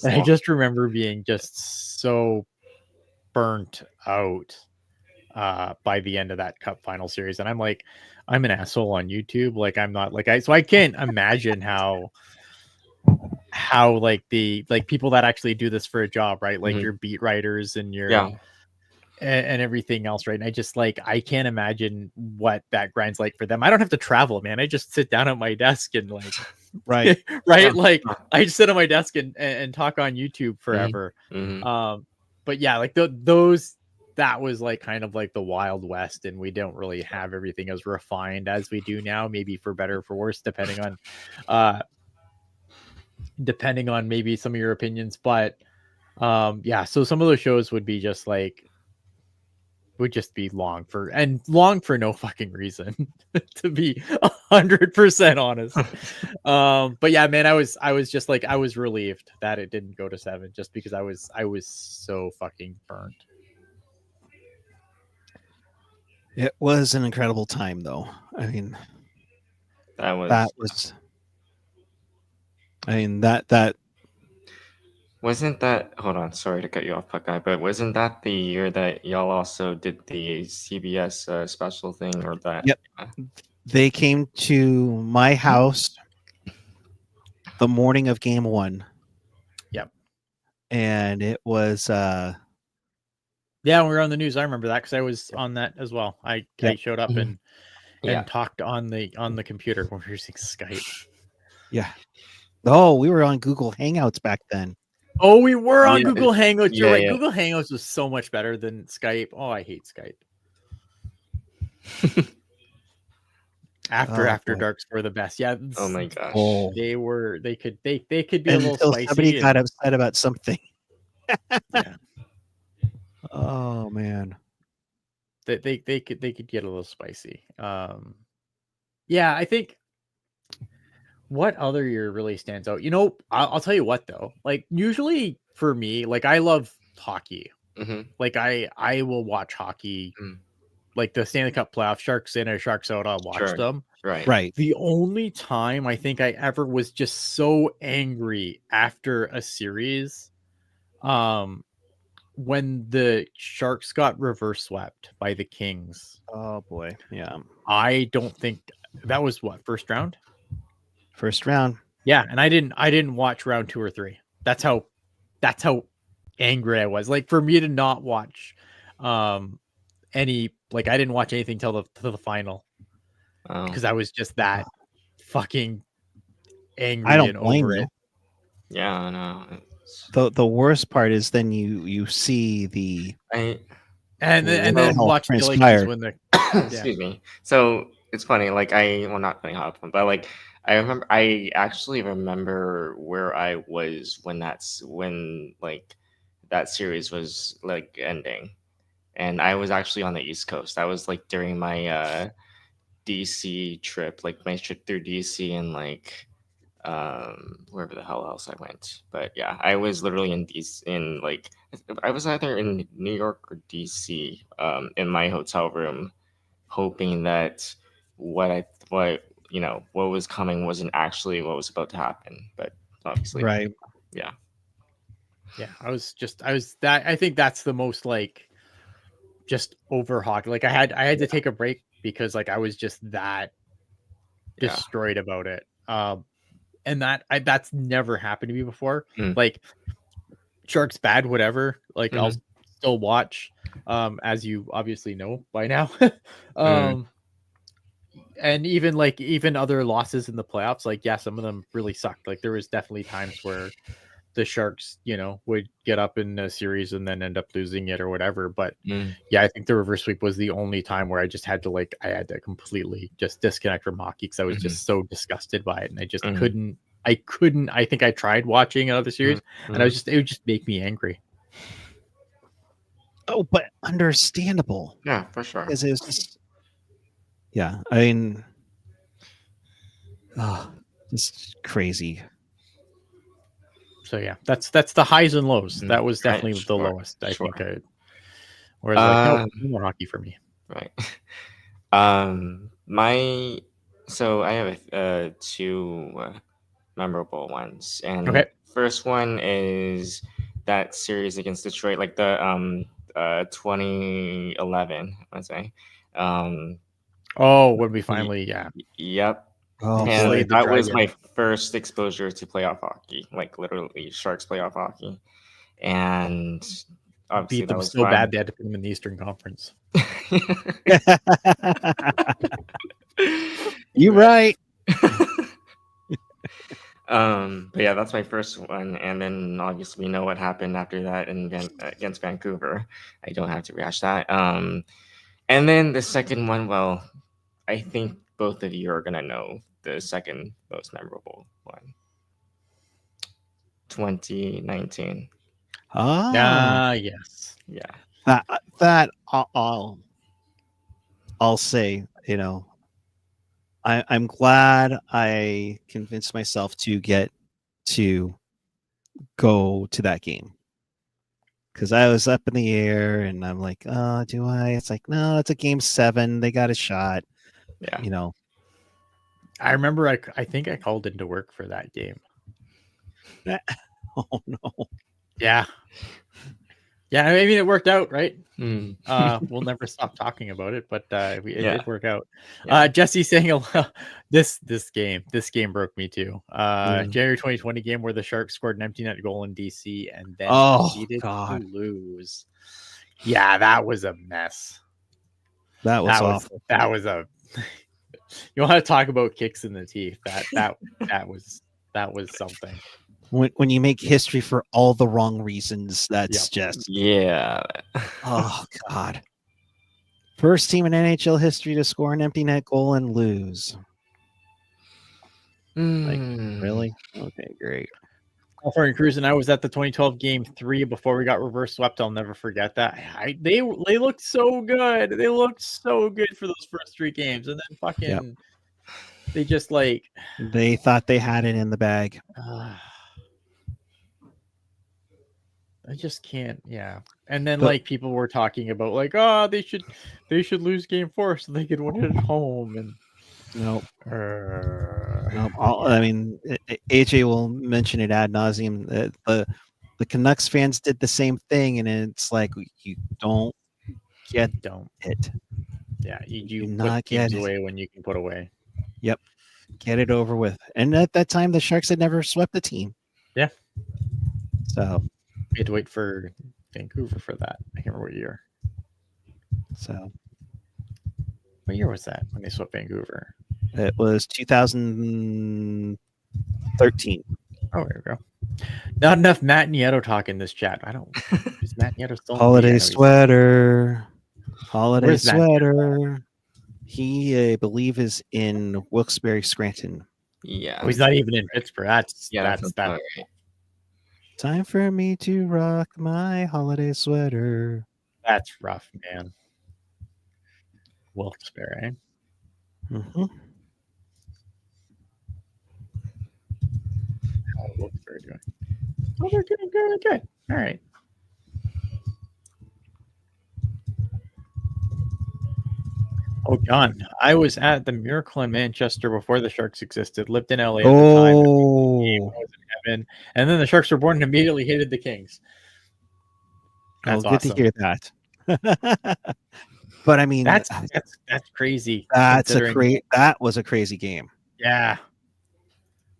I just remember being just so burnt out by the end of that cup final series, and I'm an asshole on YouTube. I'm not so I can't imagine how the people that actually do this for a job, right? Your beat writers and your and everything else, right? And I just I can't imagine what that grind's like for them. I don't have to travel, man. I just sit down at my desk and Right. Right. Yeah. Like I just sit on my desk and talk on YouTube forever. Mm-hmm. But yeah, like those, that was like kind of like the Wild West, and we don't really have everything as refined as we do now, maybe for better or for worse, depending on maybe some of your opinions. But yeah, so some of those shows would be just like, would just be long for no fucking reason, to be 100% honest. But yeah, man, I was just like, I was relieved that it didn't go to 7, just because I was so fucking burnt. It was an incredible time, though. I mean, That was. That Wasn't that? Hold on, sorry to cut you off, Puck Guy, but wasn't that the year that y'all also did the CBS special thing, or that? Yep. They came to my house the morning of game 1. Yep. And it was yeah, when we were on the news, I remember that, because I was on that as well. I showed up and talked on the computer when we were using Skype. Yeah. Oh, we were on Google Hangouts back then. Oh, we were on Google Hangouts. You're right. Yeah. Google Hangouts was so much better than Skype. Oh, I hate Skype. After Darks were the best. Yeah. Oh my gosh. Oh. They could be a little spicy. Somebody got upset about something. Yeah. Oh man. They could get a little spicy. Yeah, I think, what other year really stands out? I'll tell you what, though. Like, usually for me, like, I love hockey. Mm-hmm. Like, I will watch hockey. Like the Stanley Cup playoffs, Sharks in or Sharks out, I'll watch them. Right. The only time I think I ever was just so angry after a series, when the Sharks got reverse swept by the Kings. Oh boy. Yeah. I don't think that was first round. First round. Yeah, and I didn't watch round 2 or 3. That's how angry I was. Like, for me to not watch any, like, I didn't watch anything till the final, because I was just that fucking angry. I don't and blame over you. it. Yeah, I know. The worst part is then you see the and then watch the transpired. when the excuse me. So it's funny, like not funny how fun, but like I actually remember where I was when like that series was like ending, and I was actually on the East Coast. I was like during my DC trip, like my trip through DC, and like wherever the hell else I went. But yeah, I was literally in DC, I was either in New York or DC, in my hotel room, hoping that what was coming wasn't actually what was about to happen. But obviously, right. Yeah, I think that's the most, like, just over hockey. Like, I had to take a break, because like I was just that destroyed about it. And that's never happened to me before. Like, Sharks bad, whatever. Like, I'll still watch, as you obviously know by now. And even other losses in the playoffs, like, yeah, some of them really sucked. Like, there was definitely times where the Sharks, would get up in a series and then end up losing it or whatever. But yeah, I think the reverse sweep was the only time where I just had to completely just disconnect from hockey, because I was just so disgusted by it, and I just couldn't. I think I tried watching another series, and it would just make me angry. Oh, but understandable. Yeah, for sure. Because it was just, yeah, I mean, just crazy. So yeah, that's the highs and lows. That was definitely the lowest. I think. Whereas no more hockey for me. Right. So I have 2 memorable ones, and first one is that series against Detroit, like the 2011, I'd say. When we finally, Yep. Oh, and that was my first exposure to playoff hockey, like literally Sharks playoff hockey, and obviously beat them that was so fun. bad they had to put them in the Eastern Conference. You're right. But yeah, that's my first one, and then obviously we know what happened after that against Vancouver. I don't have to rehash that. And then the second one, well, I think both of you are gonna know the second most memorable one. 2019. Yes. Yeah. That I'll say, I'm glad I convinced myself to go to that game, because I was up in the air and I'm like, oh, do I? It's like, no, it's a game 7. They got a shot. Yeah. I remember I think I called into work for that game. Oh no. Yeah. Yeah, I mean, it worked out, right? Mm. We'll never stop talking about it, but it Yeah. did work out. Yeah. Jesse saying this game broke me too. January 2020 game where the Sharks scored an empty net goal in DC and then proceeded to lose. Yeah, that was a mess. That was awful. That was a. You want to talk about kicks in the teeth? That was something. When you make history for all the wrong reasons, that's just oh god. First team in NHL history to score an empty net goal and lose. Like, really? Okay, great. California Cruise and I was at the 2012 Game 3 before we got reverse swept. I'll never forget that. They looked so good. They looked so good for those first 3 games, and then fucking they just they thought they had it in the bag. I just can't. Yeah, and then people were talking about they should lose Game 4 so they could win it at home, and nope. I mean, AJ will mention it ad nauseum. The Canucks fans did the same thing, and it's like you don't get it. Yeah, you put games away when you can put away. Yep, get it over with. And at that time, the Sharks had never swept the team. Yeah, so we had to wait for Vancouver for that. I can't remember what year. So, what year was that when they swept Vancouver? It was 2013. Oh, there we go. Not enough Matt Nieto talk in this chat. I don't. Is Matt Nieto still? Holiday sweater. Holiday sweater. He, I believe, is in Wilkes-Barre, Scranton. Yeah. Oh, he's not even in Pittsburgh. That's right. Time for me to rock my holiday sweater. That's rough, man. Wilkes-Barre. Mm-hmm. How are Wilkes-Barre doing? Oh, they're doing good. All right. Oh, John, I was at the Miracle in Manchester before the Sharks existed. Lived in LA at the time. I was in heaven, and then the Sharks were born and immediately hated the Kings. That's good to hear that. But I mean, that's crazy. That was a crazy game. Yeah,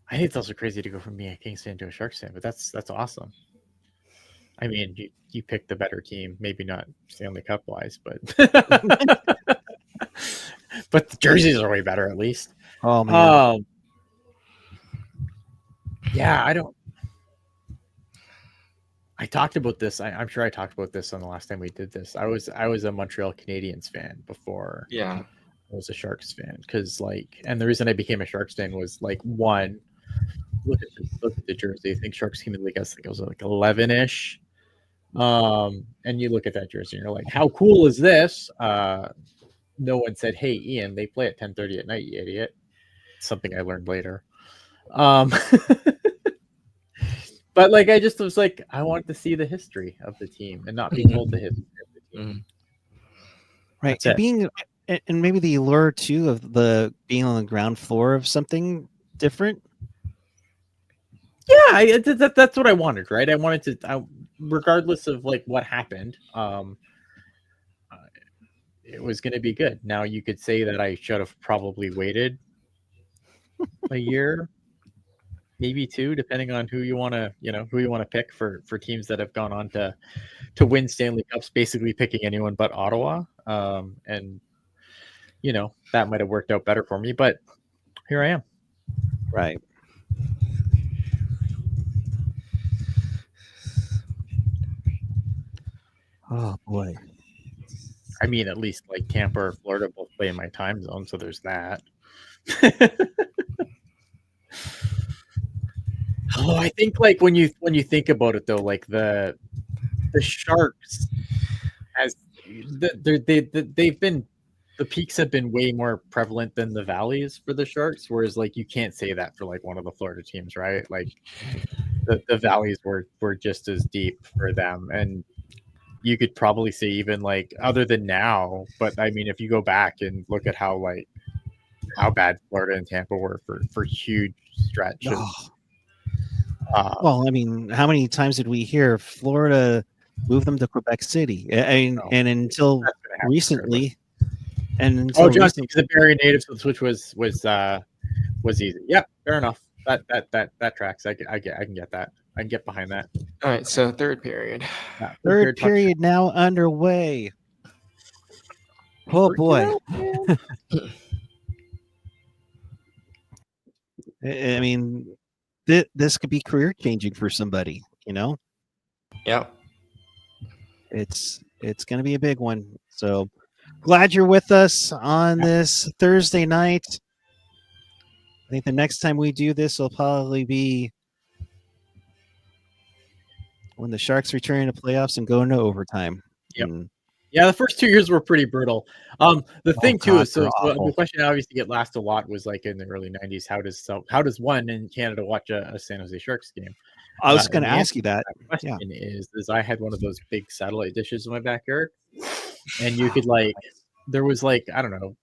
I think it's also crazy to go from being a Kings fan to a Sharks fan, but that's awesome. I mean, you picked the better team, maybe not Stanley Cup wise, but but the jerseys are way better at least. Oh man. Yeah, I talked about this. I'm sure I talked about this on the last time we did this. I was a Montreal Canadiens fan before. Yeah, I was a Sharks fan because and the reason I became a Sharks fan was one. Look at the jersey. I think Sharks came in the league. I think it was 11-ish. And you look at that jersey and you're like, how cool is this? No one said, hey, Ian, they play at 10:30 at night, you idiot. Something I learned later. But I just was I wanted to see the history of the team and not be told the history of the team. Right. And maybe the allure too of the being on the ground floor of something different. Yeah, that's what I wanted, right? I wanted to, regardless of what happened, it was going to be good. Now you could say that I should have probably waited a year, maybe 2, depending on who you want to pick for teams that have gone on to win Stanley Cups, basically picking anyone but Ottawa. And that might have worked out better for me, but here I am. Right. Oh boy. I mean, at least like Tampa or Florida both play in my time zone, so there's that. Oh, I think like when you think about it though, like the Sharks as they've been the peaks have been way more prevalent than the valleys for the Sharks, whereas like you can't say that for like one of the Florida teams, right? Like the valleys were just as deep for them, and you could probably say even like other than now, but I mean if you go back and look at how bad Florida and Tampa were for huge stretches. Well, I mean, how many times did we hear Florida move them to Quebec City? I mean, and until recently, Johnson, because the Barrie natives, which was easy. Yep, fair enough. That tracks. I can get that. I can get behind that. All right, so third period. Yeah, third period now underway. Oh boy. I mean, this could be career changing for somebody, you know? Yep. It's going to be a big one. So glad you're with us on this Thursday night. I think the next time we do this will probably be when the Sharks return to playoffs and go into overtime. Yep. Yeah, the first 2 years were pretty brutal. The thing too is so the question I obviously get asked a lot was like in the early '90s, how does one in Canada watch a San Jose Sharks game? I was going to ask you that. Question is I had one of those big satellite dishes in my backyard, and you could like there was like I don't know,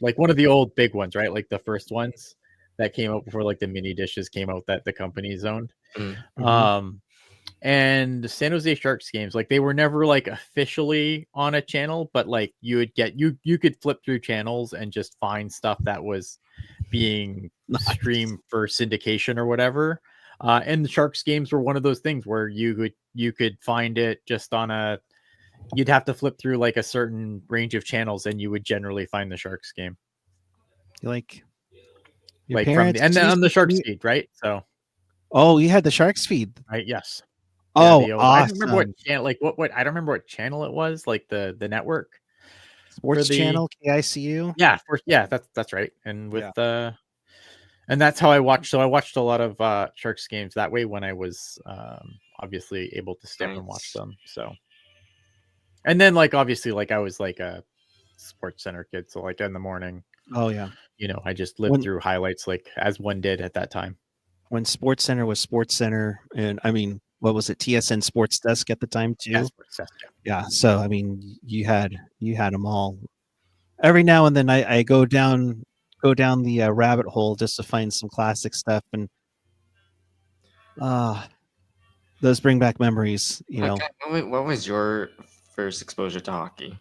like one of the old big ones, right? Like the first ones that came out before like the mini dishes came out that the companies owned. Mm-hmm. And the San Jose Sharks games, like they were never like officially on a channel, but like you would get you could flip through channels and just find stuff that was being streamed for syndication or whatever. And the Sharks games were one of those things where you could find it just on you'd have to flip through like a certain range of channels and you would generally find the Sharks game. Like from on the Sharks feed, right? So you had the Sharks feed. Right, yes. Oh, awesome. I don't remember what channel, like what I don't remember what channel it was, like the network. Sports channel, KICU. Yeah, that's right. And with and that's how I watched. So I watched a lot of Sharks games that way when I was obviously able to step and watch them. So, and then like obviously like I was like a Sports Center kid, so like in the morning. Oh yeah, I just lived through highlights like as one did at that time. When Sports Center was Sports Center, and I mean, what was it? TSN Sports Desk at the time too. Yeah, Sports Desk, yeah. So I mean, you had them all. Every now and then, I go down the rabbit hole just to find some classic stuff, and those bring back memories. You know. What was your first exposure to hockey?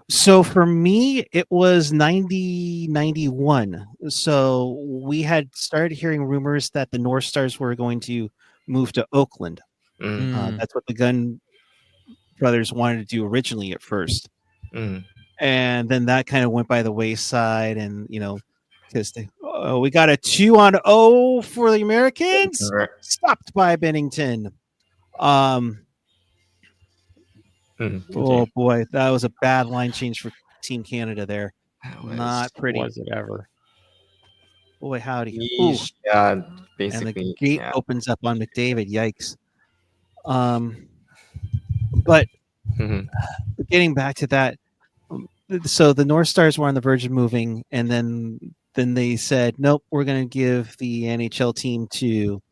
So for me, it was 91. So we had started hearing rumors that the North Stars were going to move to Oakland. That's what the Gunn brothers wanted to do originally at first. And then that kind of went by the wayside. And, because we got a 2-0 for the Americans, stopped by Bennington. Oh boy, that was a bad line change for Team Canada there. Not pretty. Was it ever? Boy, howdy. Yeah, basically. And the gate opens up on McDavid. Yikes. But getting back to that, so the North Stars were on the verge of moving, and then they said, nope, we're going to give the NHL team to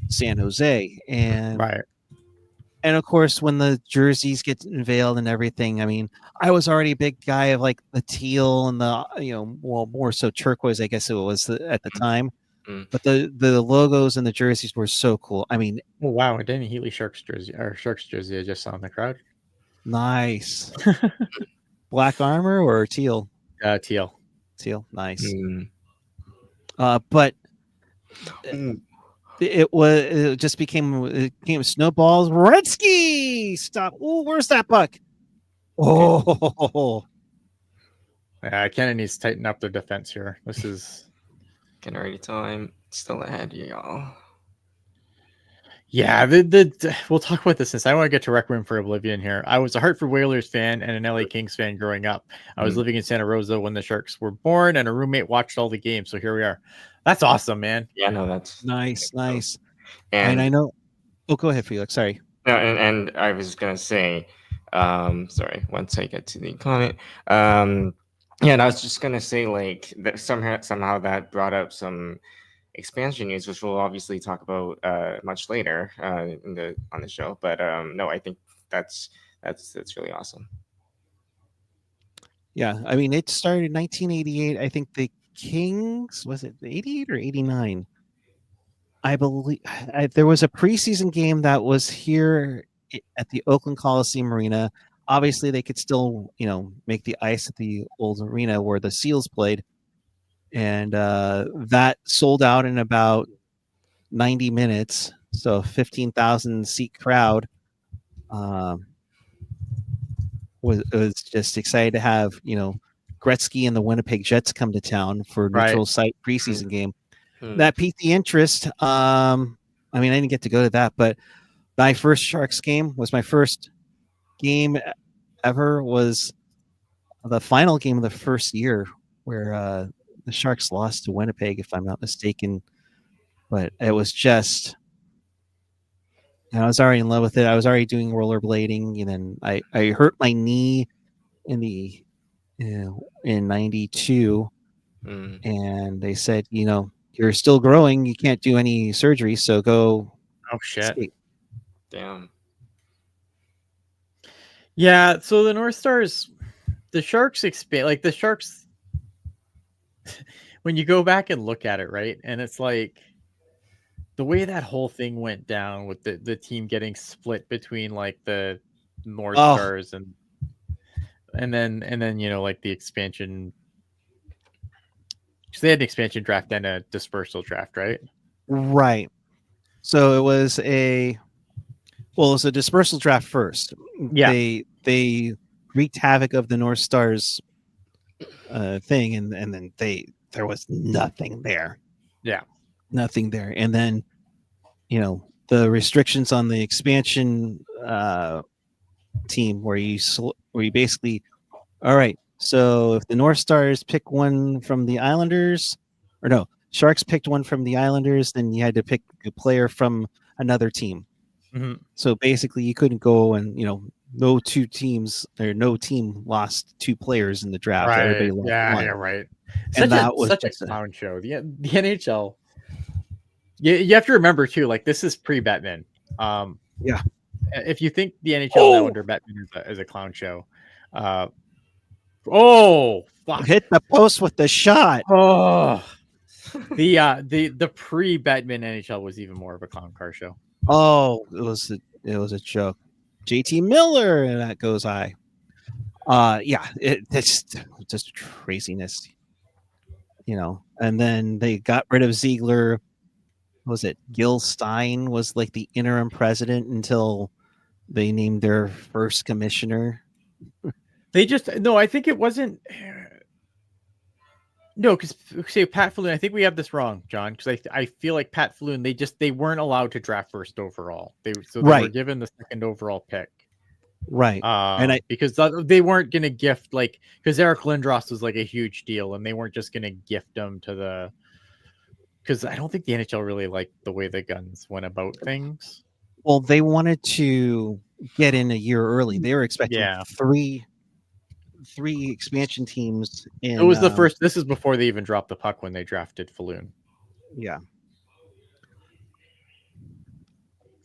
San Jose. And right. And of course, when the jerseys get unveiled and everything, I mean, I was already a big guy of like the teal and the, more so turquoise, I guess it was at the time. But the logos and the jerseys were so cool. I mean, oh wow, a Danny Healy Sharks jersey I just saw in the crowd. Nice. Black armor or teal? Teal. Nice. But it just became snowballs. Redski, stop! Oh, where's that puck? Oh, Canada needs to tighten up their defense here. This is can already tell I'm still ahead, y'all. Yeah, we'll talk about this since I want to get to Rec Room for Oblivion here. I was a Hartford Whalers fan and an LA Kings fan growing up. I was living in Santa Rosa when the Sharks were born, and a roommate watched all the games. So here we are. That's awesome, man. Yeah, no, that's Nice. and I know. Oh, go ahead, Felix. Sorry. no, and I was gonna say, sorry, once I get to the comment, yeah, and I was just gonna say like that somehow that brought up some expansion news, which we'll obviously talk about much later on the show. But no, I think that's really awesome. Yeah, I mean, it started in 1988. I think the Kings, was it 88 or 89? I believe there was a preseason game that was here at the Oakland Coliseum Arena. Obviously, they could still, make the ice at the old arena where the Seals played, and that sold out in about 90 minutes. So 15,000 seat crowd. Was just excited to have Gretzky and the Winnipeg Jets come to town for neutral site preseason game. That piqued the interest. I mean, I didn't get to go to that, but my first Sharks game was my first game ever. Was the final game of the first year where the Sharks lost to Winnipeg, if I'm not mistaken. But it was just, I was already in love with it. I was already doing rollerblading, and then I hurt my knee in '92, and they said, you're still growing. You can't do any surgery, so go. Oh shit! Skate. Damn. Yeah. So the North Stars, the Sharks expand. Like the Sharks, when you go back and look at it, right, and it's like the way that whole thing went down with the team getting split between like the North Stars and then like the expansion, because they had an expansion draft and a dispersal draft, right? Right. So it was it was a dispersal draft first. Yeah. They wreaked havoc of the North Stars thing, and then there was nothing there. Yeah. Nothing there. And then, the restrictions on the expansion team where you basically, all right, so if the North Stars pick one from the Islanders, or no, Sharks picked one from the Islanders, then you had to pick a player from another team. Mm-hmm. So basically you couldn't go and, no team lost two players in the draft. Right. Everybody lost one. Yeah, right. And that was such a clown show. The NHL. You have to remember too, like this is pre-Bettman. Yeah. If you think the NHL now under Bettman is a clown show, fuck. Hit the post with the shot. Oh, the pre-Bettman NHL was even more of a clown car show. Oh, it was a joke. JT Miller, and that goes I. Yeah, it's just craziness, And then they got rid of Ziegler. Was it Gil Stein was like the interim president until they named their first commissioner? I think it wasn't. No, because say Pat Falloon, I think we have this wrong, John. Because I feel like Pat Falloon, they weren't allowed to draft first overall. They were given the second overall pick. Right. Because they weren't going to gift because Eric Lindros was like a huge deal, and they weren't just going to gift them to the. Because I don't think the NHL really liked the way the Guns went about things. Well, they wanted to get in a year early. They were expecting three expansion teams. It was the first. This is before they even dropped the puck when they drafted Falloon. Yeah.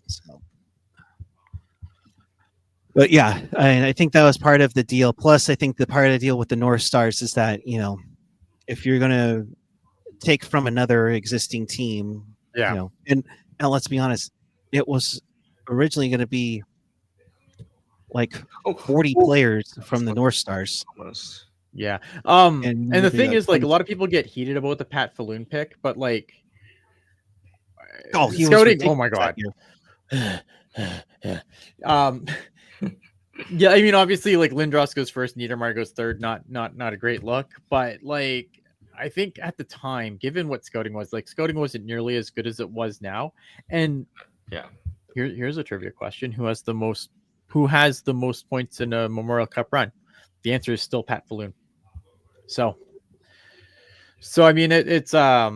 So. But yeah, I think that was part of the deal. Plus, I think the part of the deal with the North Stars is that, if you're going to take from another existing team, and let's be honest, it was originally going to be like 40 players from the North Stars. Yeah. And the thing is, like, a lot of people get heated about the Pat Falloon pick, but like, scouting. Oh my god. Yeah, I mean, obviously, like Lindros goes first, Niedermayer goes third. Not a great look, but like, I think at the time, given what scouting was, like, scouting wasn't nearly as good as it was now, and Here's a trivia question: Who has the most points in a Memorial Cup run? The answer is still Pat Falloon. So I mean, it's I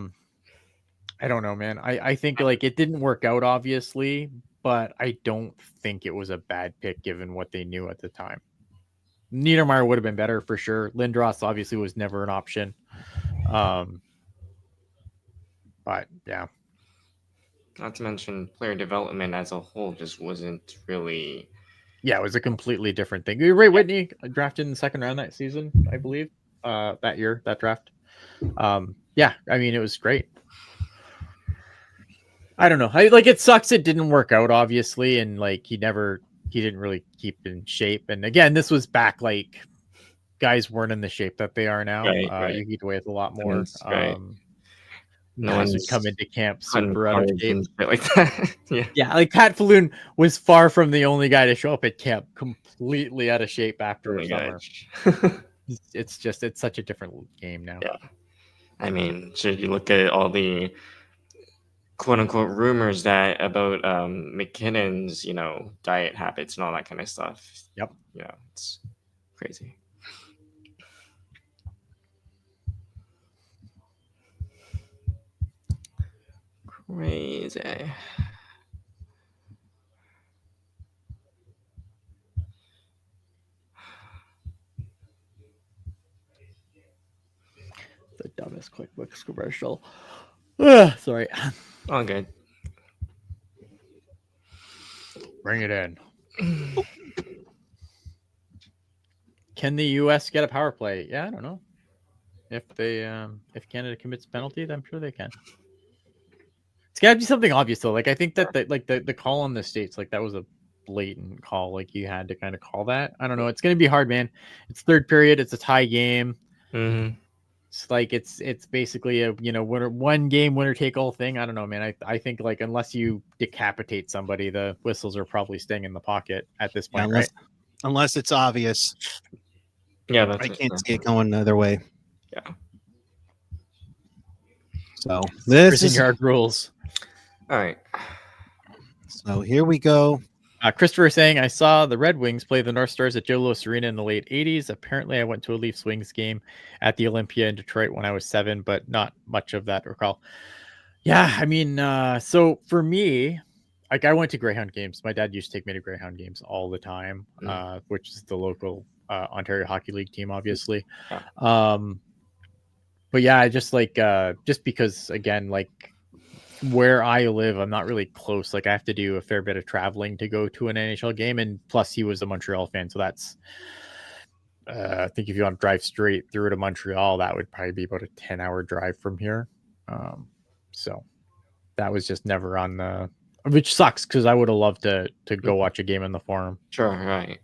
don't know, man. I think like it didn't work out, obviously, but I don't think it was a bad pick given what they knew at the time. Niedermeyer would have been better for sure. Lindros obviously was never an option. But yeah. Not to mention player development as a whole just wasn't really. Yeah, it was a completely different thing. Ray Whitney drafted in the second round that season, I believe. That year, that draft. Yeah, I mean, it was great. I don't know. It sucks it didn't work out, obviously, and like he didn't really keep in shape. And again, this was back like guys weren't in the shape that they are now. Right. You get away with a lot more. Right. No guys would come into camp super out of shape. Like that. Yeah, like Pat Falloon was far from the only guy to show up at camp completely out of shape after summer. It's such a different game now. Yeah. I mean, should you look at all the quote unquote rumors that about McKinnon's, diet habits and all that kind of stuff. Yep. It's crazy. Crazy. The dumbest QuickBooks commercial. Sorry. All good. Bring it in. Can the U.S. get a power play? Yeah, I don't know. If Canada commits penalty, I'm sure they can. It's got to be something obvious though. Like I think that the call on the States, like that was a blatant call. Like you had to kind of call that. I don't know. It's going to be hard, man. It's third period. It's a tie game. Mm-hmm. It's like it's basically a one game winner take all thing. I don't know, man. I think like unless you decapitate somebody, the whistles are probably staying in the pocket at this point, right? Unless it's obvious. Yeah, I can't see it going another way. Yeah. So this prison is yard rules. All right. So here we go. Christopher saying, I saw the Red Wings play the North Stars at Joe Louis Arena in the late 80s. Apparently, I went to a Leafs Wings game at the Olympia in Detroit when I was 7, but not much of that recall. Yeah, I mean, so for me, like I went to Greyhound games. My dad used to take me to Greyhound games all the time, which is the local Ontario Hockey League team, obviously. Yeah. But yeah, just because, again, like where I live, I'm not really close. Like I have to do a fair bit of traveling to go to an NHL game, and plus he was a Montreal fan, so that's I think if you want to drive straight through to Montreal, that would probably be about a 10-hour drive from here. So that was just never on the, which sucks because I would have loved to go watch a game in the Forum. Sure, right.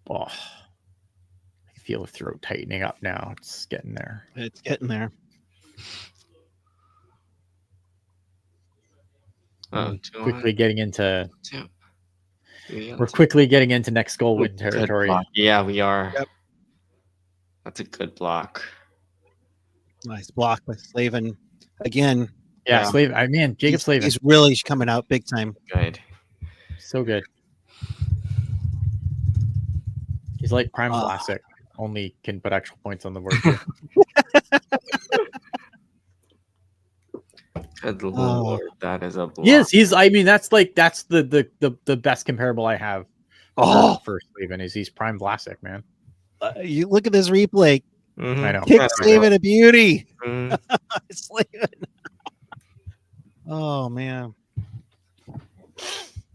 Oh, I feel the throat tightening up now. It's getting there. It's getting there. Quickly getting into. Yeah, we're quickly getting into next goal win territory. Yeah, we are. Yep. That's a good block. Nice block by Slavin again. Yeah, Slavin. I mean, Jacob Slavin. He's really coming out big time. Good. So good. He's like Prime Classic, only can put actual points on the board. Good Lord, that is a block. Yes, he's. I mean, that's the best comparable I have. For Slavin is he's Prime Classic, man. You look at this replay. Mm-hmm. I know. Kick Slavin a beauty. Mm. Slavin. Oh man.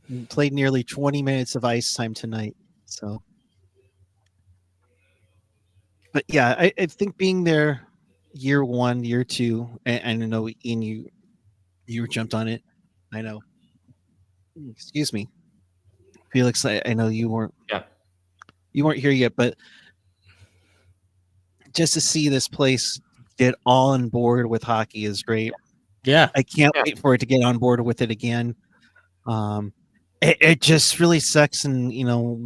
He played nearly 20 minutes of ice time tonight. So but yeah, I think being there year 1, year 2, and I know Ian, you jumped on it. I know. Excuse me. Felix, I know you weren't here yet, but just to see this place get all on board with hockey is great. Yeah. I can't wait for it to get on board with it again. It just really sucks, and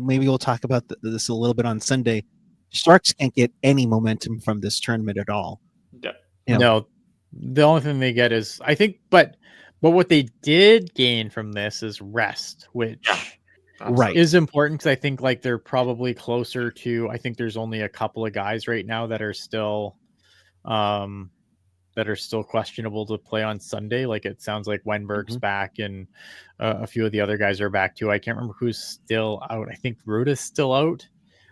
maybe we'll talk about this a little bit on Sunday. Sharks can't get any momentum from this tournament at all. Yeah. No, The only thing they get is, I think, but what they did gain from this is rest, which Right. is important because I think like they're probably closer to. I think there's only a couple of guys right now that are still questionable to play on Sunday. Like it sounds like Wenberg's back and a few of the other guys are back too. I can't remember who's still out. I think Ruda's still out.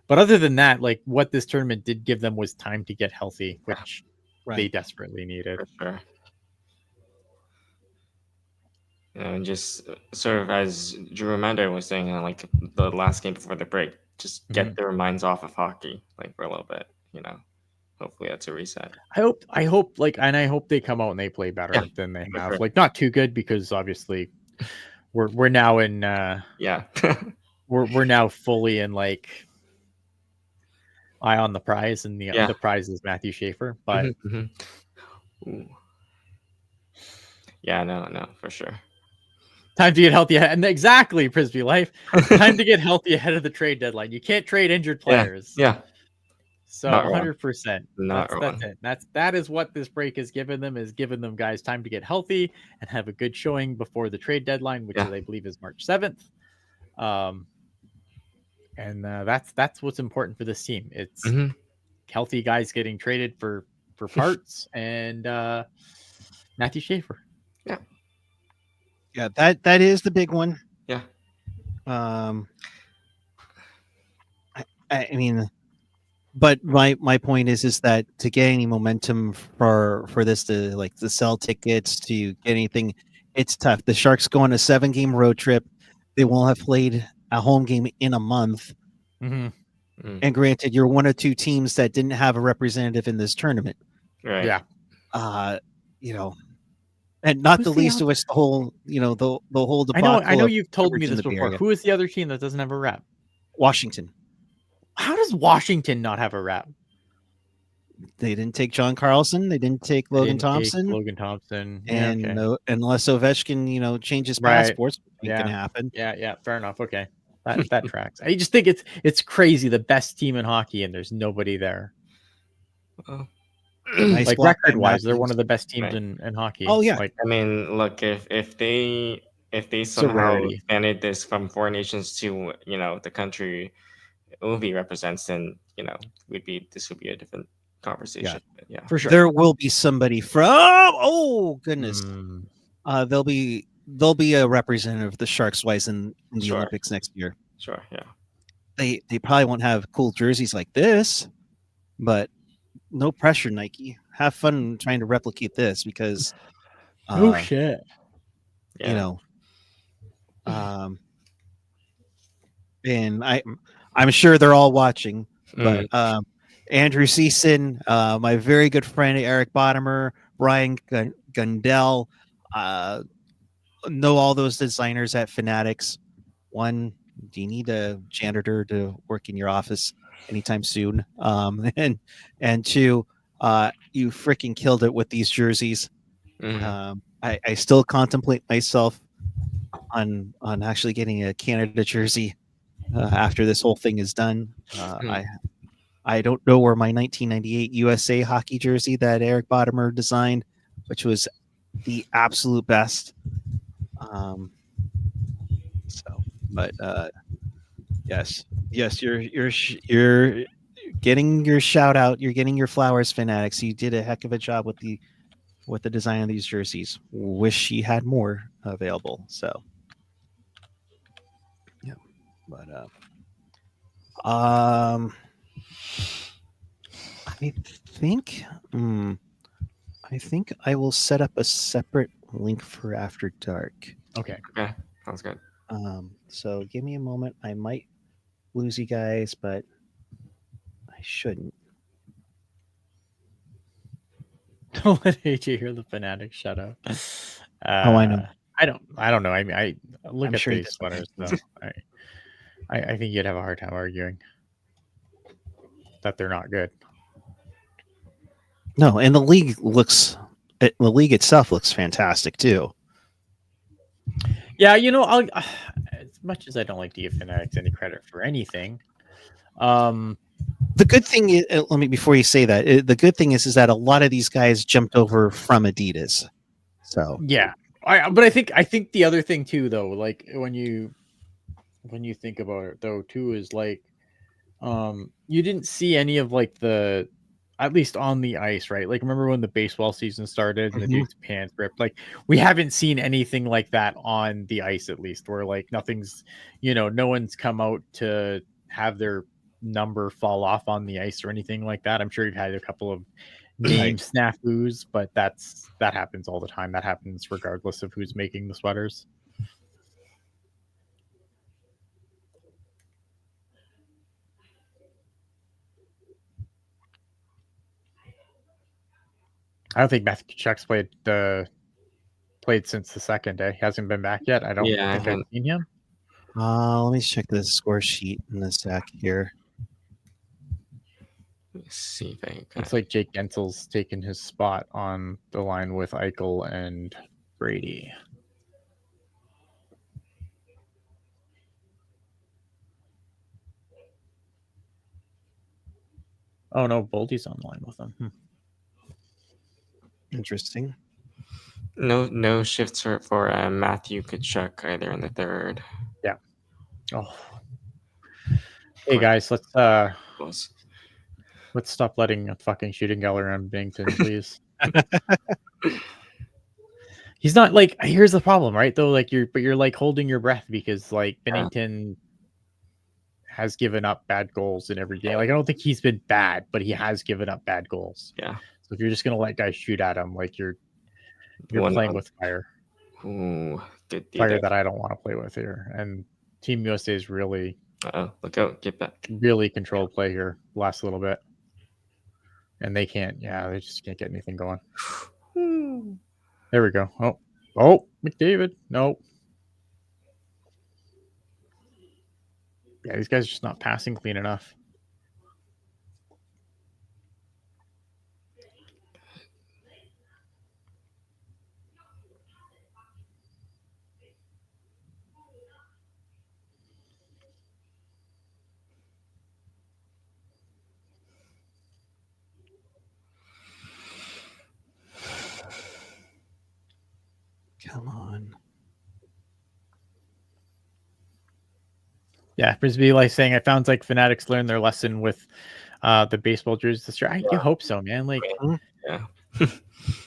But other than that, like what this tournament did give them was time to get healthy, which they desperately needed. For sure. And just sort of as Drew Amanda was saying, like the last game before the break, just get their minds off of hockey, like for a little bit, Hopefully that's a reset. I hope they come out and they play better than they have. Sure. Like not too good because obviously we're now in we're now fully in like eye on the prize, and the prize is Matthew Schaefer. But yeah, no, for sure. Time to get healthy and exactly, Prisby Life. Time to get healthy ahead of the trade deadline. You can't trade injured players. Yeah. So 100%. Not wrong. That's it. That is what this break has given them, is giving them guys time to get healthy and have a good showing before the trade deadline, which I believe is March 7th. And that's what's important for this team. It's healthy guys getting traded for parts and Matthew Schaefer. Yeah. Yeah, that is the big one. Yeah. I mean, but my point is that to get any momentum for this to sell tickets, to get anything, it's tough. The Sharks go on a 7-game road trip. They won't have played a home game in a month. And granted, you're one of two teams that didn't have a representative in this tournament. Right. Yeah. And not the least of which the whole debacle. I know you've told me in this the Bay before. Area. Who is the other team that doesn't have a rep? Washington. How does Washington not have a rep? They didn't take John Carlson. They didn't take Logan Thompson. And unless Ovechkin, changes passports, which can happen. Yeah, fair enough. Okay, that tracks. I just think it's crazy. The best team in hockey, and there's nobody there. Nice like record wise, they're one of the best teams in hockey. Oh yeah. I mean, look, if they somehow expanded this from 4 nations to the country Ovi represents, then this would be a different conversation. Yeah, for sure. There will be somebody from. Oh goodness. There'll be a representative of the Sharks wise in the Olympics next year. Sure. Yeah. They probably won't have cool jerseys like this, but no pressure, Nike. Have fun trying to replicate this because. Oh shit. And I'm sure they're all watching, but Andrew Season, my very good friend Eric Bottomer, Brian Gundell, know all those designers at Fanatics. One, do you need a janitor to work in your office anytime soon? And two, you freaking killed it with these jerseys. I still contemplate myself on actually getting a Canada jersey after this whole thing is done. I don't know where my 1998 USA hockey jersey that Eric Bottomer designed, which was the absolute best. Yes, you're getting your shout out. You're getting your flowers, Fanatics. You did a heck of a job with the design of these jerseys. Wish you had more available. So, yeah, but I think I will set up a separate link for After Dark. Okay, sounds good. So give me a moment. I might lose you guys, but I shouldn't. Don't let AJ hear the Fanatic shout out. I know. I don't know. I mean, I look I'm at sure these sweaters. So I think you'd have a hard time arguing that they're not good. No, and the league itself looks fantastic too. Yeah, I'll as much as I don't like to give Fanatics any credit for anything, The good thing is, let me before you say that. The good thing is that a lot of these guys jumped over from Adidas. So Yeah, but I think the other thing too, though, like when you think about it, though, too, is like, you didn't see any of like the, at least on the ice, right? Like, remember when the baseball season started and the Mhm. dude's pants ripped? Like, we haven't seen anything like that on the ice, at least, where like nothing's, no one's come out to have their number fall off on the ice or anything like that. I'm sure you've had a couple of name Right. snafus, but that happens all the time. That happens regardless of who's making the sweaters. I don't think Matthew Tkachuk's played since the second day. He hasn't been back yet. I don't Yeah, I think I've haven't. seen him. Let me check the score sheet in a sec here. Let's see if I can. It's like Jake Gensel's taken his spot on the line with Eichel and Brady. Oh no, Boldy's on the line with him. Interesting. No shifts for Matthew Tkachuk either in the third. Yeah. Oh. Hey guys, let's stop letting a fucking shooting gallery on Bennington, please. He's not like, here's the problem, right? Though, like you're like holding your breath because like Bennington has given up bad goals in every game. Like, I don't think he's been bad, but he has given up bad goals. Yeah. So if you're just gonna let guys shoot at him, like you're playing with fire. Ooh, good fire that I don't want to play with here. And Team USA is really look out, get back. Really controlled play here last little bit. And they just can't get anything going. There we go. Oh, McDavid. No. Yeah, these guys are just not passing clean enough. Come on. Yeah, Frisbee like saying, I found like fanatics learned their lesson with the baseball jerseys this year. You hope so, man. Like, yeah.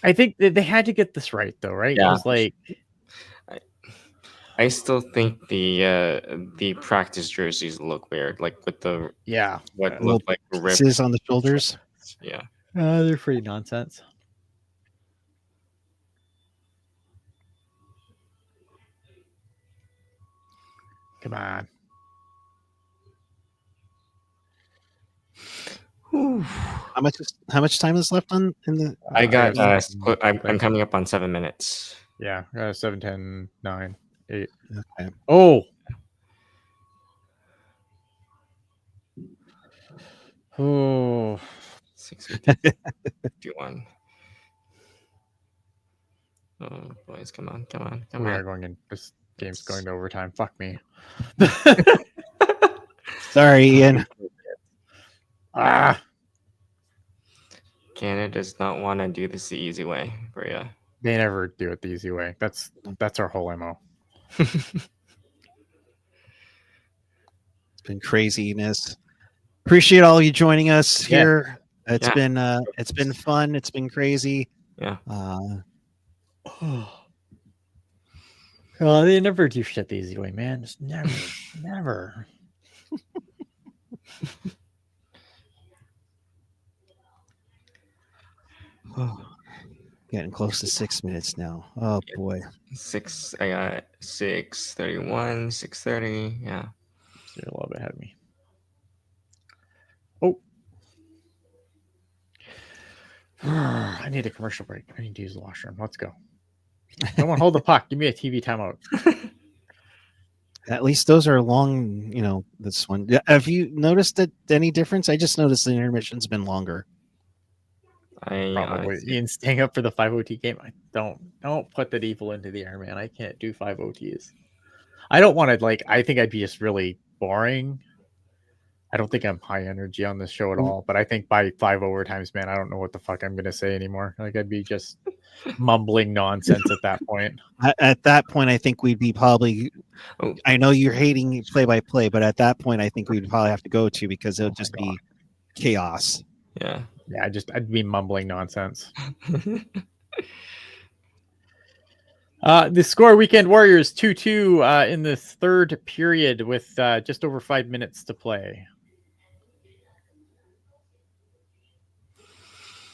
I think they had to get this right, though, right? Yeah. It was like, I still think the practice jerseys look weird, like with the what look like ribs on the shoulders. Yeah, they're pretty nonsense. Come on. How much time is left on in the? I got. I'm coming up on 7 minutes. Yeah, 7, 10, 9, 8. Okay. Oh. Oh. 6, 2, 1. Oh, boys, come on. We are going in. This game's going to overtime. Fuck me. Sorry, Ian. Canada does not want to do this the easy way for you. They never do it the easy way. That's our whole MO. It's been craziness. Appreciate all you joining us here. It's been fun. It's been crazy. Yeah. They never do shit the easy way, man. Just never. Getting close to 6 minutes now. Oh boy. 6. I got 6:31, 6:30. Yeah. So you're a little bit ahead of me. Oh. I need a commercial break. I need to use the washroom. Let's go. Someone hold the puck. Give me a TV timeout. At least those are long, this one. Have you noticed any difference? I just noticed the intermission's been longer. Probably. Ian staying up for the 5 OT game. I don't put that evil into the air, man. I can't do 5 OTs. I don't want to I think I'd be just really boring. I don't think I'm high energy on this show at all, but I think by 5 overtimes, man, I don't know what the fuck I'm gonna say anymore. Like I'd be just mumbling nonsense at that point. At that point, I think we'd be probably. Oh. I know you're hating play by play, but at that point, I think we'd probably have to go to because it'll just be chaos. Yeah. Yeah, I'd be mumbling nonsense. The score: Weekend Warriors 2-2 in the third period with just over 5 minutes to play.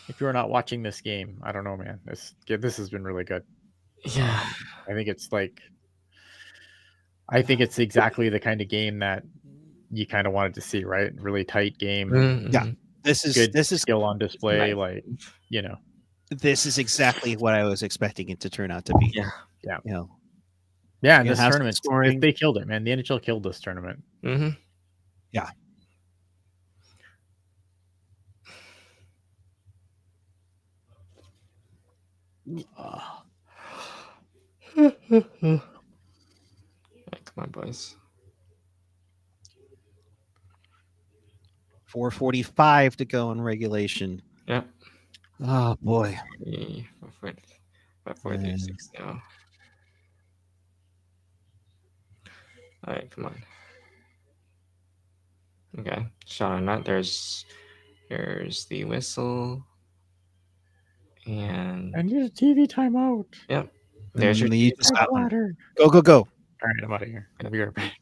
If you're not watching this game, I don't know, man. This has been really good. Yeah. I think it's exactly the kind of game that you kind of wanted to see, right? Really tight game. Mm-hmm. Yeah. This is skill on display, nice. like, you know. This is exactly what I was expecting it to turn out to be. Yeah. You know. Yeah, this tournament, scoring. they killed it, man. The NHL killed this tournament. Mm-hmm. Yeah. Come on, boys. 4:45 to go in regulation. Yep. Oh boy. 4:36 now. All right, come on. Okay, shot on that. Here's the whistle. And I need a TV timeout. Yep. There's your TV water. Go. All right, I'm out of here. I'll be right back.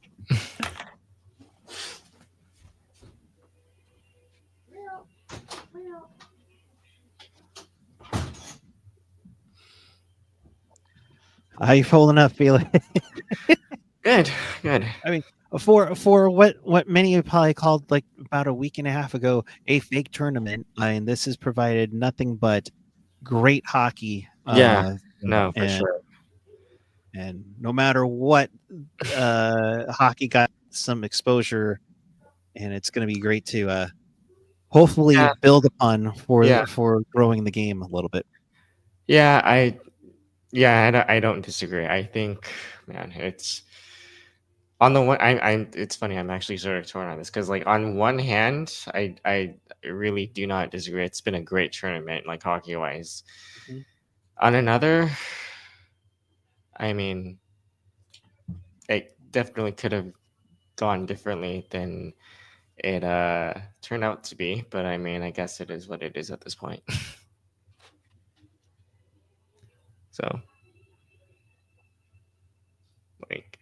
How you holding up, Felix? Good. I mean, for what many have probably called like about a week and a half ago a fake tournament. I mean, this has provided nothing but great hockey. Yeah. No, for sure. And no matter what, hockey got some exposure, and it's going to be great to hopefully build upon for growing the game a little bit. Yeah, I don't disagree. I think, man, it's on the one. It's funny. I'm actually sort of torn on this because, like, on one hand, I really do not disagree. It's been a great tournament, like hockey wise. Mm-hmm. On another, I mean, it definitely could have gone differently than it turned out to be. But I mean, I guess it is what it is at this point. So, like,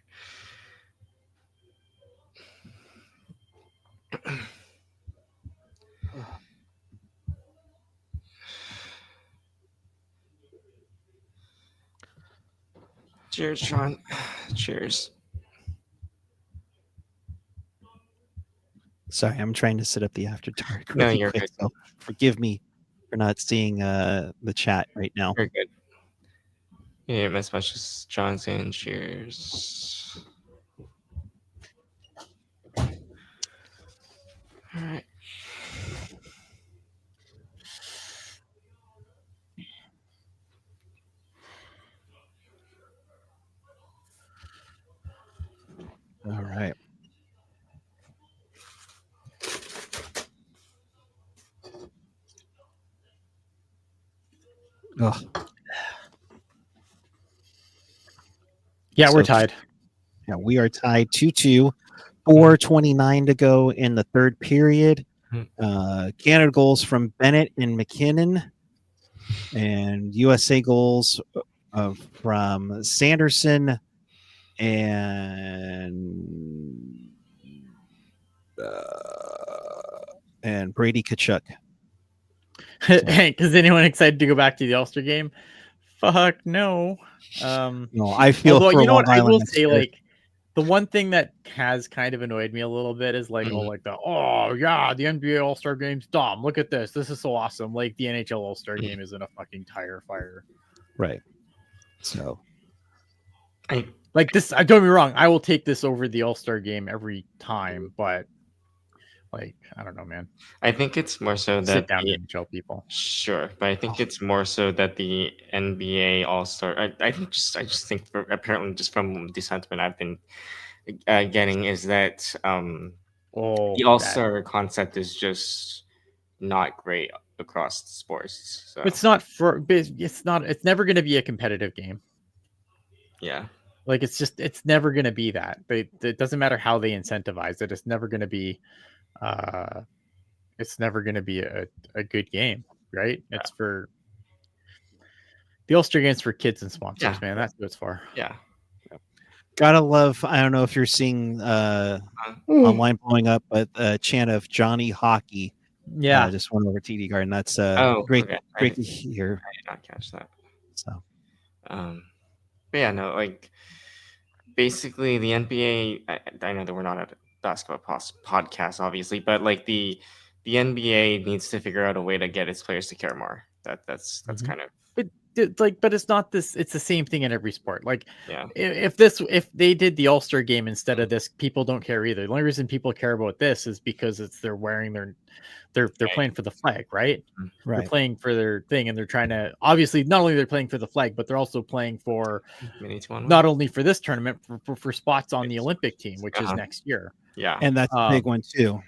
cheers, Sean. Cheers. Sorry, I'm trying to set up the after dark. No, Really you're quick, good. so forgive me for not seeing the chat right now. You're good. Yeah, as much as John's saying cheers. All right. All right. Oh. Yeah, we're tied. Yeah, we are tied 2-2. 4:29 to go in the third period. Canada goals from Bennett and McKinnon, and USA goals from Sanderson and Brady Tkachuk. Hank, is anyone excited to go back to the All-Star game? Fuck no. No, I feel. Although, you know what, I will say, like, the one thing that has kind of annoyed me a little bit is like, the NBA All-Star game's dumb. Look at this. This is so awesome. Like, the NHL All-Star game isn't a fucking tire fire. Right. So, like this, don't get me wrong, I will take this over the All-Star game every time, but like, I don't know, man. I think it's more so that sit down and NHL people. Sure, but I think it's more so that the NBA All-Star. I just think apparently just from the sentiment I've been getting is that the All-Star concept is just not great across the sports. So it's never going to be a competitive game. Yeah. Like it's never going to be that. It doesn't matter how they incentivize it. It's never going to be a good game, right? Yeah. It's for the All-Star games for kids and sponsors, man. That's what it's for. Yeah. Gotta love. I don't know if you're seeing online blowing up, but chant of Johnny Hockey. Yeah, just went over TD Garden. That's great. Okay. Great to hear. I did not catch that. So, but yeah, no, like basically the NBA. I know that we're not a basketball podcast, obviously, but like the NBA needs to figure out a way to get its players to care more. That's kind of. But it's not this. It's the same thing in every sport. Like, if they did the All-Star game instead of this, people don't care either. The only reason people care about this is because they're wearing they're playing for the flag, right? Right. They're playing for their thing, and they're trying to obviously not only they're playing for the flag, but they're also playing for not only for this tournament for spots on the Olympic team, which is next year. Yeah, and that's a big one too.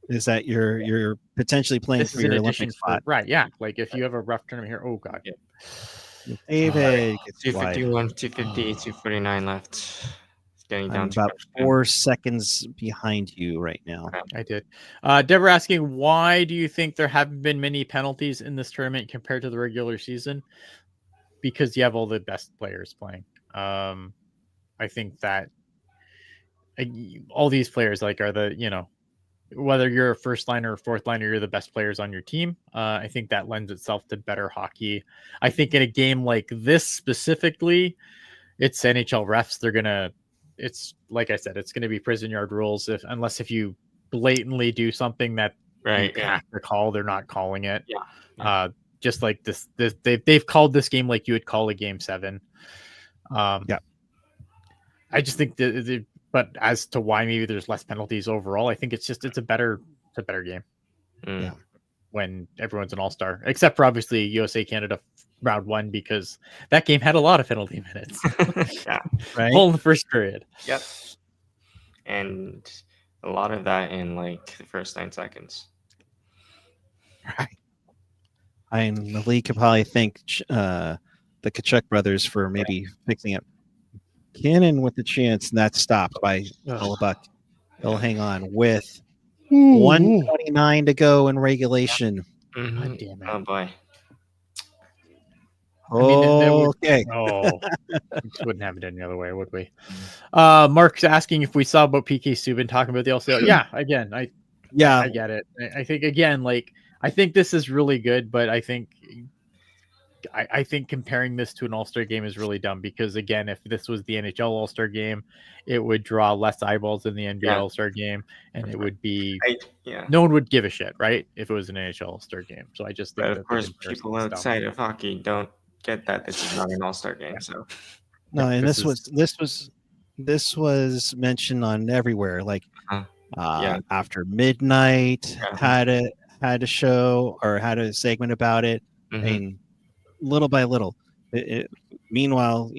Is that you're potentially playing for your Olympic spot, right? Yeah, like if you have a rough tournament here, oh god. Yeah. David, 251, 250, 249 left. It's getting down to about 4 seconds behind you right now. I did. Deborah asking, why do you think there haven't been many penalties in this tournament compared to the regular season? Because you have all the best players playing. I think that all these players are the, whether you're a first liner or fourth liner, you're the best players on your team. I think that lends itself to better hockey. I think in a game like this specifically, it's NHL refs. It's like I said, it's going to be prison yard rules. Unless if you blatantly do something that you have to call, they're not calling it. Yeah. Just like this they've called this game like you would call a game 7. I just think that. But as to why maybe there's less penalties overall, I think it's a better game. Yeah. When everyone's an all-star, except for obviously USA Canada round 1, because that game had a lot of penalty minutes. Right. All in the first period. Yep. And a lot of that in like the first 9 seconds. Right. The league could probably thank the Kachuk brothers for maybe fixing it. Cannon with the chance, and that's stopped by Hellebuyck. They'll hang on with 1:29 to go in regulation. Mm-hmm. God damn it. Oh boy. Okay. We just wouldn't have it any other way, would we? Mark's asking if we saw about PK Subban talking about the LCL. Yeah, again, I get it. I think again, I think this is really good, but I think comparing this to an All-Star game is really dumb, because again, if this was the NHL All-Star game, it would draw less eyeballs than the NBA All-Star game, and it would be no one would give a shit, right? If it was an NHL All-Star game. So I just think of course people outside of hockey don't get that this is not an All-Star game. So no, and this was mentioned on everywhere, like after midnight had a show or had a segment about it. Mm-hmm. I mean, little by little. Meanwhile,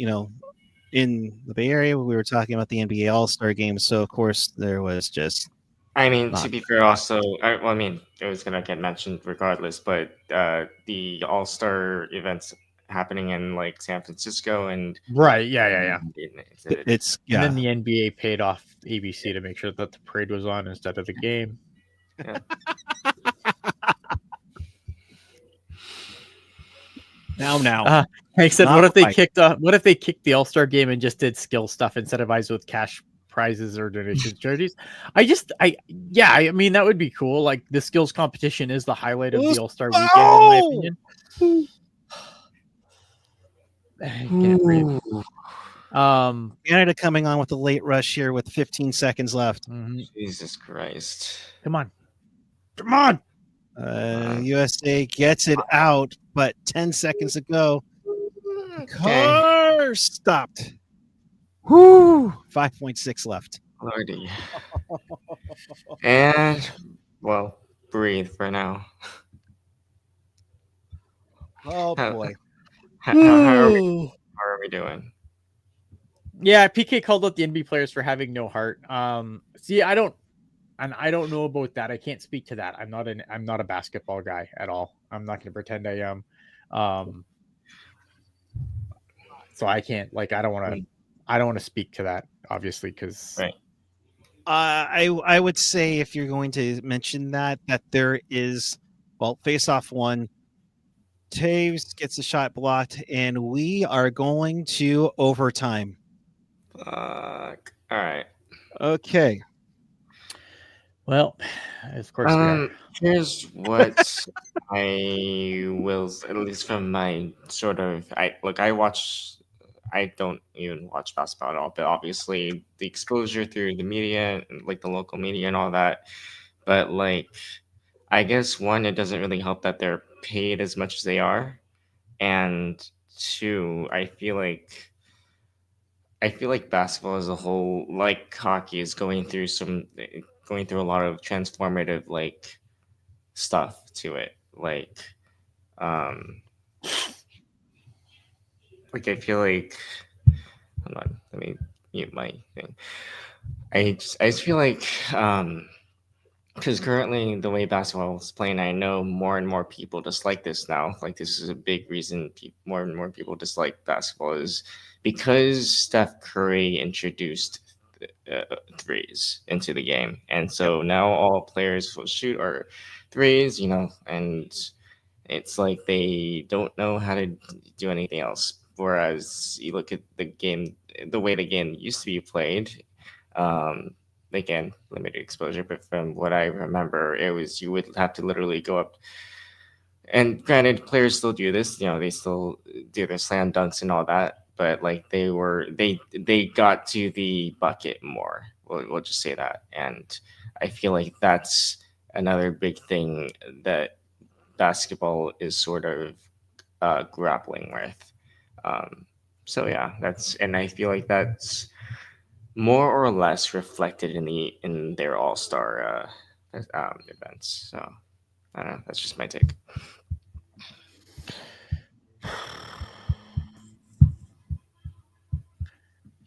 in the Bay Area, we were talking about the NBA All-Star Game, so of course there was just. I mean, to be fair, also, it was gonna get mentioned regardless, but the All-Star events happening in like San Francisco and right, yeah. It's and then the NBA paid off ABC to make sure that the parade was on instead of the game. Yeah. Now. I said, what if they kicked the All-Star game and just did skill stuff incentivized with cash prizes or donations charities? I mean, that would be cool. Like, the skills competition is the highlight of the All-Star weekend, in my opinion. I can't breathe. Canada coming on with a late rush here with 15 seconds left. Mm-hmm. Jesus Christ. Come on. USA gets it out, but 10 seconds ago, car stopped. 5.6 left. Lordy. And, well, breathe for now. Oh, boy. How are we doing? Yeah, PK called out the NBA players for having no heart. See, I don't And I don't know about that. I can't speak to that. I'm not a basketball guy at all. I'm not going to pretend I am. So I can't, like, I don't want to speak to that, obviously, because Right. I would say, if you're going to mention that there is, well, face off one, Taves gets a shot blocked, and we are going to overtime. Fuck. All right. Okay. well, of course we are. Here's what I will, at least from my sort of, I don't even watch basketball at all, but obviously the exposure through the media, like the local media and all that. But like, I guess one, it doesn't really help that they're paid as much as they are, and two, I feel like basketball as a whole, like hockey, is going through a lot of transformative like stuff to it. Um, like I feel like, hold on, let me mute my thing. I just feel like, because currently the way basketball is playing, I know more and more people dislike this now. Like this is a big reason more and more people dislike basketball is because Steph Curry introduced threes into the game, and so now all players will shoot or threes, and it's like they don't know how to do anything else. Whereas you look at the game, the way the game used to be played, um, again, limited exposure, but from what I remember, it was you would have to literally go up. And granted, players still do this, they still do their slam dunks and all that, but like they got to the bucket more. We'll just say that, and I feel like that's another big thing that basketball is sort of grappling with. So yeah, and I feel like that's more or less reflected in their All Star events. So I don't know. That's just my take.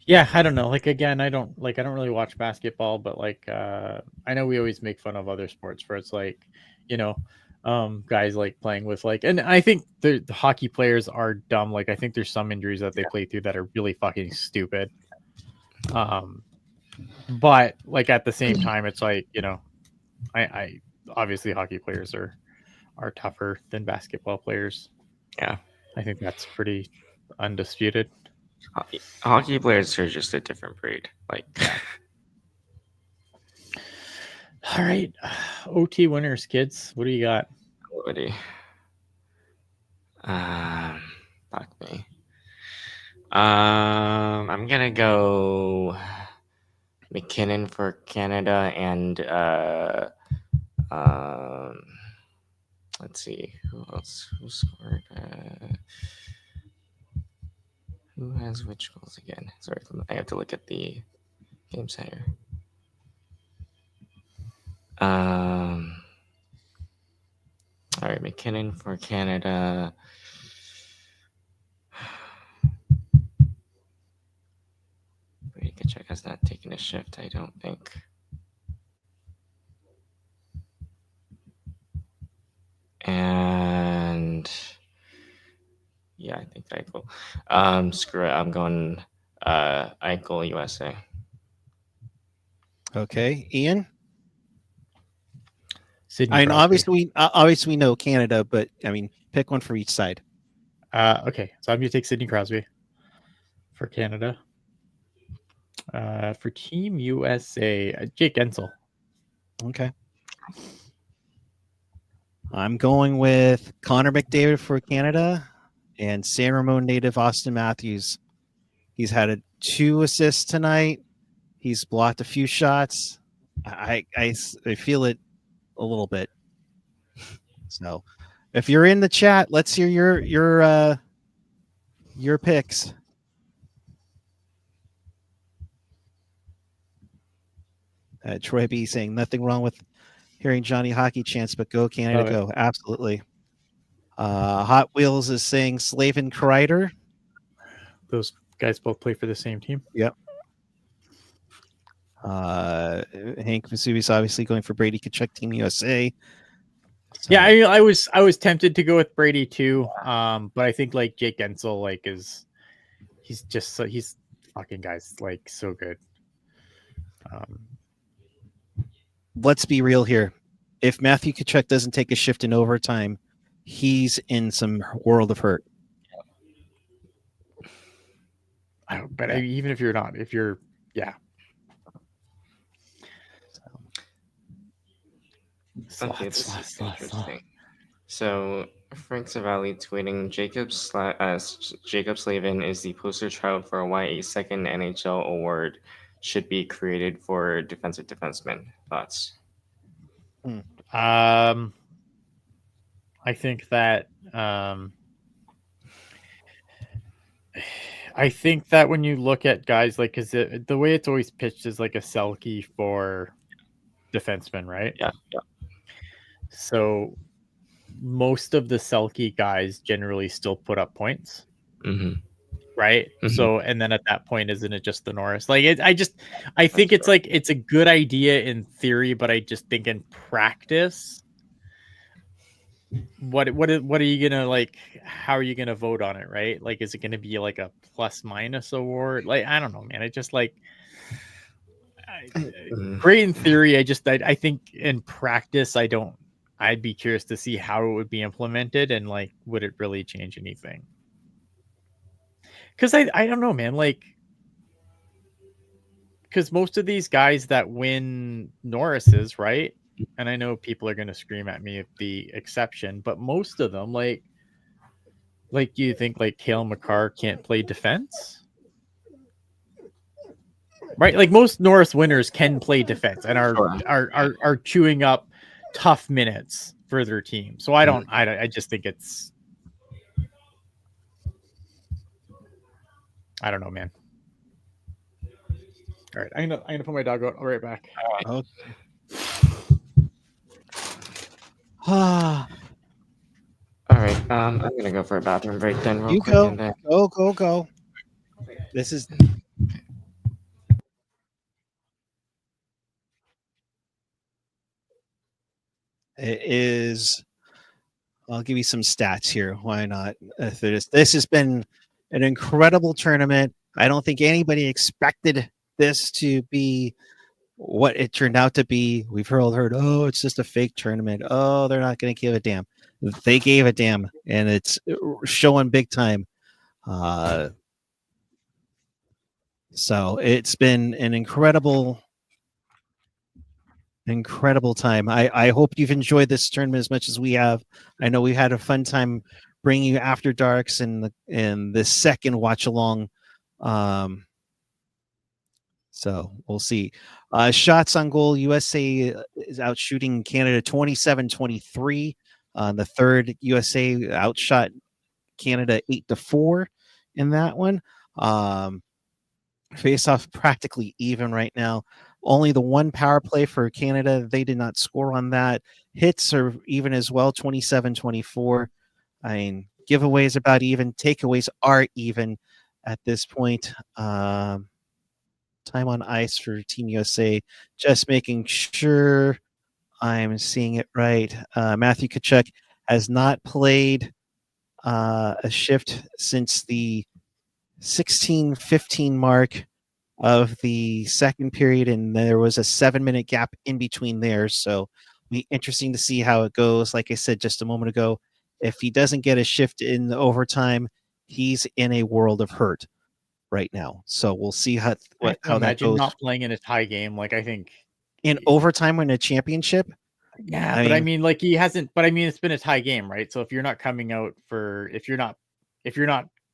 Yeah, I don't know. Like again, I don't really watch basketball, but like I know we always make fun of other sports where it's like, you know, guys like playing with like, and I think the hockey players are dumb. Like I think there's some injuries that they play through that are really fucking stupid. But like at the same time, it's like, I obviously hockey players are tougher than basketball players. Yeah, I think that's pretty undisputed. hockey players are just a different breed. Like, All right, OT winners, kids. What do you got? already. Fuck me. I'm gonna go McKinnon for Canada and um, let's see who else who scored. Who has which goals again? Sorry, I have to look at the game center. All right, McKinnon for Canada. Brady Kachuk has not taken a shift, I don't think. And yeah, I think Eichel. Screw it. I'm going Eichel USA. Okay, Ian. Sidney I mean, Crosby. obviously we know Canada, but I mean, pick one for each side. Okay, so I'm gonna take Sidney Crosby for Canada. For Team USA, Jake Gensel. Okay. I'm going with Connor McDavid for Canada and San Ramon native Austin Matthews. He's had 2 assists tonight. He's blocked a few shots. I feel it a little bit. So, if you're in the chat, let's hear your picks. Troy B saying nothing wrong with hearing Johnny Hockey chants, but go Canada, go! Absolutely. Hot Wheels is saying Slavin Kreider. Those guys both play for the same team. Yep. Hank Vesuvius obviously going for Brady Kachuk, Team USA. So, yeah, I was tempted to go with Brady too, but I think like Jake Gensel like he's fucking guys like so good. Let's be real here. If Matthew Kachuk doesn't take a shift in overtime, he's in some world of hurt. But even if you're not, yeah. Okay, this is interesting. So Frank Savali tweeting Jacob Slavin is the poster child for why a second NHL award should be created for defensive defensemen. Thoughts? I think that when you look at guys like, because the way it's always pitched is like a Selke for defensemen, right? Yeah. So most of the Selke guys generally still put up points, right? So, and then at that point, isn't it just the Norris? Like, I think it's like it's a good idea in theory, but I just think in practice, what are you gonna like? How are you gonna vote on it, right? Like, is it gonna be like a plus minus award? Like, I don't know, man. It just like great in theory. I think in practice, I'd be curious to see how it would be implemented and like, would it really change anything? Because I don't know, man. Like, because most of these guys that win Norris's, right? And I know people are going to scream at me at the exception, but most of them, like you think like Cale Makar can't play defense? Right? Like most Norris winners can play defense and are chewing up tough minutes for their team. So I just think it's, I don't know, man. All right, I'm gonna put my dog out. I'll be right back. Okay. All right, I'm gonna go for a bathroom break then. Real quick, go. and then... Go. This is. It is. I'll give you some stats here. Why not? This has been an incredible tournament. I don't think anybody expected this to be what it turned out to be. We've heard, oh, it's just a fake tournament. Oh, they're not going to give a damn. They gave a damn, and it's showing big time. So it's been an incredible time. I hope you've enjoyed this tournament as much as we have. I know we had a fun time bringing you After Darks and the second watch along. So we'll see. Shots on goal, USA is out shooting Canada 27-23. The third, USA outshot Canada 8-4 in that one. Face off practically even right now. Only the one power play for Canada. They did not score on that. Hits are even as well, 27-24. I mean, giveaways about even. Takeaways are even at this point. Time on ice for Team USA. Just making sure I'm seeing it right. Matthew Tkachuk has not played a shift since the 16:15 mark of the second period, and there was a 7-minute gap in between there. So be interesting to see how it goes. Like I said just a moment ago, if he doesn't get a shift in the overtime, he's in a world of hurt right now. So we'll see how that goes. Imagine not playing in a tie game. Like, I think in overtime in a championship. Yeah, I mean, like he hasn't. But I mean, it's been a tie game, right? So if you're not coming out for, if you're not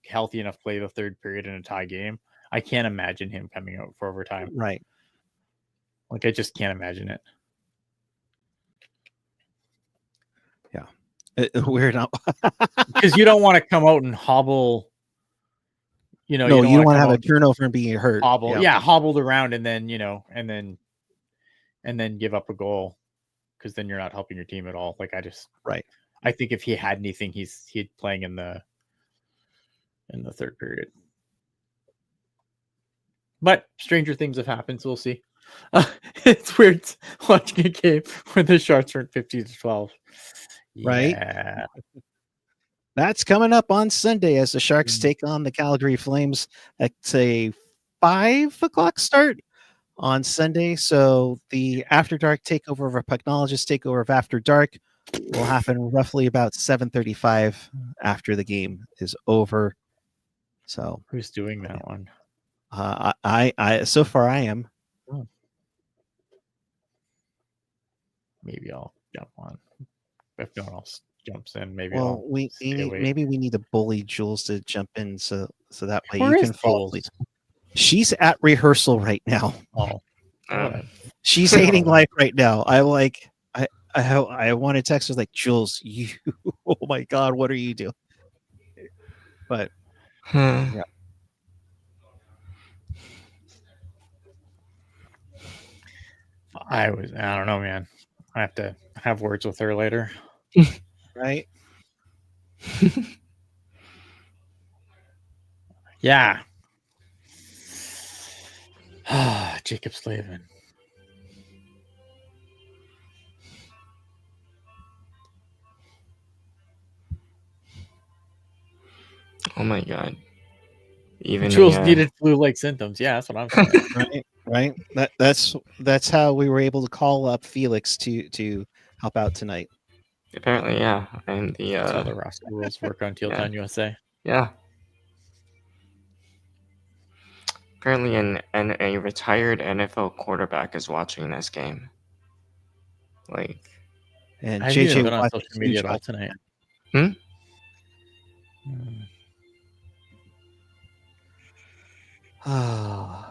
healthy enough to play the third period in a tie game, I can't imagine him coming out for overtime. Right. Like, I just can't imagine it. Yeah. Weird. Because you don't want to come out and hobble. You know, no, you don't want to have a turnover and be hurt. Hobbled around and then, and then give up a goal, because then you're not helping your team at all. Like, I think if he had anything, he'd playing in the third period. But stranger things have happened, so we'll see. It's weird watching a game where the Sharks are 50-12. Right? Yeah. That's coming up on Sunday as the Sharks take on the Calgary Flames. That's a 5:00 start on Sunday. So the After Dark takeover of our Pucknologist takeover of After Dark will happen roughly about 7:35 after the game is over. So Who's doing that one? I so far I am. Maybe I'll jump on. If no one else jumps in, maybe Well, I'll we stay awake. maybe we need to bully Jules to jump in so that way Where you is can fall Jules? asleep. She's at rehearsal right now. Oh, whatever. She's hating life right now. I want to text her like, Jules, you, oh my God, what are you doing? But yeah. I don't know, man. I have to have words with her later. Right? Yeah. Jacob Slavin. Oh my God. Even Jules needed flu-like symptoms. Yeah, that's what I'm saying. Right. That's how we were able to call up Felix to help out tonight. Apparently, yeah. And That's how the roster rules work on Teal Town USA. Yeah. Apparently, a retired NFL quarterback is watching this game. Like, and I haven't even JJ been on Watt's social media at all huge tonight. Ah.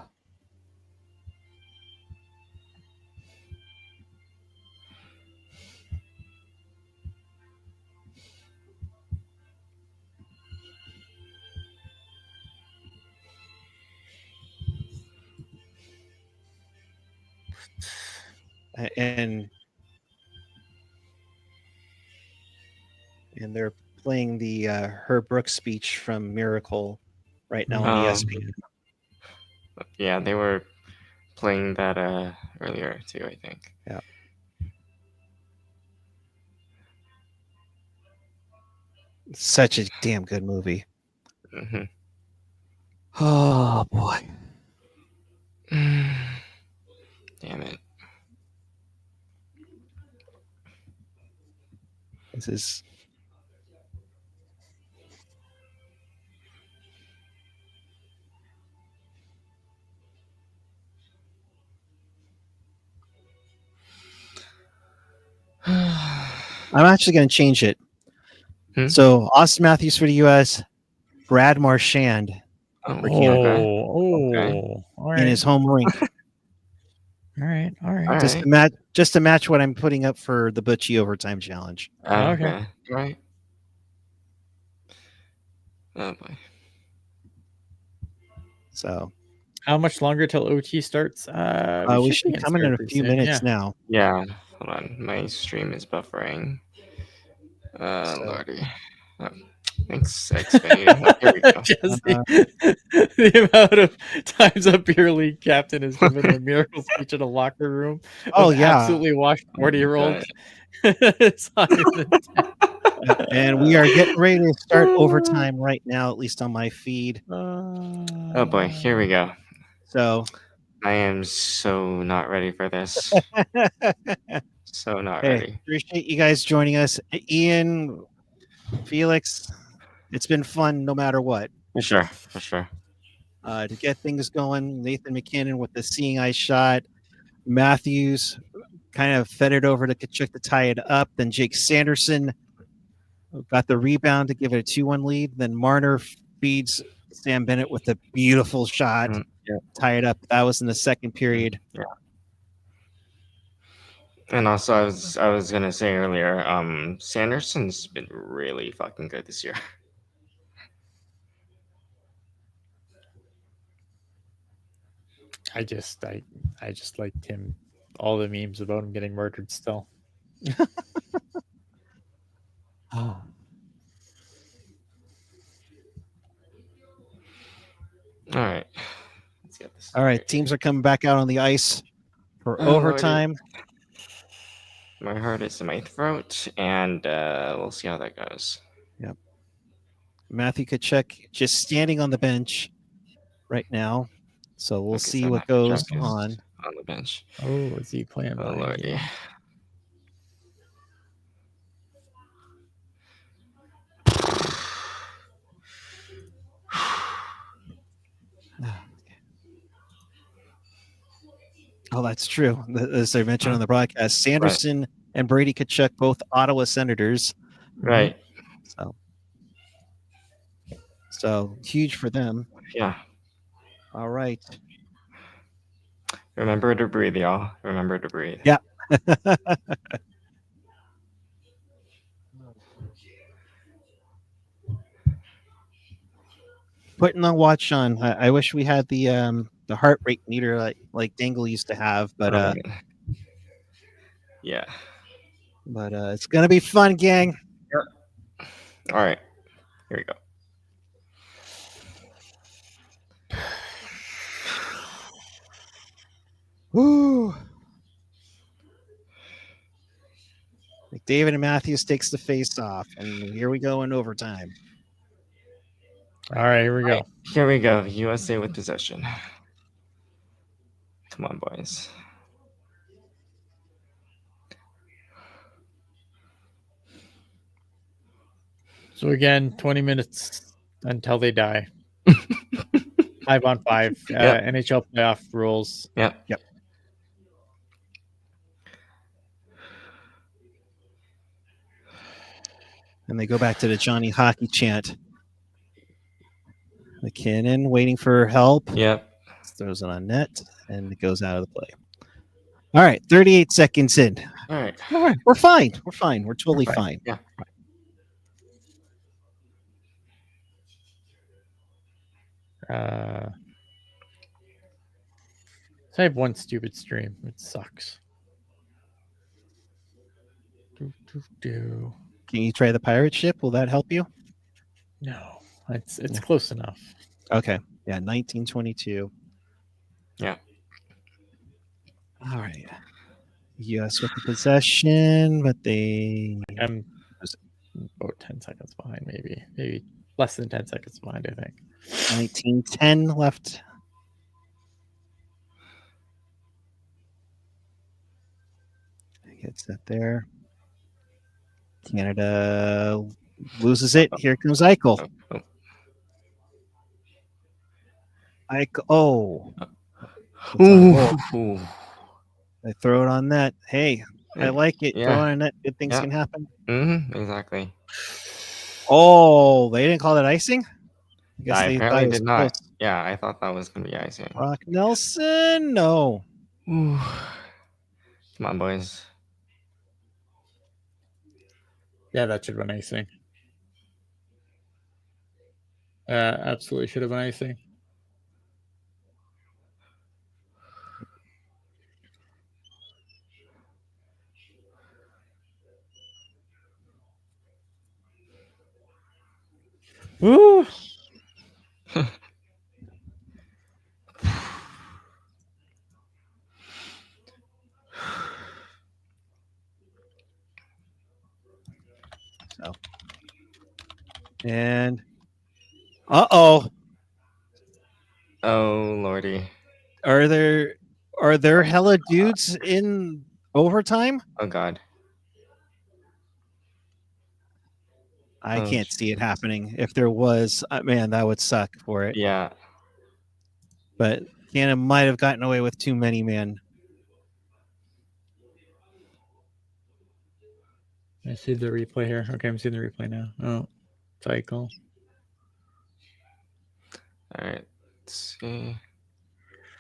And they're playing the Herb Brooks speech from Miracle right now on ESPN. Yeah, they were playing that earlier too, I think. Yeah. Such a damn good movie. Mm-hmm. Oh boy. Damn it. This is I'm actually going to change it. So Austin Matthews for the U.S., Brad Marchand for Canada in his home rink. All right. Just to match what I'm putting up for the Butchie Overtime Challenge. Okay. Right. Oh boy. So, how much longer till OT starts? we should be coming in a few minutes now. Yeah. Hold on. My stream is buffering. Lordy. Oh, thanks, Xfinity. Here we go. Jesse, the amount of times a beer league captain has given a miracle speech in a locker room. Oh yeah, absolutely washed 40-year-olds. And we are getting ready to start overtime right now, at least on my feed. Oh boy, here we go. So I am so not ready for this. So not ready. Appreciate you guys joining us. Ian, Felix, it's been fun no matter what. For sure. To get things going, Nathan McKinnon with the seeing eye shot. Matthews kind of fed it over to Kachuk to tie it up. Then Jake Sanderson got the rebound to give it a 2-1 lead. Then Marner feeds Sam Bennett with a beautiful shot, tie it up. That was in the second period. Yeah. And also, I was gonna say earlier, Sanderson's been really fucking good this year. I just liked him. All the memes about him getting murdered still. All right. Let's get this. All right, teams are coming back out on the ice. for Oh, Lordy. overtime. My heart is in my throat, and we'll see how that goes. Yep. Matthew Kachuk just standing on the bench right now. So we'll see what goes on. On the bench. Oh, is he playing Oh, behind Lordy. game? Oh, that's true. As I mentioned on the broadcast, Sanderson and Brady Kachuk, both Ottawa Senators. Right. So huge for them. Yeah. All right. Remember to breathe, y'all. Remember to breathe. Yeah. Putting the watch on. I wish we had the heart rate meter like Dangle used to have, but yeah. But it's gonna be fun, gang. Yep. All right. Here we go. Woo. McDavid and Matthews takes the face off, and here we go in overtime. All right, here we go. Here we go. USA with possession. Come on, boys. So again, 20 minutes until they die. 5-on-5. Yep. NHL playoff rules. Yep. And they go back to the Johnny Hockey chant. McKinnon waiting for help. Yep. Throws it on net, and it goes out of the play. All right, 38 seconds in. All right. We're fine. We're fine. We're totally fine. Yeah. I have one stupid stream. It sucks. Can you try the pirate ship? Will that help you? No, it's close enough. Okay. Yeah, 1922. Yeah. All right. U.S. with the possession, but they. I'm about 10 seconds behind, maybe less than 10 seconds behind, I think. 1910 left. Gets that there. Canada loses it. Here comes Eichel. Eichel. Oh. Ooh. They throw it on net. Hey, I like it. Yeah. Throw it on net. Good things can happen. Exactly. Oh, they didn't call that icing? I guess they apparently thought did not. Close. Yeah, I thought that was going to be icing. Brock Nelson? No. Ooh. Come on, boys. Yeah, that should have been icing. Absolutely should have been icing. Woo! So. And oh Lordy. Are there hella dudes in overtime? Oh god. I can't see it happening. If there was, man, that would suck for it. Yeah. But Canada might have gotten away with too many, man. I see the replay here. Okay, I'm seeing the replay now. Oh, cycle. All right. Let's see.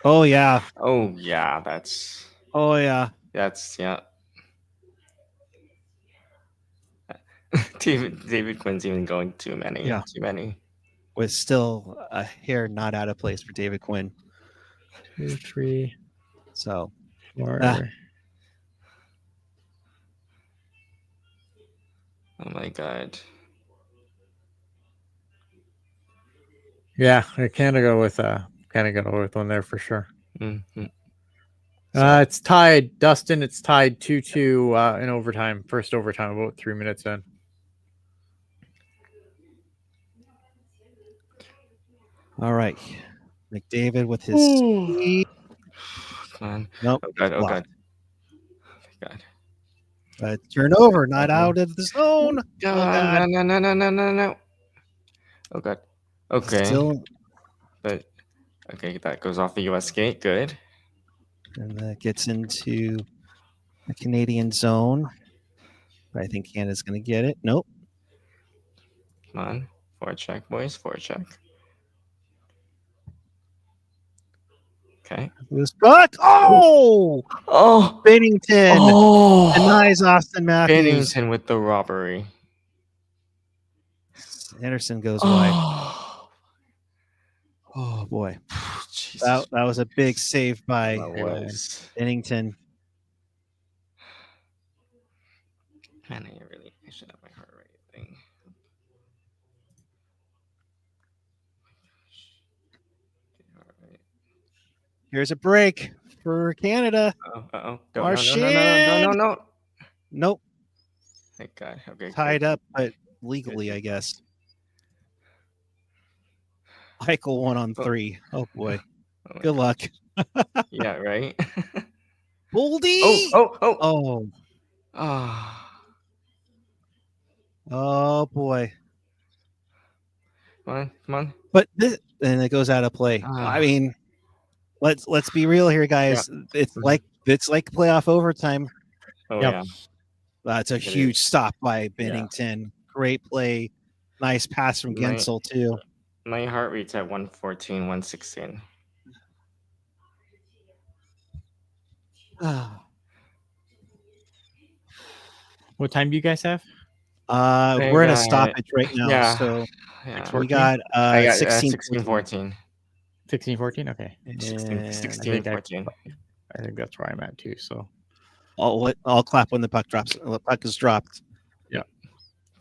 Oh yeah. Oh yeah. That's. Oh yeah. That's yeah. David Quinn's even going too many. Yeah. Too many. With still a hair not out of place for David Quinn. 2, 3. So. 4. Oh my god. Yeah, I kind of go with one there for sure. Mm-hmm. It's tied, Dustin. It's tied 2-2 in overtime. First overtime, about 3 minutes in. All right, McDavid with his speed. Come on. Nope. Oh god. Oh blocked. god. Oh god. Turnover, not out of the zone. Oh god. No. Oh god. Okay. Still, But okay, that goes off the US gate. Good. and that gets into the Canadian zone. I think Canada's going to get it. Nope. Come on. Forward check, boys. Forward check. Okay. This puck. Oh, Oh. Bennington Oh. denies Austin Matthews. Bennington with the robbery. Anderson goes wide. Oh. Oh boy, Jesus. that was a big save by That was. Bennington. Man, I should have my heart rate thing. Here's a break for Canada. Uh-oh. No. Nope. Thank God. Okay. Tied up, but legally, I guess. Eichel 1-on-3. Oh boy. Oh my Good God. luck. Yeah, right? Boldy. Oh. Oh boy. Come on. But this, and it goes out of play. I mean, let's be real here, guys. Yeah. It's like playoff overtime. Oh Yep. yeah. That's a huge stop by Bennington. Great play. Nice pass from Gensel too. My heart rate's at 114, 116. What time do you guys have? We're in a stoppage right now. Yeah. So Yeah. we got I got 16, 14. 16-14? Okay. 16, 14. I think that's where I'm at too. So I'll clap when the puck drops. The puck is dropped. Yeah.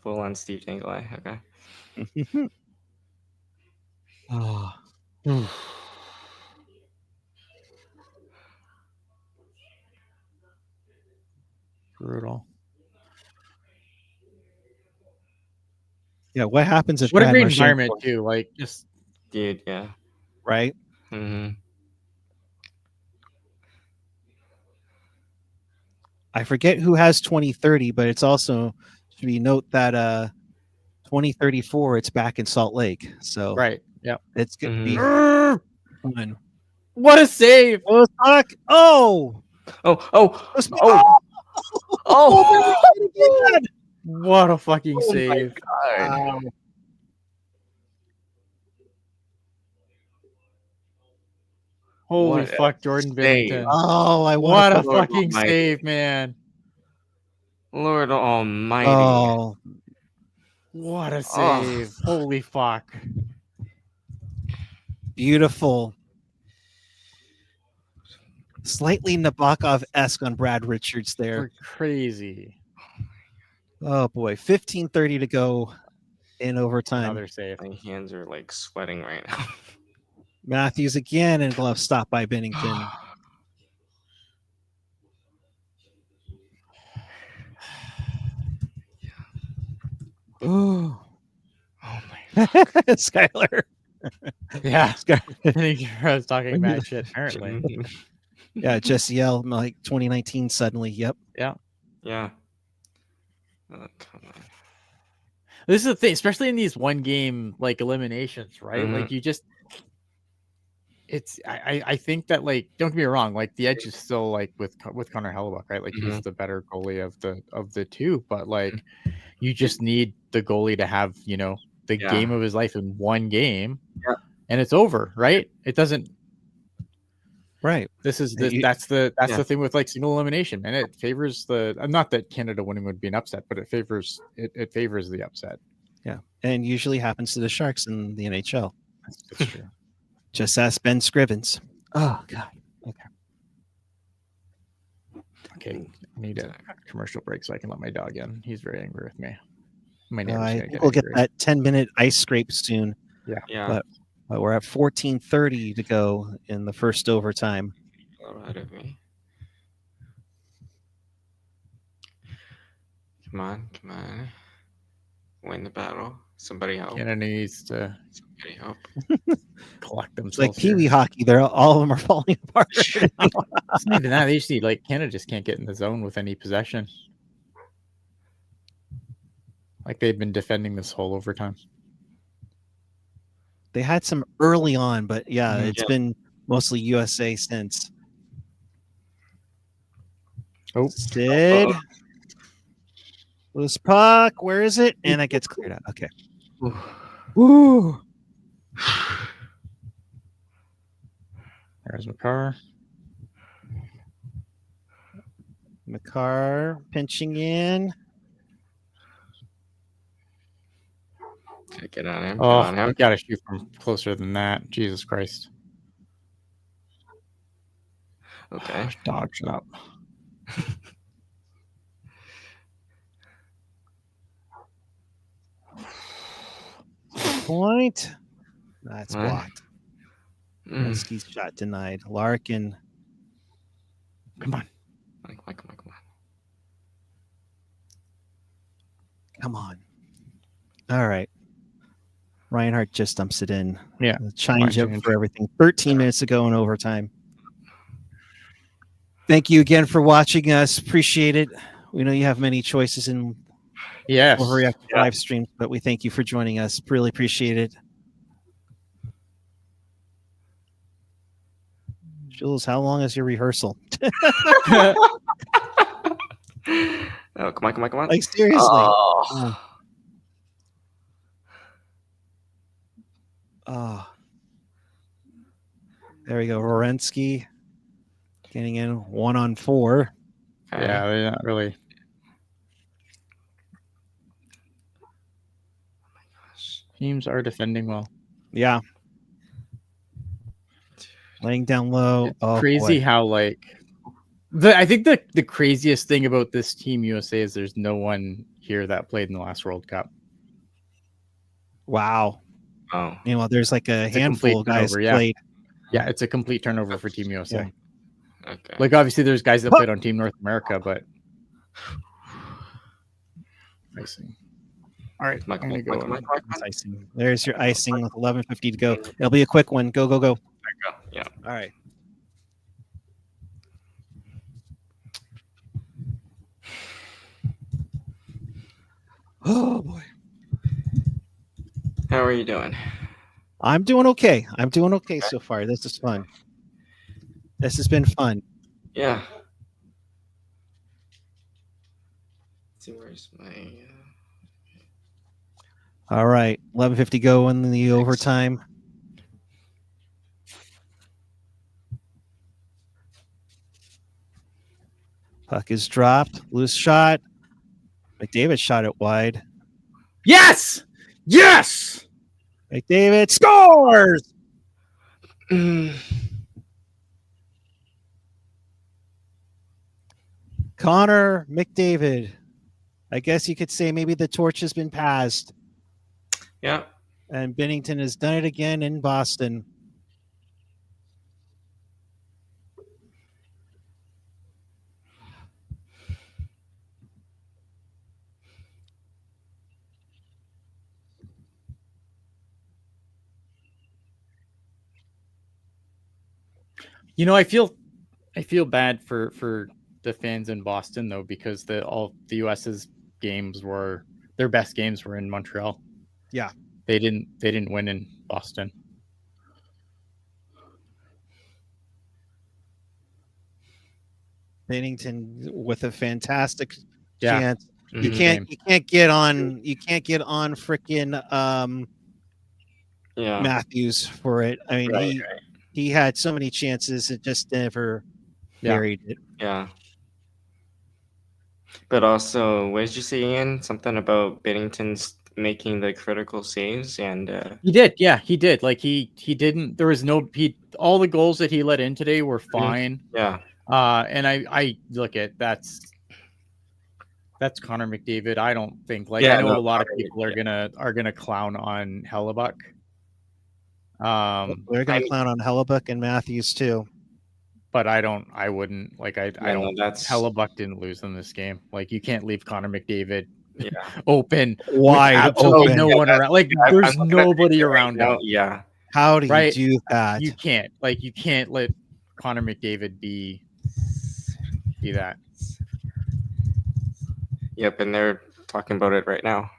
Full on Steve Dangle. Okay. Oh. Brutal. Yeah, what happens if What a Brad great Marchand environment scores? too. Like just Dude, yeah. Right? Mm-hmm. I forget who has 2030, but it's also should we note that 2034 it's back in Salt Lake. So right. Yeah. it's gonna be fun. What a save! Oh, puck! Oh! What a fucking Oh my save! God. Holy What a fuck, Jordan save. Bennington! Oh, What a Lord fucking Almighty. save, man! Lord Almighty. Oh, What a save! Holy fuck! beautiful. Slightly Nabokov-esque on Brad Richards there. We're crazy. Oh boy, 15:30 to go in overtime. Another save. My hands are like sweating right now. Matthews again and glove stop by Bennington. Oh my Skyler. Yeah, Skyler. I think I was talking mad shit. Apparently, Yeah, Jesse L. Like 2019 suddenly. Yep. Yeah. Oh, come on. this is the thing, especially in these one game like eliminations, right? Mhm. Like you just, I think that like don't get me wrong, like the edge is still like with Connor Hellebuck, right? Like he's the better goalie of the two, but like you just need the goalie to have the game of his life in one game, and it's over, right? It doesn't. Right. That's the thing with like single elimination, and it favors the. Not that Canada winning would be an upset, but it favors the upset. Yeah, and usually happens to the Sharks in the NHL. That's true. Just ask Ben Scrivens. Oh God. Okay, I need a commercial break so I can let my dog in. He's very angry with me. My I neighbor's gonna think we'll get angry. that 10-minute ice scrape soon. Yeah. But we're at 14:30 to go in the first overtime. Out of me. Come on. Win the battle. Somebody help. Canada needs to Somebody help. collect It's like themselves. Pee Wee hockey. All of them are falling apart. It's not even that. They just need, like, Canada just can't get in the zone with any possession. Like, they've been defending this whole overtime. They had some early on, but yeah, Mhm. it's been mostly USA since. Oh, Sid. Loose puck. Where is it? And it gets cleared out. Okay. woo! There's McCarr. McCarr pinching in. Get on him. Oh, Get on him. you gotta shoot from closer than that. Jesus Christ. Okay. Dodge it up. Point. That's What? blocked. Gretzky's shot denied. Larkin. Come on. Come on. Come on. All right. Reinhardt just dumps it in. Yeah. Change up for everything. 13 minutes ago in overtime. Thank you again for watching us. Appreciate it. We know you have many choices in overreact live streams, but we thank you for joining us. Really appreciate it. Jules, how long is your rehearsal? Oh, come on. Like, seriously. Oh. There we go. Rorensky getting in 1-on-4. Okay. Yeah, they're not really. Teams are defending well. Yeah. Laying down low. It's crazy how, like, I think the craziest thing about this Team USA is there's no one here that played in the last World Cup. Wow. Oh. Meanwhile, there's like a handful of guys played. Yeah, it's a complete turnover for Team USA. Yeah. Okay. Like, obviously, there's guys that played on Team North America, but icing. All right, I'm gonna go. Icing. There's your icing with 11:50 to go. It'll be a quick one. Go. There you go. Yeah. All right. Oh boy. How are you doing? I'm doing okay. So far. This is fun. This has been fun. Yeah. Let's see, where's my All right. 11:50 go in the overtime. Puck is dropped. Loose shot. McDavid shot it wide. Yes! McDavid scores! Connor McDavid. I guess you could say maybe the torch has been passed. Yeah. And Bennington has done it again in Boston. You know, I feel bad for the fans in Boston though, because all the US's games were their best games were in Montreal. Yeah. They didn't win in Boston. Bennington with a fantastic chance. Mm-hmm. You can't get on freaking Matthews for it. I mean, he had so many chances, it just never buried it. Yeah. But also, what did you say, Ian? Something about Bennington's making the critical saves, and he did. Yeah, he did. Like he didn't. There was no. All the goals that he let in today were fine. Yeah. And I look at that's Connor McDavid. I don't think I know a lot of people are gonna clown on Hellebuck. They're gonna clown on Hellebuck and Matthews too. but I wouldn't like. I Yeah, no, don't. that's Hellebuck didn't lose in this game. Like, you can't leave Connor McDavid yeah. open Wide with absolutely open. no Yeah, one around. Like, I'm there's looking at the nobody picture right around now. him. Yeah. How do you Right? do that? You can't. Like, you can't let Connor McDavid be that. Yep, and they're talking about it right now.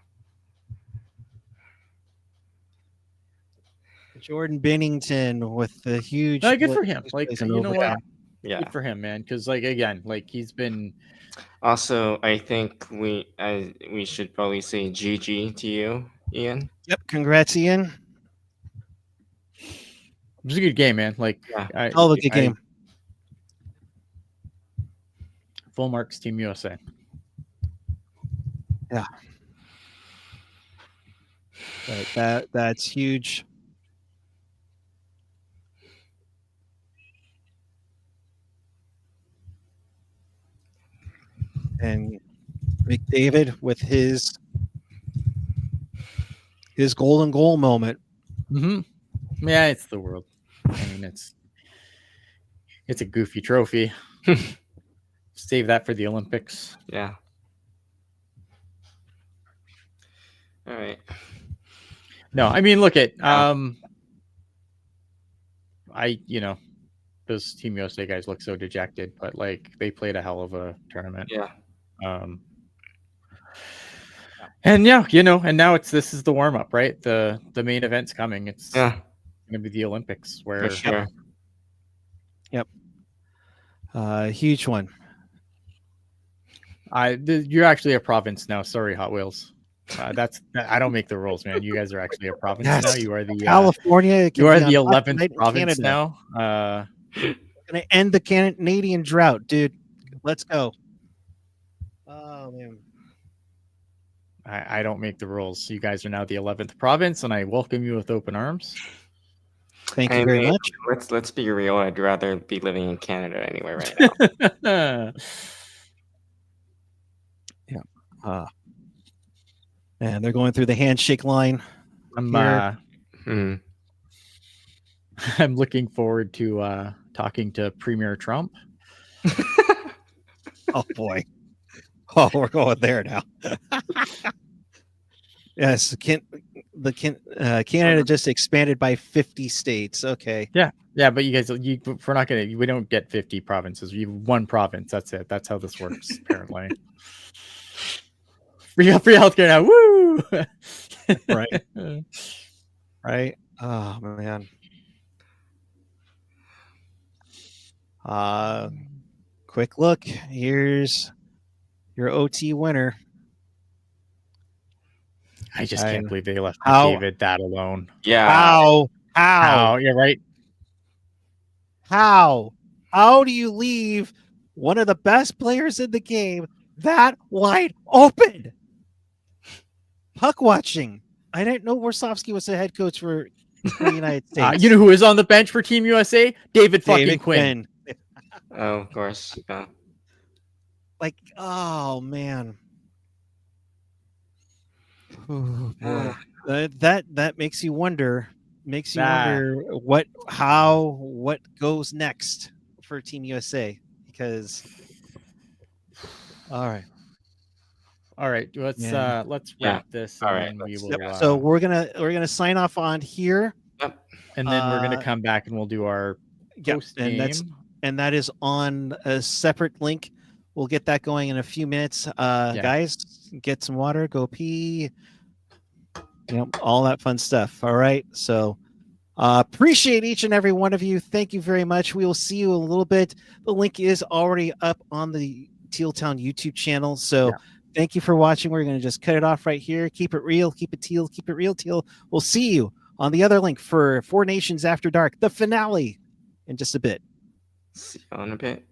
Jordan Bennington with the huge. No, good for him. Like, plays an you know what? overtime. Yeah. Good for him, man. Because, like, again, like, he's been. Also, I think we should probably say GG to you, Ian. Yep. Congrats, Ian. It was a good game, man. Like, Yeah. Hell of a good game. Full marks, Team USA. Yeah. That's huge. And McDavid with his golden goal moment. Mm-hmm. Yeah, it's the world. I mean, it's a goofy trophy. Save that for the Olympics. Yeah. All right. No, I mean, look at Yeah. those Team USA guys look so dejected, but like, they played a hell of a tournament. Yeah. And yeah, and now this is the warm up, right? The main event's coming. It's gonna be the Olympics, where For sure. Yep. Huge one. You're actually a province now. Sorry, Hot Wheels. I don't make the rules, man. You guys are actually a province now. You are the California. You are the 11th province now. Gonna end the Canadian drought, dude. Let's go. Oh man. I don't make the rules. You guys are now the 11th province, and I welcome you with open arms. Thank you very much. Let's be real. I'd rather be living in Canada anyway right now. Yeah. And they're going through the handshake line. I'm looking forward to talking to Premier Trump. Oh boy. Oh, we're going there now. Yes, Canada just expanded by 50 states. Okay. Yeah, but you guys, we don't get 50 provinces. You have one province. That's it. That's how this works, apparently. Free healthcare now. Woo! Right. Right. Oh man. Quick look. Here's your OT winner. I just can't believe they left David that alone. Yeah. How? Yeah, right. How do you leave one of the best players in the game that wide open? Puck watching. I didn't know Warsofsky was the head coach for the United States. You know who is on the bench for Team USA? David fucking Quinn. Oh, of course. Yeah. Like, oh man. Ooh, boy. That makes you wonder. Makes you wonder what goes next for Team USA, because all right. Let's wrap this. All right. And we will, so we're gonna sign off on here. Yep. And then we're gonna come back and we'll do our post game. And that is on a separate link. We'll get that going in a few minutes. Guys, get some water, go pee, all that fun stuff. All right. So appreciate each and every one of you. Thank you very much. We will see you in a little bit. The link is already up on the Teal Town YouTube channel. So thank you for watching. We're going to just cut it off right here. Keep it real. Keep it Teal. Keep it real, Teal. We'll see you on the other link for Four Nations After Dark, the finale, in just a bit. See you in a bit.